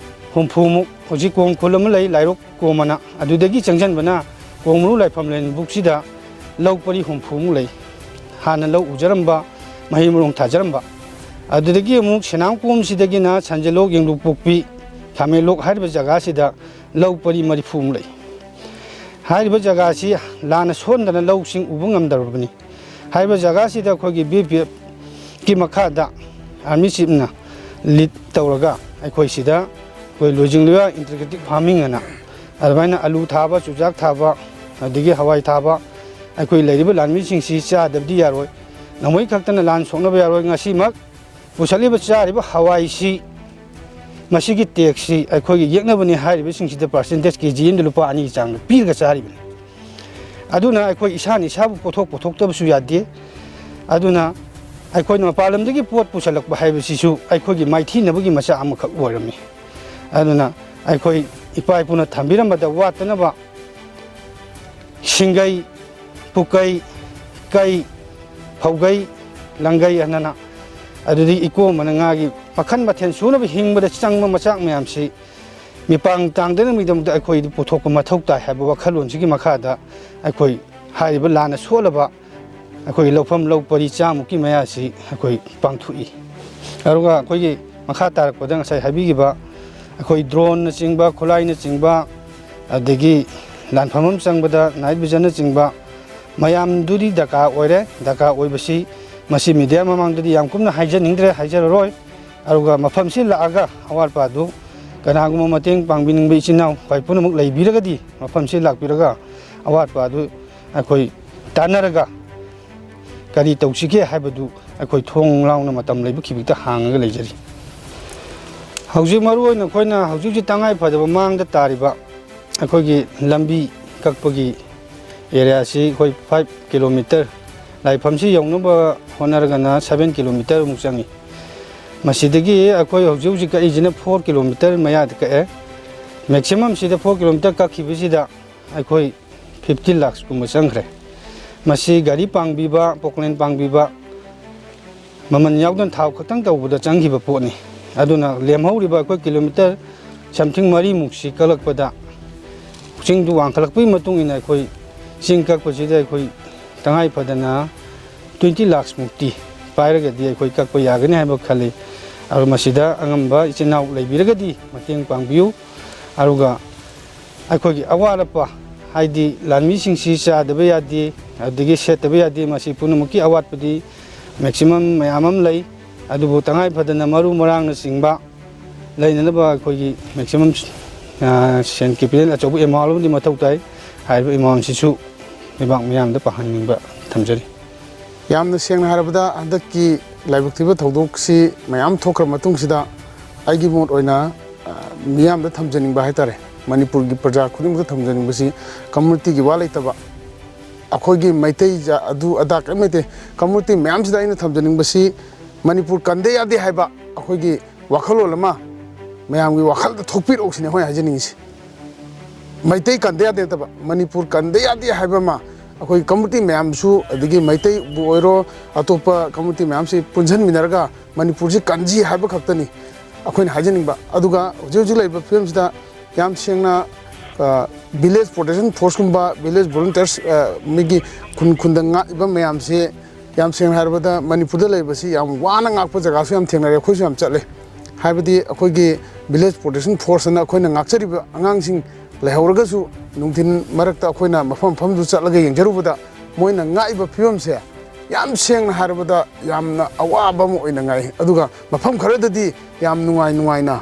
60ꯃꯨꯛ ꯍꯧꯖꯤꯛ ꯀꯣꯝ ꯈꯨꯜ ꯑꯃ ꯂꯩ ꯂꯥꯏꯔꯣꯛ ꯀꯣꯝ ꯑꯅ ꯑꯗꯨꯗꯒꯤ ꯆꯪꯁꯤꯟꯕꯅ ꯀꯣꯡꯃꯔꯨ ꯂꯥꯏꯐꯝꯂꯦꯟ ꯕꯨꯛꯁꯤꯗ ꯂꯧ ꯄꯔꯤ 60ꯃꯨꯛ ꯂꯩ ꯍꯥꯟꯅ ꯂꯧ ꯎꯖꯔꯝꯕ ꯃꯍꯩ ꯃꯔꯣꯡ ꯊꯥꯖꯔꯝꯕ ꯑꯗꯨꯗꯒꯤ ꯑꯃꯨꯛ ꯁꯦꯅꯥꯝꯀꯣꯝꯁꯤꯗꯒꯤꯅ ꯁꯟꯖꯂꯣꯛ ꯌꯦꯡꯗꯨꯄꯣꯛꯄꯤ ꯈꯥꯃꯦꯟꯂꯣꯛ ꯍꯥꯏꯔꯤꯕ ꯖꯒꯥꯁꯤꯗ ꯂꯧ ꯄꯔꯤ 40ꯃꯨꯛ ꯂꯩ ꯍꯥꯏꯔꯤꯕ ꯖꯒꯥꯁꯤ ꯂꯥꯟꯅ ꯁꯣꯟꯗꯅ ꯂꯧꯁꯤꯡ ꯎꯕ ꯉꯝꯗ꯭ꯔꯕꯅꯤ ꯍꯥꯏꯔꯤꯕ ꯖꯒꯥꯁꯤꯗ ꯑꯩꯈꯣꯏꯒꯤ BPFꯀꯤ ꯃꯈꯥꯗ ꯑꯥꯔꯃꯤ ꯆꯤꯞꯅ ꯂꯤꯗ ꯇꯧꯔꯒ ꯑꯩꯈꯣꯏ ꯁꯤꯗ ꯑꯩꯈꯣꯏ ꯂꯣꯏꯖꯤꯡ ꯂꯣꯌꯥ ꯏꯟꯇꯤꯒ꯭ꯔꯦꯇꯤቭ ꯐꯥꯔꯃꯤꯡ ꯑꯅ ꯑꯗꯨꯃꯥꯏꯅ ꯑꯂꯨ ꯊꯥꯕ ꯆꯨꯖꯥꯛ ꯊꯥꯕ ꯑꯗꯒꯤ ꯍꯋꯥꯏ ꯊꯥꯕ ꯑꯩꯈꯣꯏ ꯂꯩꯔꯤꯕ ꯂꯥꯟꯃꯤꯁꯤꯡꯁꯤ ꯆꯥꯗꯕꯗꯤ ꯌꯥꯔꯣꯏ ꯅꯣꯡꯃꯩ ꯈꯛꯇꯅ ꯂꯥꯟ ꯁꯣꯛꯅꯕ ꯌꯥꯔꯣꯏ ꯉꯁꯤꯃꯛ ꯄꯨꯁꯜꯂꯤꯕ ꯆꯥꯔꯤꯕ ꯍꯋꯥꯏꯁꯤ ꯃꯁꯤꯒꯤ ꯇꯦꯛꯁꯁꯤ ꯑꯩꯈꯣꯏꯒꯤ ꯌꯦꯛꯅꯕꯅꯤ ꯍꯥꯏꯔꯤꯕꯁꯤꯡꯁꯤꯗ ꯄꯥꯔꯁꯦꯟꯇꯦꯖ KG ꯑꯃꯗ ꯂꯨꯄꯥ 2ꯒꯤ ꯆꯥꯡꯗ ꯄꯤꯔꯒ ꯆꯥꯔꯤꯕꯅꯤ ꯑꯗꯨꯅ ꯑꯩꯈꯣꯏ ꯏꯁꯥꯅ ꯏꯁꯥꯕꯨ ꯄꯣꯠꯊꯣꯛꯇꯕꯁꯨ ꯌꯥꯗꯦ ꯑꯗꯨꯅ ꯑꯩꯈꯣꯏꯅ ꯃꯄꯥꯟ ꯂꯝꯗꯒꯤ ꯄꯣꯠ ꯄꯨꯁꯜꯂꯛꯄ ꯍꯥꯏꯕꯁꯤꯁꯨ ꯑꯩꯈꯣꯏꯒꯤ ꯃꯥꯏꯊꯤꯅꯕꯒꯤ ꯃꯆꯥꯛ ꯑꯃꯈꯛ ꯑꯣꯏꯔꯝꯃꯤ ꯑꯗꯨꯅ ꯑꯩꯈꯣꯏ ꯏꯄꯥ ꯏꯄꯨꯅ ꯊꯝꯕꯤꯔꯝꯕꯗ ꯋꯥꯠꯇꯅꯕ ꯁꯤꯡꯒꯩ ꯄꯨꯀꯩ ꯀꯩ ꯐꯧꯒꯩ ꯂꯪꯒꯩ ꯍꯥꯏꯅ ꯑꯗꯨꯗꯒꯤ ꯏꯀꯣꯝꯕꯅ ꯉꯥꯒꯤ ꯃꯈꯟ ꯃꯊꯦꯜ ꯁꯨꯅꯕ ꯍꯤꯡꯕꯗ ꯆꯪꯕ ꯃꯆꯥꯛ ꯃꯌꯥꯝꯁꯤ ꯃꯤꯄꯥꯡ ꯇꯥꯡꯗꯅꯕꯒꯤꯗꯃꯛꯇ ꯑꯩꯈꯣꯏ ꯄꯨꯊꯣꯛꯄ ꯃꯊꯧ ꯇꯥꯏ ꯍꯥꯏꯕ ꯋꯥꯈꯜꯂꯣꯟꯁꯤꯒꯤ ꯃꯈꯥꯗ ꯑꯩꯈꯣꯏ ꯍꯥꯏꯔꯤꯕ ꯂꯥꯟꯅ ꯁꯣꯛꯂꯕ ꯑꯩꯈꯣꯏꯒꯤ ꯂꯧꯐꯝ ꯂꯧ ꯄꯔꯤ 100ꯃꯨꯛꯀꯤ ꯃꯌꯥꯁꯤ ꯑꯩꯈꯣꯏ ꯄꯥꯡꯊꯣꯛꯏ ꯑꯗꯨꯒ ꯑꯩꯈꯣꯏꯒꯤ ꯃꯈꯥ ꯇꯥꯔꯛꯄꯗ ꯉꯁꯥꯏ ꯍꯥꯏꯕꯤꯈꯤꯕ ꯑꯩꯈꯣꯏ ꯗ꯭ꯔꯣꯟꯅꯆꯤꯡꯕ ꯈꯨꯠꯂꯥꯏꯅꯆꯤꯡꯕ ꯑꯗꯒꯤ ꯂꯥꯟꯐꯝ ꯑꯃ ꯆꯪꯕꯗ ꯅꯥꯏꯠ ꯚꯤꯖꯟꯅꯆꯤꯡꯕ ꯃꯌꯥꯝꯗꯨꯗꯤ ꯗꯔꯀꯥꯔ ꯑꯣꯏꯔꯦ ꯗꯔꯀꯥꯔ ꯑꯣꯏꯕꯁꯤ ꯃꯁꯤ ꯃꯤꯗꯤꯌꯥ ꯃꯃꯥꯡꯗꯗꯤ ꯌꯥꯝ ꯀꯨꯞꯅ ꯍꯥꯏꯖꯅꯤꯡꯗ꯭ꯔꯦ ꯍꯥꯏꯖꯔꯔꯣꯏ ꯑꯗꯨꯒ ꯃꯐꯝꯁꯤ ꯂꯥꯛꯑꯒ ꯑꯋꯥꯠꯄ ꯑꯗꯨ ꯀꯅꯥꯒꯨꯝꯕ ꯃꯇꯦꯡ ꯄꯥꯡꯕꯤꯅꯤꯡꯕ ꯏꯆꯤꯟ ꯏꯅꯥꯎ ꯑꯩꯈꯣꯏ ꯄꯨꯝꯅꯃꯛ ꯂꯩꯕꯤꯔꯒꯗꯤ ꯃꯐꯝꯁꯤ ꯂꯥꯛꯄꯤꯔꯒ ꯑꯋꯥꯠꯄ ꯑꯗꯨ ꯑꯩꯈꯣꯏ ꯇꯥꯟꯅꯔꯒ ꯀꯔꯤ ꯇꯧꯁꯤꯒꯦ ꯍꯥꯏꯕꯗꯨ ꯑꯩꯈꯣꯏ ꯊꯣꯡ ꯂꯥꯎꯅ ꯃꯇꯝ ꯂꯩꯕ ꯈꯤꯕꯤꯛꯇ ꯍꯥꯡꯉꯒ ꯂꯩꯖꯔꯤ ꯍꯧꯖꯤꯛ ꯃꯔꯨꯑꯣꯏꯅ ꯑꯩꯈꯣꯏꯅ ꯍꯧꯖꯤꯛ ꯇꯉꯥꯏ ꯐꯗꯕ ꯃꯥꯡꯗ ꯇꯥꯔꯤꯕ ꯑꯩꯈꯣꯏꯒꯤ ꯂꯝꯕꯤ ꯀꯛꯄꯒꯤ ꯑꯦꯔꯤꯌꯥꯁꯤ ꯑꯩꯈꯣꯏ 5 ꯀꯤꯂꯣꯃꯤꯇꯔ ꯂꯥꯏꯐꯝꯁꯤ ꯌꯧꯅꯕ ꯍꯣꯠꯅꯔꯒꯅ 7 ꯀꯤꯂꯣꯃꯤꯇꯔꯃꯨꯛ ꯆꯪꯏ ꯃꯁꯤꯗꯒꯤ ꯑꯩꯈꯣꯏ ꯍꯧꯖꯤꯛ ꯀꯛꯏꯁꯤꯅ 4 ꯀꯤꯂꯣꯃꯤꯇꯔ ꯃꯌꯥꯗ ꯀꯛꯑꯦ ꯃꯦꯛꯁꯤꯃꯝ ꯁꯤꯗ 4 ꯀꯤꯂꯣꯃꯤꯇꯔ ꯀꯛꯈꯤꯕꯁꯤꯗ ꯑꯩꯈꯣꯏ 50 ꯂꯥꯈꯀꯨꯝꯕ ꯆꯪꯈ꯭ꯔꯦ ꯃꯁꯤ ꯒꯥꯔꯤ ꯄꯥꯡꯕꯤꯕ ꯄꯣꯀꯂꯦꯟ ꯄꯥꯡꯕꯤꯕ ꯃꯃꯜ ꯌꯥꯎꯗꯅ ꯊꯥꯎ ꯈꯛꯇꯪ ꯇꯧꯕꯗ ꯆꯪꯈꯤꯕ ꯄꯣꯠꯅꯤ ꯑꯗꯨꯅ ꯂꯦꯝꯍꯧꯔꯤꯕ ꯑꯩꯈꯣꯏ ꯀꯤꯂꯣꯃꯤꯇꯔ ꯁꯝꯊꯤꯡ 4ꯃꯨꯛꯁꯤ ꯀꯛꯂꯛꯄꯗ ꯆꯤꯡꯗꯨ ꯋꯥꯡꯈꯠꯂꯛꯄꯒꯤ ꯃꯇꯨꯡ ꯏꯟꯅ ꯑꯩꯈꯣꯏ ꯆꯤꯡ ꯀꯛꯄꯁꯤꯗ ꯑꯩꯈꯣꯏ ꯇꯉꯥꯏ ꯐꯗꯅ 20 lakhs ꯃꯨꯛꯇꯤ ꯄꯥꯏꯔꯒꯗꯤ ꯑꯩꯈꯣꯏ ꯀꯛꯄ ꯌꯥꯒꯅꯤ ꯍꯥꯏꯕ ꯈꯜꯂꯤ ꯑꯗꯨ ꯃꯁꯤꯗ ꯑꯉꯝꯕ ꯏꯆꯤꯟ ꯏꯅꯥꯎ ꯂꯩꯕꯤꯔꯒꯗꯤ ꯃꯇꯦꯡ ꯄꯥꯡꯕꯤꯌꯨ ꯑꯗꯨꯒ ꯑꯩꯈꯣꯏꯒꯤ ꯑꯋꯥꯠ ꯑꯄꯥ ꯍꯥꯏꯗꯤ ꯂꯥꯟꯃꯤꯁꯤꯡꯁꯤ ꯆꯥꯗꯕ ꯌꯥꯗꯦ ꯑꯗꯒꯤ ꯁꯦꯠꯇꯕ ꯌꯥꯗꯦ ꯃꯁꯤ ꯄꯨꯝꯅꯃꯛꯀꯤ ꯑꯋꯥꯠꯄꯗꯤ ꯃꯦꯛꯁꯤꯃꯝ ꯃꯌꯥꯝ ꯑꯃ ꯂꯩ ꯑꯗꯨꯕꯨ ꯇꯉꯥꯏ ꯐꯗꯅ ꯃꯔꯨ ꯃꯔꯥꯡꯅꯆꯤꯡꯕ ꯂꯩꯅꯅꯕ ꯑꯩꯈꯣꯏꯒꯤ ꯃꯦꯛꯁꯤꯃꯝ ꯁꯦꯟ ꯀꯦꯄꯤꯇꯦꯜ ꯑꯆꯧꯕ ꯑꯦꯃꯥꯎꯟ ꯑꯃꯗꯤ ꯃꯊꯧ ꯇꯥꯏ ꯍꯥꯏꯔꯤꯕ ꯑꯦꯃꯥꯎꯟꯁꯤꯁꯨ ꯂꯩꯕꯥꯛ ꯃꯤꯌꯥꯝꯗ ꯄꯥꯍꯟꯅꯤꯡꯕ ꯊꯝꯖꯔꯤ ꯌꯥꯝꯅ ꯁꯦꯡꯅ ꯍꯥꯏꯔꯕꯗ ꯍꯟꯗꯛꯀꯤ ꯂꯥꯏꯕꯛ ꯊꯤꯕ ꯊꯧꯗꯣꯛꯁꯤ ꯃꯌꯥꯝ ꯊꯣꯛꯈ꯭ꯔ ꯃꯇꯨꯡꯁꯤꯗ ꯑꯩꯒꯤ ꯃꯣꯠ ꯑꯣꯏꯅ ꯃꯤꯌꯥꯝꯗ ꯊꯝꯖꯅꯤꯡꯕ ꯍꯥꯏꯇꯥꯔꯦ ꯃꯅꯤꯄꯨꯔꯒꯤ ꯄ꯭ꯔꯖꯥ ꯈꯨꯗꯤꯡꯃꯛꯇ ꯊꯝꯖꯅꯤꯡꯕꯁꯤ ꯀꯝꯃꯨꯅꯤꯇꯤꯒꯤ ꯋꯥ ꯂꯩꯇꯕ ꯑꯩꯈꯣꯏꯒꯤ ꯃꯩꯇꯩ ꯑꯗꯨ ꯑꯗꯥ ꯀꯔꯤꯝ ꯂꯩꯇꯦ ꯀꯝꯃꯨꯅꯤꯇꯤ ꯃꯌꯥꯝꯁꯤꯗ ꯑꯩꯅ ꯊꯝꯖꯅꯤꯡꯕꯁꯤ ꯃꯅꯤꯄꯨꯔ ꯀꯟꯗ ꯌꯥꯗꯦ ꯍꯥꯏꯕ ꯑꯩꯈꯣꯏꯒꯤ ꯋꯥꯈꯜꯂꯣꯟ ꯑꯃ ꯃꯌꯥꯝꯒꯤ ꯋꯥꯈꯜꯗ ꯊꯣꯛꯄꯤꯔꯛꯎꯁꯤꯅꯦ ꯑꯩꯈꯣꯏ ꯍꯥꯏꯖꯅꯤꯡꯉꯤꯁꯤ ꯃꯩꯇꯩ ꯀꯟꯗ ꯌꯥꯗꯦ ꯅꯠꯇꯕ ꯃꯅꯤꯄꯨꯔ ꯀꯟꯗ ꯌꯥꯗꯦ ꯍꯥꯏꯕ ꯑꯃ ꯑꯩꯈꯣꯏ ꯀꯝꯃꯨꯅꯤꯇꯤ ꯃꯌꯥꯝꯁꯨ ꯑꯗꯒꯤ ꯃꯩꯇꯩꯕꯨ ꯑꯣꯏꯔꯣ ꯑꯇꯣꯞꯄ ꯀꯝꯃꯨꯅꯤꯇꯤ ꯃꯌꯥꯝꯁꯤ ꯄꯨꯟꯁꯤꯟꯃꯤꯟꯅꯔꯒ ꯃꯅꯤꯄꯨꯔꯁꯤ ꯀꯟꯖꯤ ꯍꯥꯏꯕ ꯈꯛꯇꯅꯤ ꯑꯩꯈꯣꯏꯅ ꯍꯥꯏꯖꯅꯤꯡꯕ ꯑꯗꯨꯒ ꯍꯧꯖꯤꯛ ꯍꯧꯖꯤꯛ ꯂꯩꯔꯤꯕ ꯐꯤꯕꯝꯁꯤꯗ ꯌꯥꯝ ꯁꯦꯡꯅ ꯚꯤꯂꯦꯖ ꯄ꯭ꯔꯣꯇꯦꯛꯁꯟ ꯐꯣꯔꯁꯀꯨꯝꯕ ꯚꯤꯂꯦꯖ ꯚꯣꯂꯨꯟꯇꯤꯌꯔꯁ ꯃꯤꯒꯤ ꯈꯨꯟꯗ ꯉꯥꯛꯏꯕ ꯃꯌꯥꯝꯁꯦ ꯌꯥꯝ ꯁꯦꯡꯅ ꯍꯥꯏꯔꯕꯗ ꯃꯅꯤꯄꯨꯔꯗ ꯂꯩꯕꯁꯤ ꯌꯥꯝ ꯋꯥꯅ ꯉꯥꯛꯄ ꯖꯒꯥꯁꯨ ꯌꯥꯝ ꯊꯦꯡꯅꯔꯦ ꯑꯩꯈꯣꯏꯁꯨ ꯌꯥꯝ ꯆꯠꯂꯦ ꯍꯥꯏꯕꯗꯤ ꯑꯩꯈꯣꯏꯒꯤ ꯚꯤꯂꯦꯖ ꯄ꯭ꯔꯣꯇꯦꯛꯁꯟ ꯐꯣꯔꯁꯅ ꯑꯩꯈꯣꯏꯅ ꯉꯥꯛꯆꯔꯤꯕ ꯑꯉꯥꯡꯁꯤꯡ ꯂꯩꯍꯧꯔꯒꯁꯨ ꯅꯨꯡꯊꯤꯟ ꯃꯔꯛꯇ ꯑꯩꯈꯣꯏꯅ ꯃꯐꯝꯗꯨ ꯆꯠꯂꯒ ꯌꯦꯡꯖꯔꯨꯕꯗ ꯃꯣꯏꯅ ꯉꯥꯛꯏꯕ ꯐꯤꯕꯝꯁꯦ ꯌꯥꯝ ꯁꯦꯡꯅ ꯍꯥꯏꯔꯕꯗ ꯌꯥꯝꯅ ꯑꯋꯥꯕ ꯑꯃ ꯑꯣꯏꯅ ꯉꯥꯏ ꯑꯗꯨꯒ ꯃꯐꯝ ꯈꯔꯗꯗꯤ ꯌꯥꯝ ꯅꯨꯡꯉꯥꯏꯅ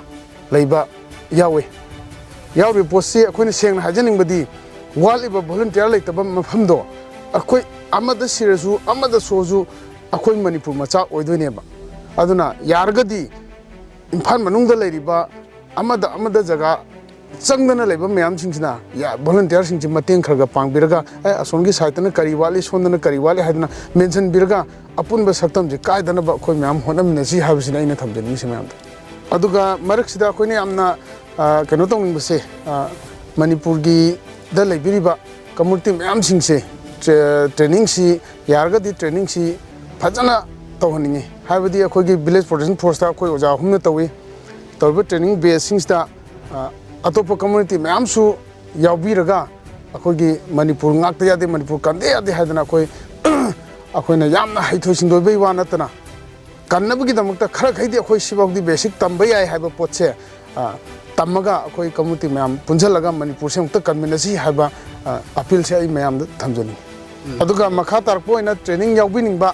ꯂꯩꯕ ꯌꯥꯎꯏ ꯌꯥꯎꯔꯤꯕ ꯄꯣꯠꯁꯤ ꯑꯩꯈꯣꯏꯅ ꯁꯦꯡꯅ ꯍꯥꯏꯖꯅꯤꯡꯕꯗꯤ ꯋꯥꯠꯂꯤꯕ ꯚꯣꯂꯨꯟꯇꯤꯌꯔ ꯂꯩꯇꯕ ꯃꯐꯝꯗꯣ ꯑꯩꯈꯣꯏ ꯑꯃꯗ ꯁꯤꯔꯁꯨ ꯑꯃꯗ ꯁꯣꯛꯑꯁꯨ ꯑꯩꯈꯣꯏ ꯃꯅꯤꯄꯨꯔ ꯃꯆꯥ ꯑꯣꯏꯗꯣꯏꯅꯦꯕ ꯑꯗꯨꯅ ꯌꯥꯔꯒꯗꯤ ꯏꯝꯐꯥꯜ ꯃꯅꯨꯡꯗ ꯂꯩꯔꯤꯕ ꯑꯃꯗ ꯖꯒꯥ ꯆꯪꯗꯅ ꯂꯩꯕ ꯃꯌꯥꯝꯁꯤꯡꯁꯤꯅ ꯚꯣꯂꯨꯟꯇꯤꯌꯔꯁꯤꯡꯁꯤ ꯃꯇꯦꯡ ꯈꯔ ꯄꯥꯡꯕꯤꯔꯒ ꯑꯁꯣꯝꯒꯤ ꯁꯥꯏꯠꯇꯅ ꯀꯔꯤ ꯋꯥꯠꯂꯤ ꯁꯣꯝꯗꯅ ꯀꯔꯤ ꯋꯥꯠꯂꯤ ꯍꯥꯏꯗꯅ ꯃꯦꯟꯁꯤꯟꯕꯤꯔꯒ ꯑꯄꯨꯟꯕ ꯁꯛꯇꯝꯁꯤ ꯀꯥꯏꯗꯅꯕ ꯑꯩꯈꯣꯏ ꯃꯌꯥꯝ ꯍꯣꯠꯅꯃꯤꯟꯅꯁꯤ ꯍꯥꯏꯕꯁꯤꯅ ꯑꯩꯅ ꯊꯝꯖꯅꯤꯡꯉꯤꯁꯤ ꯃꯌꯥꯝꯗ ꯑꯗꯨꯒ ꯃꯔꯛꯁꯤꯗ ꯑꯩꯈꯣꯏꯅ ꯌꯥꯝꯅ ꯀꯩꯅꯣ ꯇꯧꯅꯤꯡꯕꯁꯦ ꯃꯅꯤꯄꯨꯔꯒꯤꯗ ꯂꯩꯕꯤꯔꯤꯕ ꯀꯝꯃꯨꯅꯤꯇꯤ ꯃꯌꯥꯝꯁꯤꯡꯁꯦ ꯇ꯭ꯔꯦꯅꯤꯡꯁꯤ ꯌꯥꯔꯒꯗꯤ ꯇ꯭ꯔꯦꯅꯤꯡꯁꯤ ꯐꯖꯅ ꯇꯧꯍꯟꯅꯤꯡꯉꯤ ꯍꯥꯏꯕꯗꯤ ꯑꯩꯈꯣꯏꯒꯤ ꯚꯤꯂꯦꯖ ꯄ꯭ꯔꯣꯇꯦꯛꯁꯟ ꯐꯣꯔꯁꯇ ꯑꯩꯈꯣꯏ ꯑꯣꯖꯥ 3ꯅ ꯇꯧꯏ ꯇꯧꯔꯤꯕ ꯇ꯭ꯔꯦꯅꯤꯡ ꯕꯦꯁꯁꯤꯡꯁꯤꯗ ꯑꯇꯣꯞꯄ ꯀꯝꯃꯨꯅꯤꯇꯤ ꯃꯌꯥꯝꯁꯨ ꯌꯥꯎꯕꯤꯔꯒ ꯑꯩꯈꯣꯏꯒꯤ ꯃꯅꯤꯄꯨꯔ ꯉꯥꯛꯇ ꯌꯥꯗꯦ ꯃꯅꯤꯄꯨꯔ ꯀꯟꯗ ꯌꯥꯗꯦ ꯍꯥꯏꯗꯅ ꯑꯩꯈꯣꯏꯅ ꯌꯥꯝꯅ ꯍꯩꯊꯣꯏ ꯁꯤꯡꯊꯣꯏꯕꯒꯤ ꯋꯥ ꯅꯠꯇꯅ ꯀꯟꯅꯕꯒꯤꯗꯃꯛꯇ ꯈꯔꯈꯩꯗꯤ ꯑꯩꯈꯣꯏ ꯁꯤꯐꯥꯎꯗꯤ ꯕꯦꯁꯤꯛ ꯇꯝꯕ ꯌꯥꯏ ꯍꯥꯏꯕ ꯄꯣꯠꯁꯦ ꯇꯝꯃꯒ ꯑꯩꯈꯣꯏ ꯀꯝꯃꯨꯅꯤꯇꯤ ꯃꯌꯥꯝ ꯄꯨꯟꯁꯤꯜꯂꯒ ꯃꯅꯤꯄꯨꯔꯁꯦ ꯑꯃꯨꯛꯇ ꯀꯟꯃꯤꯟꯅꯁꯤ ꯍꯥꯏꯕ ꯑꯄꯤꯜꯁꯦ ꯑꯩ ꯃꯌꯥꯝꯗ ꯊꯝꯖꯅꯤꯡꯉꯤ ꯑꯗꯨꯒ ꯃꯈꯥ ꯇꯥꯔꯛꯄ ꯑꯣꯏꯅ ꯇ꯭ꯔꯦꯅꯤꯡ ꯌꯥꯎꯕꯤꯅꯤꯡꯕ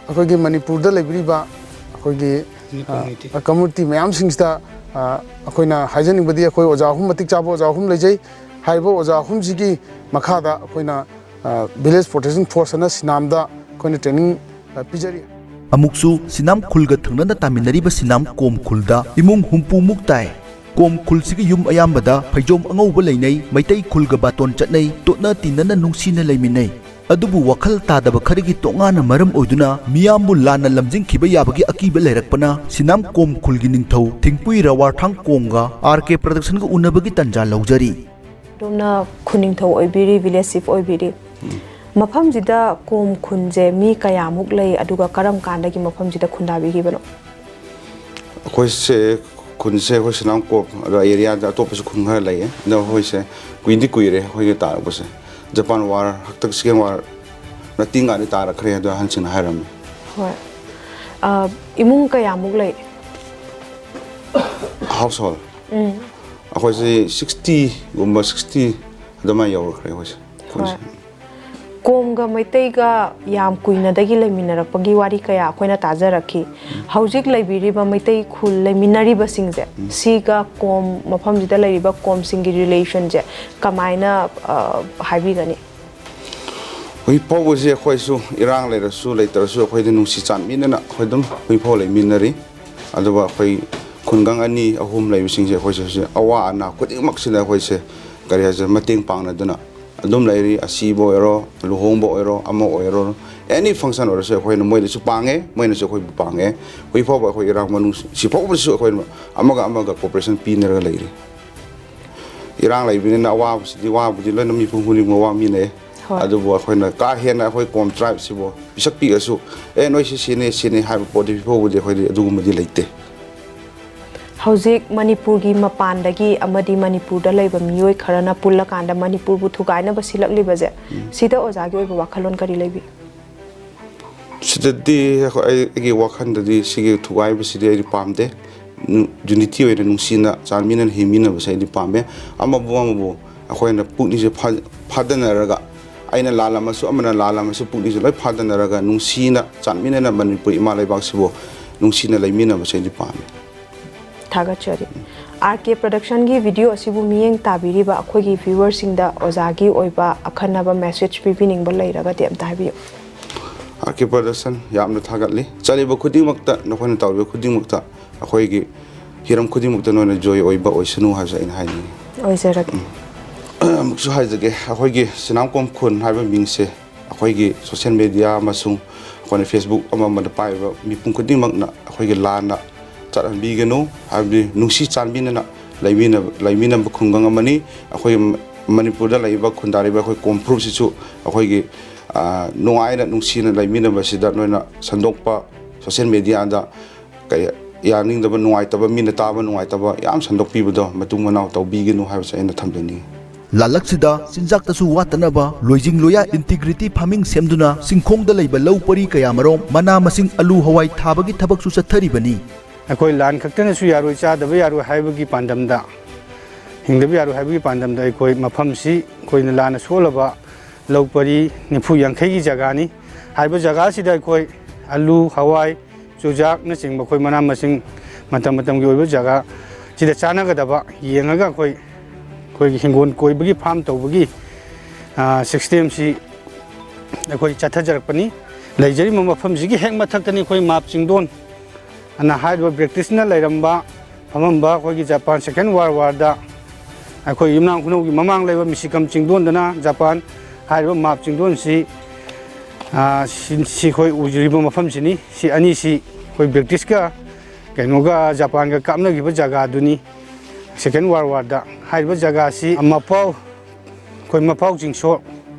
ꯑꯩꯈꯣꯏꯒꯤ ꯃꯅꯤꯄꯨꯔꯗ ꯂꯩꯕꯤꯔꯤꯕ ꯑꯩꯈꯣꯏꯒꯤ ꯀꯝꯃꯨꯅꯤꯇꯤ ꯃꯌꯥꯝꯁꯤꯡꯁꯤꯗ ꯑꯩꯈꯣꯏꯅ ꯍꯥꯏꯖꯅꯤꯡꯕꯗꯤ ꯑꯩꯈꯣꯏ ꯑꯣꯖꯥ 3 ꯃꯇꯤꯛ ꯆꯥꯕ ꯑꯣꯖꯥ 3 ꯂꯩꯖꯩ ꯍꯥꯏꯔꯤꯕ ꯑꯣꯖꯥ 3ꯁꯤꯒꯤ ꯃꯈꯥꯗ ꯑꯩꯈꯣꯏꯅ ꯚꯤꯂꯦꯖ ꯄ꯭ꯔꯣꯇꯦꯛꯁꯟ ꯐꯣꯔꯁꯅ ꯁꯤꯅꯥꯝꯗ ꯑꯩꯈꯣꯏꯅ ꯇ꯭ꯔꯦꯅꯤꯡ ꯄꯤꯖꯔꯤ ꯑꯃꯨꯛꯁꯨ ꯁꯤꯅꯥꯝ ꯈꯨꯜꯒ ꯊꯪꯅꯅ ꯇꯥꯃꯤꯟꯅꯔꯤꯕ ꯁꯤꯅꯥꯝ ꯀꯣꯝ ꯈꯨꯜꯗ ꯏꯃꯨꯡ 60ꯃꯨꯛ ꯇꯥꯏ ꯀꯣꯝ ꯈꯨꯜꯁꯤꯒꯤ ꯌꯨꯝ ꯑꯌꯥꯝꯕꯗ ꯐꯩꯖꯣꯝ ꯑꯉꯧꯕ ꯂꯩꯅꯩ ꯃꯩꯇꯩ ꯈꯨꯜꯒ ꯕꯥꯇꯣꯟ ꯆꯠꯅꯩ ꯇꯣꯠꯅ ꯇꯤꯟꯅꯅ ꯅꯨꯡꯁꯤꯅ ꯂꯩꯃꯤꯟꯅꯩ ꯑꯗꯨꯕꯨ ꯋꯥꯈꯜ ꯇꯥꯗꯕ ꯈꯔꯒꯤ ꯇꯣꯉꯥꯟꯅ ꯃꯔꯝ ꯑꯣꯏꯗꯨꯅ ꯃꯤꯌꯥꯝꯕꯨ ꯂꯥꯟꯅ ꯂꯝꯖꯤꯡꯈꯤꯕ ꯌꯥꯕꯒꯤ ꯑꯀꯤꯕ ꯂꯩꯔꯛꯄꯅ ꯁꯤꯅꯥꯝ ꯀꯣꯝ ꯈꯨꯜꯒꯤ ꯅꯤꯡꯊꯧ ꯊꯤꯡꯄꯨꯏ ꯔꯋꯥꯔꯊꯥꯡ ꯀꯣꯝꯒ RK ꯄ꯭ꯔꯗꯛꯁꯟꯒ ꯎꯅꯕꯒꯤ ꯇꯟꯖꯥ ꯂꯧꯖꯔꯤ ꯑꯗꯣꯝꯅ ꯈꯨꯅꯤꯡꯊꯧ ꯑꯣꯏꯕꯤꯔꯤ ꯚꯤꯂꯦꯖ ꯆꯤꯐ ꯑꯣꯏꯕꯤꯔꯤ ꯃꯐꯝꯁꯤꯗ ꯀꯣꯝ ꯈꯨꯟꯁꯦ ꯃꯤ ꯀꯌꯥꯃꯨꯛ ꯂꯩ ꯑꯗꯨꯒ ꯀꯔꯝ ꯀꯥꯟꯗꯒꯤ ꯃꯐꯝꯁꯤꯗ ꯈꯨꯟꯗꯥꯕꯤꯈꯤꯕꯅꯣ ꯑꯩꯈꯣꯏꯁꯦ ꯈꯨꯟꯁꯦ ꯑꯩꯈꯣꯏ ꯁꯤꯅꯥꯝ ꯀꯣꯝ ꯑꯦꯔꯤꯌꯥꯗ ꯑꯇꯣꯞꯄꯁꯨ ꯈꯨꯟ ꯈꯔ ꯂꯩꯌꯦ ꯑꯗꯣ ꯑꯩꯈꯣꯏꯁꯦ ꯀꯨꯏꯗꯤ ꯀꯨꯏꯔꯦ ꯑꯩꯈꯣꯏꯒꯤ ꯇꯥꯔꯛꯄꯁꯦ ꯖꯄꯥꯟ ꯋꯥꯔ ꯍꯛꯇꯛ ꯁꯦꯀꯦꯟ ꯋꯥꯔ ꯅꯇꯤꯡꯒꯥꯗꯤ ꯇꯥꯔꯛꯈ꯭ꯔꯦ ꯑꯗꯣ ꯑꯍꯟꯁꯤꯡꯅ ꯍꯥꯏꯔꯝꯃꯤ ꯍꯣꯏ ꯏꯃꯨꯡ ꯀꯌꯥꯃꯨꯛ ꯂꯩ ꯍꯥꯎꯁ ꯍꯣꯜ ꯑꯩꯈꯣꯏꯁꯦ 60 ꯑꯗꯨꯃꯥꯏꯅ ꯌꯧꯔꯛꯈ꯭ꯔꯦ ꯑꯩꯈꯣꯏꯁꯦ ꯍꯣꯏ ꯀꯣꯝꯒ ꯃꯩꯇꯩꯒ ꯌꯥꯝ ꯀꯨꯏꯅꯗꯒꯤ ꯂꯩꯃꯤꯟꯅꯔꯛꯄꯒꯤ ꯋꯥꯔꯤ ꯀꯌꯥ ꯑꯩꯈꯣꯏꯅ ꯇꯥꯖꯔꯛꯈꯤ ꯍꯧꯖꯤꯛ ꯂꯩꯕꯤꯔꯤꯕ ꯃꯩꯇꯩ ꯈꯨꯜ ꯂꯩꯃꯤꯟꯅꯔꯤꯕꯁꯤꯡꯁꯦ ꯁꯤꯒ ꯀꯣꯝ ꯃꯐꯝꯁꯤꯗ ꯂꯩꯔꯤꯕ ꯀꯣꯝꯁꯤꯡꯒꯤ ꯔꯤꯂꯦꯁꯟꯁꯦ ꯀꯃꯥꯏꯅ ꯍꯥꯏꯕꯤꯒꯅꯤ ꯍꯧꯖꯤꯛꯐꯥꯎꯕꯁꯦ ꯑꯩꯈꯣꯏꯁꯨ ꯏꯔꯥꯡ ꯂꯩꯔꯁꯨ ꯂꯩꯇ꯭ꯔꯁꯨ ꯑꯩꯈꯣꯏꯗ ꯅꯨꯡꯁꯤ ꯆꯥꯟꯃꯤꯟꯅꯅ ꯑꯩꯈꯣꯏ ꯑꯗꯨꯝ ꯍꯧꯖꯤꯛꯐꯥꯎ ꯂꯩꯃꯤꯟꯅꯔꯤ ꯑꯗꯨꯒ ꯑꯩꯈꯣꯏ ꯈꯨꯡꯒꯪ 2-3 ꯂꯩꯕꯁꯤꯡꯁꯦ ꯑꯩꯈꯣꯏꯁꯦ ꯍꯧꯖꯤꯛ ꯑꯋꯥ ꯑꯅꯥ ꯈꯨꯗꯤꯡꯃꯛꯁꯤꯗ ꯑꯩꯈꯣꯏꯁꯦ ꯀꯔꯤ ꯍꯥꯏꯁꯦ ꯃꯇꯦꯡ ꯄꯥꯡꯅꯗꯨꯅ ꯑꯗꯨꯝ ꯂꯩꯔꯤ ꯑꯁꯤꯕ ꯑꯣꯏꯔꯣ ꯂꯨꯍꯣꯡꯕ ꯑꯣꯏꯔꯣ ꯑꯃ ꯑꯣꯏꯔꯣ ꯑꯦꯅꯤ ꯐꯪꯁꯟ ꯑꯣꯏꯔꯁꯨ ꯑꯩꯈꯣꯏꯅ ꯃꯣꯏꯗꯁꯨ ꯄꯥꯡꯉꯦ ꯃꯣꯏꯅꯁꯨ ꯑꯩꯈꯣꯏꯕꯨ ꯄꯥꯡꯉꯦ ꯍꯧꯖꯤꯛꯐꯥꯎꯕ ꯑꯩꯈꯣꯏ ꯏꯔꯥꯡ ꯃꯅꯨꯡ ꯁꯤꯐꯥꯎꯕꯁꯨ ꯑꯩꯈꯣꯏꯅ ꯑꯃꯒ ꯀooperation ꯄꯤꯅꯔꯒ ꯂꯩꯔꯤ ꯏꯔꯥꯡ ꯂꯩꯕꯅꯤꯅ ꯑꯋꯥꯕꯁꯤꯗꯤ ꯋꯥꯕꯨꯗꯤ ꯂꯣꯏꯅ ꯃꯤꯄꯨꯝ ꯈꯨꯗꯤꯡꯃꯛ ꯋꯥꯃꯤꯟꯅꯩ ꯑꯗꯨꯕꯨ ꯑꯩꯈꯣꯏꯅ ꯀꯥ ꯍꯦꯟꯅ ꯑꯩꯈꯣꯏ ꯀꯣꯝ ꯇ꯭ꯔꯥꯏꯕꯁꯤꯕꯨ ꯄꯤꯁꯛ ꯄꯤꯛꯑꯁꯨ ꯅꯣꯏꯁꯤ ꯁꯤꯅꯤ ꯍꯥꯏꯕ ꯄꯣꯠꯇꯤ ꯐꯥꯎꯕꯗꯤ ꯑꯩꯈꯣꯏꯗꯤ ꯑꯗꯨꯒꯨꯝꯕꯗꯤ ꯂꯩꯇꯦ ꯍꯧꯖꯤꯛ ꯃꯅꯤꯄꯨꯔꯒꯤ ꯃꯄꯥꯟꯗꯒꯤ ꯑꯃꯗꯤ ꯃꯅꯤꯄꯨꯔꯗ ꯂꯩꯕ ꯃꯤꯑꯣꯏ ꯈꯔꯅ ꯄꯨꯜꯂꯀꯥꯟꯗ ꯃꯅꯤꯄꯨꯔꯕꯨ ꯊꯨꯒꯥꯏꯅꯕ ꯁꯤꯜꯂꯛꯂꯤꯕꯁꯦ ꯁꯤꯗ ꯑꯣꯖꯥꯒꯤ ꯑꯣꯏꯕ ꯋꯥꯈꯜꯂꯣꯟ ꯀꯔꯤ ꯂꯩꯕꯤ ꯁꯤꯗꯗꯤ ꯑꯩꯒꯤ ꯋꯥꯈꯜꯗꯗꯤ ꯁꯤꯒꯤ ꯊꯨꯒꯥꯏꯕꯁꯤꯗꯤ ꯑꯩꯗꯤ ꯄꯥꯝꯗꯦ ꯌꯨꯅꯤꯇꯤ ꯑꯣꯏꯅ ꯅꯨꯡꯁꯤꯅ ꯆꯥꯟꯃꯤꯟꯅꯅ ꯍꯤꯡꯃꯤꯟꯅꯕꯁꯦ ꯑꯩꯗꯤ ꯄꯥꯝꯃꯦ ꯑꯃꯕꯨ ꯑꯩꯈꯣꯏꯅ ꯄꯨꯛꯅꯤꯡꯁꯦ ꯐꯥꯗꯅꯔꯒ ꯑꯩꯅ ꯂꯥꯜꯂꯝꯃꯁꯨ ꯑꯃꯅ ꯂꯥꯜꯂꯝꯃꯁꯨ ꯄꯨꯛꯅꯤꯡꯁꯦ ꯂꯣꯏ ꯐꯥꯗꯅꯔꯒ ꯅꯨꯡꯁꯤꯅ ꯆꯥꯟꯃꯤꯟꯅꯅ ꯃꯅꯤꯄꯨꯔ ꯏꯃꯥ ꯂꯩꯕꯥꯛꯁꯤꯕꯨ ꯅꯨꯡꯁꯤꯅ ꯂꯩꯃꯤꯟꯅꯕꯁꯦ ꯑꯩꯗꯤ ꯄꯥꯝꯃꯦ ꯊꯥꯒꯠꯆꯔꯤ RK ꯄ꯭ꯔꯗꯛꯁꯟꯒꯤ ꯚꯤꯗꯤꯑꯣ ꯑꯁꯤꯕꯨ ꯃꯤꯠꯌꯦꯡ ꯇꯥꯕꯤꯔꯤꯕ ꯑꯩꯈꯣꯏꯒꯤ ꯚ꯭ꯌꯨꯋꯔꯁꯤꯡꯗ ꯑꯣꯖꯥꯒꯤ ꯑꯣꯏꯕ ꯑꯈꯟꯅꯕ ꯃꯦꯁꯦꯖ ꯄꯤꯕꯤꯅꯤꯡꯕ ꯂꯩꯔꯒꯗꯤ ꯑꯝꯇ ꯍꯥꯏꯕꯤꯌꯨ RK ꯄ꯭ꯔꯗꯛꯁꯟ ꯌꯥꯝꯅ ꯊꯥꯒꯠꯂꯤ ꯆꯠꯂꯤꯕ ꯈꯨꯗꯤꯡꯃꯛꯇ ꯅꯈꯣꯏꯅ ꯇꯧꯔꯤꯕ ꯈꯨꯗꯤꯡꯃꯛꯇ ꯑꯩꯈꯣꯏꯒꯤ ꯍꯤꯔꯝ ꯈꯨꯗꯤꯡꯃꯛꯇ ꯅꯣꯏꯅ ꯖꯣꯏ ꯑꯣꯏꯕ ꯑꯣꯏꯁꯅꯨ ꯍꯥꯏꯕꯁꯦ ꯑꯩꯅ ꯍꯥꯏꯅꯤꯡꯉꯤ ꯑꯣꯏꯖꯔꯒꯦ ꯑꯃꯨꯛꯁꯨ ꯍꯥꯏꯖꯒꯦ ꯑꯩꯈꯣꯏꯒꯤ ꯁꯤꯅꯥꯝꯀꯣꯝ ꯈꯨꯟ ꯍꯥꯏꯕ ꯃꯤꯡꯁꯦ ꯑꯩꯈꯣꯏꯒꯤ ꯁꯣꯁꯤꯌꯦꯜ ꯃꯦꯗꯤꯌꯥ ꯑꯃꯁꯨꯡ ꯑꯩꯈꯣꯏꯅ ꯐꯦꯁꯕꯨꯛ ꯑꯃꯗ ꯄꯥꯏꯕ ꯃꯤꯄꯨꯝ ꯈꯨꯗꯤꯡꯃꯛꯅ ꯑꯩꯈꯣꯏꯒꯤ ꯂꯥꯟꯅ ꯆꯠꯍꯟꯕꯤꯒꯅꯨ ꯍꯥꯏꯕꯗꯤ ꯅꯨꯡꯁꯤ ꯆꯥꯟꯕꯤꯅꯅ ꯂꯩꯃꯤꯟꯅꯕ ꯈꯨꯡꯒꯪ ꯑꯃꯅꯤ ꯑꯩꯈꯣꯏ ꯃꯅꯤꯄꯨꯔꯗ ꯂꯩꯕ ꯈꯨꯟꯗꯥꯔꯤꯕ ꯑꯩꯈꯣꯏ ꯀꯣꯝ ꯐꯨꯔꯨꯞꯁꯤꯁꯨ ꯑꯩꯈꯣꯏꯒꯤ ꯅꯨꯡꯉꯥꯏꯅ ꯅꯨꯡꯁꯤꯅ ꯂꯩꯃꯤꯟꯅꯕꯁꯤꯗ ꯅꯣꯏꯅ ꯁꯟꯗꯣꯛꯄ ꯁꯣꯁꯤꯌꯦꯜ ꯃꯦꯗꯤꯌꯥꯗ ꯌꯥꯅꯤꯡꯗꯕ ꯅꯨꯡꯉꯥꯏꯇꯕ ꯃꯤꯅ ꯇꯥꯕ ꯅꯨꯡꯉꯥꯏꯇꯕ ꯌꯥꯝ ꯁꯟꯗꯣꯛꯄꯤꯕꯗꯣ ꯃꯇꯨꯡ ꯃꯅꯥꯎ ꯇꯧꯕꯤꯒꯅꯨ ꯍꯥꯏꯕꯁꯦ ꯑꯩꯅ ꯊꯝꯖꯅꯤꯡꯉꯤ ꯂꯥꯂꯛꯁꯤꯗ ꯆꯤꯟꯖꯥꯛꯇꯁꯨ ꯋꯥꯠꯇꯅꯕ ꯂꯣꯏꯖꯤꯡ ꯂꯣꯌꯥ ꯏꯟꯇꯤꯒ꯭ꯔꯤꯇꯤ ꯐꯥꯔꯃꯤꯡ ꯁꯦꯝꯗꯨꯅ ꯆꯤꯡꯈꯣꯡꯗ ꯂꯩꯕ ꯂꯧ ꯄꯔꯤ ꯀꯌꯥꯃꯔꯣꯝ ꯃꯅꯥ ꯃꯁꯤꯡ ꯑꯂꯨ ꯍꯋꯥꯏ ꯊꯥꯕꯒꯤ ꯊꯕꯛꯁꯨ ꯆꯠꯊꯔꯤꯕꯅꯤ ꯑꯩꯈꯣꯏ ꯂꯥꯟ ꯈꯛꯇꯅꯁꯨ ꯌꯥꯔꯣꯏ ꯆꯥꯗꯕ ꯌꯥꯔꯣꯏ ꯍꯥꯏꯕꯒꯤ ꯄꯥꯟꯗꯝꯗ ꯍꯤꯡꯗꯕ ꯌꯥꯔꯣꯏ ꯍꯥꯏꯕꯒꯤ ꯄꯥꯟꯗꯝꯗ ꯑꯩꯈꯣꯏ ꯃꯐꯝꯁꯤ ꯑꯩꯈꯣꯏꯅ ꯂꯥꯟꯅ ꯁꯣꯛꯂꯕ ꯂꯧ ꯄꯔꯤ 40-50ꯒꯤ ꯖꯒꯥꯅꯤ ꯍꯥꯏꯕ ꯖꯒꯥꯁꯤꯗ ꯑꯩꯈꯣꯏ ꯑꯂꯨ ꯍꯋꯥꯏ ꯆꯨꯖꯥꯛꯅꯆꯤꯡꯕ ꯑꯩꯈꯣꯏ ꯃꯅꯥ ꯃꯁꯤꯡ ꯃꯇꯝꯒꯤ ꯑꯣꯏꯕ ꯖꯒꯥ ꯁꯤꯗ ꯆꯥꯟꯅꯒꯗꯕ ꯌꯦꯡꯉꯒ ꯑꯩꯈꯣꯏꯒꯤ ꯍꯤꯡꯒꯣꯜ ꯀꯣꯏꯕꯒꯤ ꯐꯥꯔꯝ ꯇꯧꯕꯒꯤ ꯁꯤꯁꯇꯦꯝꯁꯤ ꯑꯩꯈꯣꯏ ꯆꯠꯊꯖꯔꯛꯄꯅꯤ ꯂꯩꯖꯔꯤꯕ ꯃꯐꯝꯁꯤꯒꯤ ꯍꯦꯛ ꯃꯊꯛꯇꯅꯤ ꯑꯩꯈꯣꯏ ꯃꯥꯞ ꯆꯤꯡꯗꯣꯟ ꯑꯅ ꯍꯥꯏꯔꯤꯕ ꯕ꯭ꯔꯤꯇꯤꯁꯅ ꯂꯩꯔꯝꯕ ꯐꯝꯃꯝꯕ ꯑꯩꯈꯣꯏꯒꯤ ꯖꯄꯥꯟ ꯁꯦꯀꯦꯟ ꯋꯥꯔꯜ ꯋꯥꯔꯗ ꯑꯩꯈꯣꯏ ꯌꯨꯝꯅꯥꯝ ꯈꯨꯅꯧꯒꯤ ꯃꯃꯥꯡ ꯂꯩꯕ ꯃꯤꯁꯤꯀꯝ ꯆꯤꯡꯗꯣꯟꯗꯅ ꯖꯄꯥꯟ ꯍꯥꯏꯔꯤꯕ ꯃꯥꯞ ꯆꯤꯡꯗꯣꯟꯁꯤ ꯑꯩꯈꯣꯏ ꯎꯖꯔꯤꯕ ꯃꯐꯝꯁꯤꯅꯤ ꯁꯤ ꯑꯅꯤꯁꯤ ꯑꯩꯈꯣꯏ ꯕ꯭ꯔꯤꯇꯤꯁꯀ ꯀꯩꯅꯣꯒ ꯖꯄꯥꯟꯒ ꯀꯥꯞꯅꯈꯤꯕ ꯖꯒꯥꯗꯨꯅꯤ ꯁꯦꯀꯦꯟ ꯋꯥꯔꯜ ꯋꯥꯔꯗ ꯍꯥꯏꯔꯤꯕ ꯖꯒꯥꯁꯤ ꯑꯩꯈꯣই ꯃꯄꯥꯎ ꯆꯤꯡꯁꯣ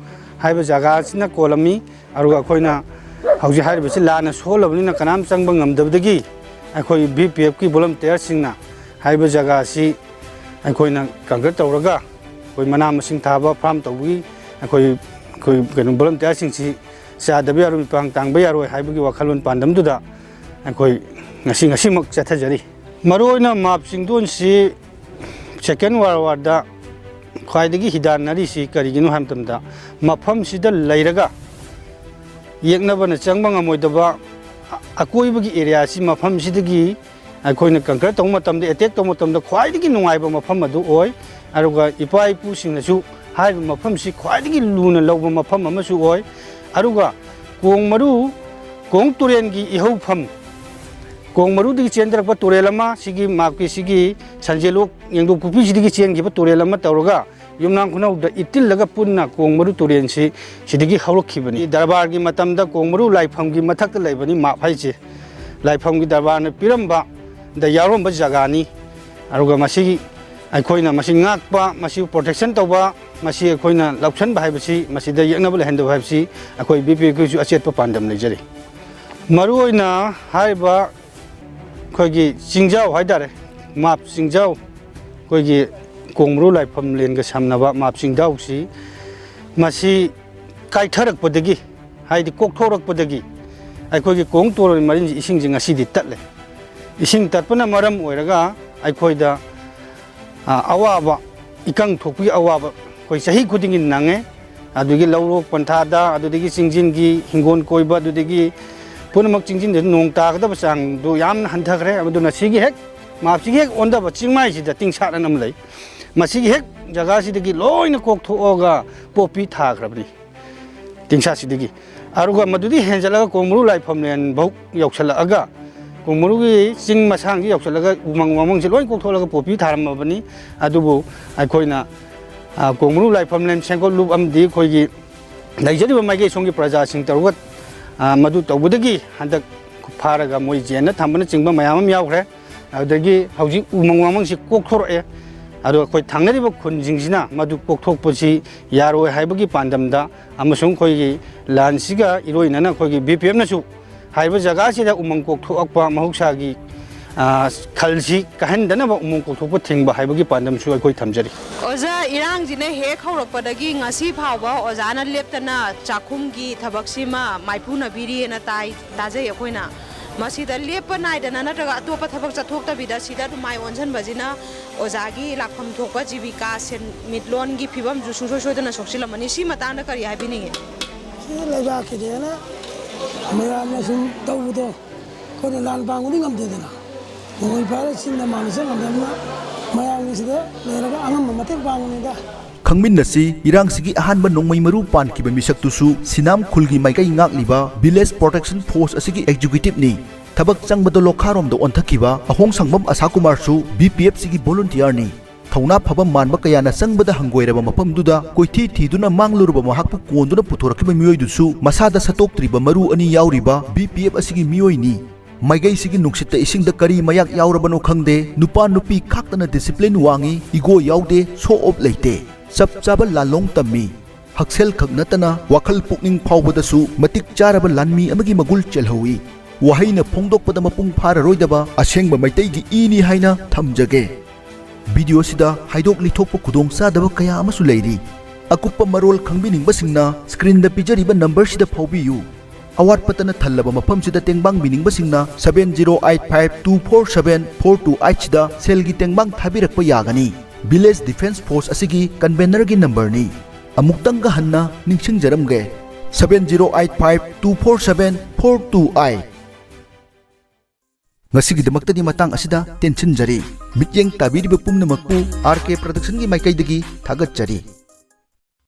ꯍꯥꯏꯕ ꯖꯒꯥꯁꯤꯅ ꯀꯣꯜꯂꯝꯃꯤ ꯑꯗꯨꯒ ꯑꯩꯈꯣꯏꯅ ꯍꯧꯖꯤꯛ ꯍꯥꯏꯔꯤꯕꯁꯤ ꯂꯥꯟꯅ ꯁꯣꯜꯂꯕꯅꯤꯅ ꯀꯅꯥꯝ ꯆꯪꯕ ꯉꯝꯗꯕꯗꯒꯤ ꯑꯩꯈꯣꯏ BPFꯀꯤ ꯚꯣꯂꯨꯟꯇꯤꯌꯔꯁꯤꯡꯅ ꯍꯥꯏꯕ ꯖꯒꯥꯁꯤ ꯑꯩꯈꯣꯏꯅ ꯀꯟꯀꯔ ꯇꯧꯔꯒ ꯑꯩꯈꯣꯏ ꯃꯅꯥ ꯃꯁꯤꯡ ꯊꯥꯕ ꯐꯥꯔꯝ ꯇꯧꯕꯒꯤ ꯑꯩꯈꯣꯏ ꯀꯩꯅꯣ ꯚꯣꯂꯨꯟꯇꯤꯌꯔꯁꯤꯡꯁꯤ ꯆꯥꯗꯕ ꯌꯥꯔꯣꯏ ꯃꯤꯄꯥꯡ ꯇꯥꯡꯕ ꯌꯥꯔꯣꯏ ꯍꯥꯏꯕꯒꯤ ꯋꯥꯈꯜꯂꯣꯟ ꯄꯥꯟꯗꯝꯗꯨꯗ ꯑꯩꯈꯣꯏ ꯉꯁꯤꯃꯛ ꯆꯠꯊꯖꯔꯤ ꯃꯔꯨꯑꯣꯏꯅ ꯃꯥꯞ ꯆꯤꯡꯗꯣꯟꯁꯤ ꯁꯦꯀꯦꯟ ꯋꯥꯔꯜ ꯋꯥꯔꯗ ꯈ꯭ꯋꯥꯏꯗꯒꯤ ꯍꯤꯗꯥꯟꯅꯔꯤꯁꯤ ꯀꯔꯤꯒꯤꯅꯣ ꯍꯥꯏꯕ ꯃꯇꯝꯗ ꯃꯐꯝꯁꯤꯗ ꯂꯩꯔꯒ ꯌꯦꯛꯅꯕꯅ ꯆꯪꯕ ꯉꯝꯃꯣꯏꯗꯕ ꯑꯀꯣꯏꯕꯒꯤ ꯑꯦꯔꯤꯌꯥꯁꯤ ꯃꯐꯝꯁꯤꯗꯒꯤ ꯑꯩꯈꯣꯏꯅ ꯀꯟꯀꯔ ꯇꯧꯕ ꯃꯇꯝꯗ ꯑꯦꯇꯦꯛ ꯇꯧꯕ ꯃꯇꯝꯗ ꯈ꯭ꯋꯥꯏꯗꯒꯤ ꯅꯨꯡꯉꯥꯏꯕ ꯃꯐꯝ ꯑꯗꯨ ꯑꯣꯏ ꯑꯗꯨꯒ ꯏꯄꯥ ꯏꯄꯨꯁꯤꯡꯅꯁꯨ ꯍꯥꯏꯔꯤꯕ ꯃꯐꯝꯁꯤ ꯈ꯭ꯋꯥꯏꯗꯒꯤ ꯂꯨꯅ ꯂꯧꯕ ꯃꯐꯝ ꯑꯃꯁꯨ ꯑꯣꯏ ꯑꯗꯨꯒ ꯀꯣꯡ ꯇꯨꯔꯦꯟꯒꯤ ꯏꯍꯧꯐꯝ ꯀꯣꯡ ꯃꯔꯨꯗꯒꯤ ꯆꯦꯟꯊꯔꯛꯄ ꯇꯨꯔꯦꯜ ꯑꯃ ꯁꯤꯒꯤ ꯃꯥꯞꯀꯤ ꯁꯤꯒꯤ ꯁꯟꯖꯦꯂꯣꯛ ꯌꯦꯡꯗꯣꯛ ꯄꯨꯈ꯭ꯔꯤꯁꯤꯗꯒꯤ ꯆꯦꯟꯈꯤꯕ ꯇꯨꯔꯦꯜ ꯑꯃ ꯇꯧꯔꯒ ꯌꯨꯝꯅꯥꯝ ꯈꯨꯅꯧꯗ ꯏꯇꯤꯜꯂꯒ ꯄꯨꯟꯅ ꯀꯣꯡ ꯃꯔꯨ ꯇꯨꯔꯦꯟꯁꯤ ꯁꯤꯗꯒꯤ ꯍꯧꯔꯛꯈꯤꯕꯅꯤ ꯗꯔꯕꯥꯔꯒꯤ ꯃꯇꯝꯗ ꯀꯣꯡ ꯃꯔꯨ ꯂꯥꯏꯐꯝꯒꯤ ꯃꯊꯛꯇ ꯂꯩꯕꯅꯤ ꯃꯥꯞ ꯍꯥꯏꯁꯦ ꯂꯥꯏꯐꯝꯒꯤ ꯗꯔꯕꯥꯔꯅ ꯄꯤꯔꯝꯕ ꯗ ꯌꯥꯎꯔꯝꯕ ꯖꯒꯥꯅꯤ ꯑꯗꯨꯒ ꯃꯁꯤ ꯑꯩꯈꯣꯏꯅ ꯃꯁꯤ ꯉꯥꯛꯄ ꯃꯁꯤ ꯄ꯭ꯔꯣꯇꯦꯛꯁꯟ ꯇꯧꯕ ꯃꯁꯤ ꯑꯩꯈꯣꯏꯅ ꯂꯧꯁꯟꯕ ꯍꯥꯏꯕꯁꯤ ꯃꯁꯤꯗ ꯌꯦꯛꯅꯕ ꯂꯩꯍꯟꯗꯕ ꯍꯥꯏꯕꯁꯤ ꯑꯩꯈꯣꯏ BPFꯀꯤꯁꯨ ꯑꯆꯦꯠꯄ ꯄꯥꯟꯗꯝ ꯂꯩꯖꯔꯤ ꯃꯔꯨꯑꯣꯏꯅ ꯍꯥꯏꯔꯤꯕ ꯑꯩꯈꯣꯏꯒꯤ ꯆꯤꯡꯖꯥꯎ ꯍꯥꯏꯇꯥꯔꯦ ꯃꯥꯞ ꯆꯤꯡꯖꯥꯎ ꯑꯩꯈꯣꯏꯒꯤ ꯀꯣꯡꯃꯔꯨ ꯂꯥꯏꯐꯝ ꯂꯦꯟꯒ ꯁꯝꯅꯕ ꯃꯥꯞ ꯆꯤꯡꯖꯥꯎꯁꯤ ꯃꯁꯤ ꯀꯥꯏꯊꯔꯛꯄꯗꯒꯤ ꯍꯥꯏꯗꯤ ꯀꯣꯛꯊꯣꯔꯛꯄꯗꯒꯤ ꯑꯩꯈꯣꯏꯒꯤ ꯀꯣꯡ ꯇꯨꯔꯦꯜ ꯃꯔꯤꯟꯁꯤ ꯏꯁꯤꯡꯁꯤ ꯉꯁꯤꯗꯤ ꯇꯠꯂꯦ ꯏꯁꯤꯡ ꯇꯠꯄꯅ ꯃꯔꯝ ꯑꯣꯏꯔꯒ ꯑꯩꯈꯣꯏꯗ ꯑꯋꯥꯕ ꯏꯀꯪ ꯊꯣꯛꯄꯒꯤ ꯑꯋꯥꯕ ꯑꯩꯈꯣꯏ ꯆꯍꯤ ꯈꯨꯗꯤꯡꯒꯤ ꯅꯪꯉꯦ ꯑꯗꯨꯗꯒꯤ ꯂꯧꯔꯣꯛ ꯄꯟꯊꯥꯗ ꯑꯗꯨꯗꯒꯤ ꯆꯤꯡꯖꯤꯟꯒꯤ ꯍꯤꯡꯒꯣꯜ ꯀꯣꯏꯕ ꯑꯗꯨꯗꯒꯤ ꯄꯨꯝꯅꯃꯛ ꯆꯤꯡꯖꯤꯟꯗ ꯅꯣꯡ ꯇꯥꯒꯗꯕ ꯆꯥꯡꯗꯨ ꯌꯥꯝꯅ ꯍꯟꯊꯈ꯭ꯔꯦ ꯑꯗꯨꯅ ꯁꯤꯒꯤ ꯍꯦꯛ ꯃꯥꯞꯁꯤꯒꯤ ꯍꯦꯛ ꯑꯣꯟꯗꯕ ꯆꯤꯡꯃꯥꯏꯁꯤꯗ ꯇꯤꯡꯁꯥꯠ ꯑꯅ ꯑꯃ ꯂꯩ ꯃꯁꯤꯒꯤ ꯍꯦꯛ ꯖꯒꯥꯁꯤꯗꯒꯤ ꯂꯣꯏꯅ ꯀꯣꯛꯊꯣꯛꯑꯒ ꯄꯣꯄꯤ ꯊꯥꯈ꯭ꯔꯕꯅꯤ ꯇꯤꯡꯁꯥꯠꯁꯤꯗꯒꯤ ꯑꯗꯨꯒ ꯃꯗꯨꯗꯤ ꯍꯦꯟꯖꯜꯂꯒ ꯀꯣꯡꯃꯔꯨ ꯂꯥꯏꯐꯝꯂꯦꯟꯐꯥꯎ ꯌꯧꯁꯜꯂꯛꯑꯒ ꯀꯣꯡꯃꯔꯨꯒꯤ ꯆꯤꯡ ꯃꯁꯥꯡꯁꯤ ꯌꯧꯁꯜꯂꯒ ꯎꯃꯪ ꯋꯥꯃꯪꯁꯤ ꯂꯣꯏ ꯀꯣꯛꯊꯣꯛꯂꯒ ꯄꯣꯄꯤ ꯊꯥꯔꯝꯃꯕꯅꯤ ꯑꯗꯨꯕꯨ ꯑꯩꯈꯣꯏꯅ ꯀꯣꯡꯃꯔꯨ ꯂꯥꯏꯐꯝꯂꯦꯟ ꯁꯦꯝꯒꯠꯂꯨꯞ ꯑꯃꯗꯤ ꯑꯩꯈꯣꯏꯒꯤ ꯂꯩꯖꯔꯤꯕ ꯃꯥꯏꯀꯩ ꯁꯣꯝꯒꯤ ꯄ꯭ꯔꯖꯥꯁꯤꯡ ꯇꯧꯔꯒ ꯃꯗꯨ ꯇꯧꯕꯗꯒꯤ ꯍꯟꯗꯛ ꯐꯥꯔꯒ ꯃꯣꯏ ꯖꯦꯟꯅ ꯊꯝꯕꯅꯆꯤꯡꯕ ꯃꯌꯥꯝ ꯑꯃ ꯌꯥꯎꯈ꯭ꯔꯦ ꯑꯗꯨꯗꯒꯤ ꯍꯧꯖꯤꯛ ꯎꯃꯪ ꯋꯥꯃꯪꯁꯤ ꯀꯣꯛꯊꯣꯔꯛꯑꯦ ꯑꯗꯣ ꯑꯩꯈꯣꯏ ꯊꯪꯅꯔꯤꯕ ꯈꯨꯟꯁꯤꯡꯁꯤꯅ ꯃꯗꯨ ꯀꯣꯛꯊꯣꯛꯄꯁꯤ ꯌꯥꯔꯣꯏ ꯍꯥꯏꯕꯒꯤ ꯄꯥꯟꯗꯝꯗ ꯑꯃꯁꯨꯡ ꯑꯩꯈꯣꯏꯒꯤ ꯂꯥꯟꯁꯤꯒ ꯏꯔꯣꯏꯅꯅ ꯑꯩꯈꯣꯏꯒꯤ BPFꯅꯁꯨ ꯍꯥꯏꯕ ꯖꯒꯥꯁꯤꯗ ꯎꯃꯪ ꯀꯣꯛꯊꯣꯛꯄ ꯃꯍꯧꯁꯥꯒꯤ ꯈꯜꯁꯤ ꯀꯥꯏꯍꯟꯗꯅꯕ ꯎꯃꯪ ꯀꯣꯛꯊꯣꯛꯄ ꯊꯤꯡꯕ ꯍꯥꯏꯕꯒꯤ ꯄꯥꯟꯗꯝꯁꯨ ꯑꯩꯈꯣꯏ ꯊꯝꯖꯔꯤ ꯑꯣꯖꯥ ꯏꯔꯥꯡꯁꯤꯅ ꯍꯦꯛ ꯍꯧꯔꯛꯄꯗꯒꯤ ꯉꯁꯤ ꯐꯥꯎꯕ ꯑꯣꯖꯥꯅ ꯂꯦꯞꯇꯅ ꯆꯥꯛꯈꯨꯝꯒꯤ ꯊꯕꯛꯁꯤꯃ ꯃꯥꯏꯄꯨꯅꯕꯤꯔꯤꯅ ꯇꯥꯖꯩ ꯑꯩꯈꯣꯏꯅ ꯃꯁꯤꯗ ꯂꯦꯞꯄ ꯅꯥꯏꯗꯅ ꯅꯠꯇ꯭ꯔꯒ ꯑꯇꯣꯞꯄ ꯊꯕꯛ ꯆꯠꯊꯣꯛꯇꯕꯤꯗ ꯁꯤꯗ ꯑꯗꯨꯝ ꯃꯥꯏ ꯑꯣꯟꯁꯤꯟꯕꯁꯤꯅ ꯑꯣꯖꯥꯒꯤ ꯂꯥꯛꯐꯝ ꯊꯣꯛꯄ ꯖꯤꯕꯤꯀꯥ ꯁꯦꯟꯃꯤꯠꯂꯣꯟꯒꯤ ꯐꯤꯕꯝꯁꯨ ꯁꯨꯡꯁꯣꯏ ꯁꯣꯏꯗꯅ ꯁꯣꯛꯆꯤꯜꯂꯝꯃꯅꯤ ꯁꯤ ꯃꯇꯥꯡꯗ ꯀꯔꯤ ꯍꯥꯏꯕꯤꯅꯤꯡꯉꯤ ꯁꯤ ꯂꯩꯕꯥꯛꯀꯤꯗꯅ ꯃꯌꯥꯝꯅ ꯁꯨꯝ ꯇꯧꯕꯗꯣ ꯑꯩꯈꯣꯏꯅ ꯂꯥꯟ ꯄꯥꯡꯕꯗꯤ ꯉꯝꯗꯦꯗꯅ ꯅꯣꯡꯃꯩ ꯄꯥꯏꯔ ꯆꯤꯡꯗ ꯃꯥꯅ ꯆꯪꯉꯝꯗꯕꯅ ꯃꯌꯥꯝꯒꯤꯁꯤꯗ ꯂꯩꯔꯒ ꯑꯉꯝꯕ ꯃꯇꯦꯡ ꯄꯥꯡꯕꯅꯤꯗ ꯈꯪꯃꯤꯟꯅꯁꯤ ꯏꯔꯥꯡꯁꯤꯒꯤ ꯑꯍꯥꯟꯕ ꯅꯣꯡꯃꯩ ꯃꯔꯨ ꯄꯥꯟꯈꯤꯕ ꯃꯤꯁꯛꯇꯨꯁꯨ ꯁꯤꯅꯥꯝ ꯈꯨꯜꯒꯤ ꯃꯥꯏꯀꯩ ꯉꯥꯛꯂꯤꯕ ꯚꯤꯂꯦꯖ ꯄ꯭ꯔꯣꯇꯦꯛꯁꯟ ꯐꯣꯔꯁ ꯑꯁꯤꯒꯤ ꯑꯦꯛꯖꯤꯀ꯭ꯌꯨꯇꯤꯕꯅꯤ ꯊꯕꯛ ꯆꯪꯕꯗ ꯂꯣꯈꯥꯔꯣꯝꯗ ꯑꯣꯟꯊꯈꯤꯕ ꯑꯍꯣꯡꯁꯪꯕꯝ ꯑꯁꯥꯀꯨꯃꯥꯔꯁꯨ BPFꯁꯤꯒꯤ ꯚꯣꯂꯨꯟꯇꯤꯌꯔꯅꯤ ꯊꯧꯅꯥ ꯐꯕ ꯃꯥꯟꯕ ꯀꯌꯥꯅ ꯆꯪꯕꯗ ꯍꯪꯒꯣꯏꯔꯕ ꯃꯐꯝꯗꯨꯗ ꯀꯣꯏꯊꯤ ꯊꯤꯗꯨꯅ ꯃꯥꯡꯂꯨꯔꯕ ꯃꯍꯥꯛꯄꯨ ꯀꯣꯟꯗꯨꯅ ꯄꯨꯊꯣꯔꯛꯈꯤꯕ ꯃꯤꯑꯣꯏꯗꯨꯁꯨ ꯃꯁꯥꯗ ꯁꯠꯇꯣꯛꯇ꯭ꯔꯤꯕ ꯃꯔꯨ ꯑꯅꯤ ꯌꯥꯎꯔꯤꯕ BPF ꯑꯁꯤꯒꯤ ꯃꯤꯑꯣꯏꯅꯤ ꯃꯥꯏꯒꯩꯁꯤꯒꯤ ꯅꯨꯡꯁꯤꯠꯇ ꯏꯁꯤꯡꯗ ꯀꯔꯤ ꯃꯌꯥꯛ ꯌꯥꯎꯔꯕꯅꯣ ꯈꯪꯗꯦ ꯅꯨꯄꯥ ꯅꯨꯄꯤ ꯈꯥꯛꯇꯅ ꯗꯤꯁꯤꯄ꯭ꯂꯤꯟ ꯋꯥꯡꯉꯤ ꯏꯒꯣ ꯌꯥꯎꯗꯦ ꯁꯣ ꯑꯣꯞ ꯂꯩꯇꯦ ꯆꯞ ꯆꯥꯕ ꯂꯥꯜꯂꯣꯡ ꯇꯝꯃꯤ ꯍꯛꯁꯦꯜ ꯈꯛ ꯅꯠꯇꯅ ꯋꯥꯈꯜ ꯄꯨꯛꯅꯤꯡ ꯐꯥꯎꯕꯗꯁꯨ ꯃꯇꯤꯛ ꯆꯥꯔꯕ ꯂꯥꯟꯃꯤ ꯑꯃꯒꯤ ꯃꯒꯨꯜ ꯆꯦꯜꯍꯧꯏ ꯋꯥꯍꯩꯅ ꯐꯣꯡꯗꯣꯛꯄꯗ ꯃꯄꯨꯡ ꯐꯥꯔꯔꯣꯏꯗꯕ ꯑꯁꯦꯡꯕ ꯃꯩꯇꯩꯒꯤ ꯏꯅꯤ ꯍꯥꯏꯅ ꯊꯝꯖꯒꯦ ꯚꯤꯗꯤꯑꯣꯁꯤꯗ ꯍꯥꯏꯗꯣꯛ ꯂꯤꯊꯣꯛꯄ ꯈꯨꯗꯣꯡꯆꯥꯗꯕ ꯀꯌꯥ ꯑꯃꯁꯨ ꯂꯩꯔꯤ ꯑꯀꯨꯞꯄ ꯃꯔꯣꯜ ꯈꯪꯕꯤꯅꯤꯡꯕꯁꯤꯡꯅ ꯁ꯭ꯀ꯭ꯔꯤꯟꯗ ꯄꯤꯖꯔꯤꯕ ꯅꯝꯕꯔꯁꯤꯗ ꯐꯥꯎꯕꯤꯌꯨ ꯑꯋꯥꯠꯄꯇꯅ ꯊꯜꯂꯕ ꯃꯐꯝꯁꯤꯗ ꯇꯦꯡꯕꯥꯡꯕꯤꯅꯤꯡꯕꯁꯤꯡꯅ 7085247428 ꯁꯤꯗ ꯁꯦꯜꯒꯤ ꯇꯦꯡꯕꯥꯡ ꯊꯥꯕꯤꯔꯛꯄ ꯌꯥꯒꯅꯤ ꯚꯤꯂꯦꯖ ꯗꯤꯐꯦꯟꯁ ꯐꯣꯔꯁ ꯑꯁꯤꯒꯤ ꯀꯟꯚꯦꯅꯔꯒꯤ ꯅꯝꯕꯔꯅꯤ ꯑꯃꯨꯛꯇꯪꯒ ꯍꯟꯅ ꯅꯤꯡꯁꯤꯡꯖꯔꯝꯒꯦ 7085247428 ngasigidamakta di matang asida tension jari mityeng tabiriba pumnamakpu RK production gi maikai dagi thagat jari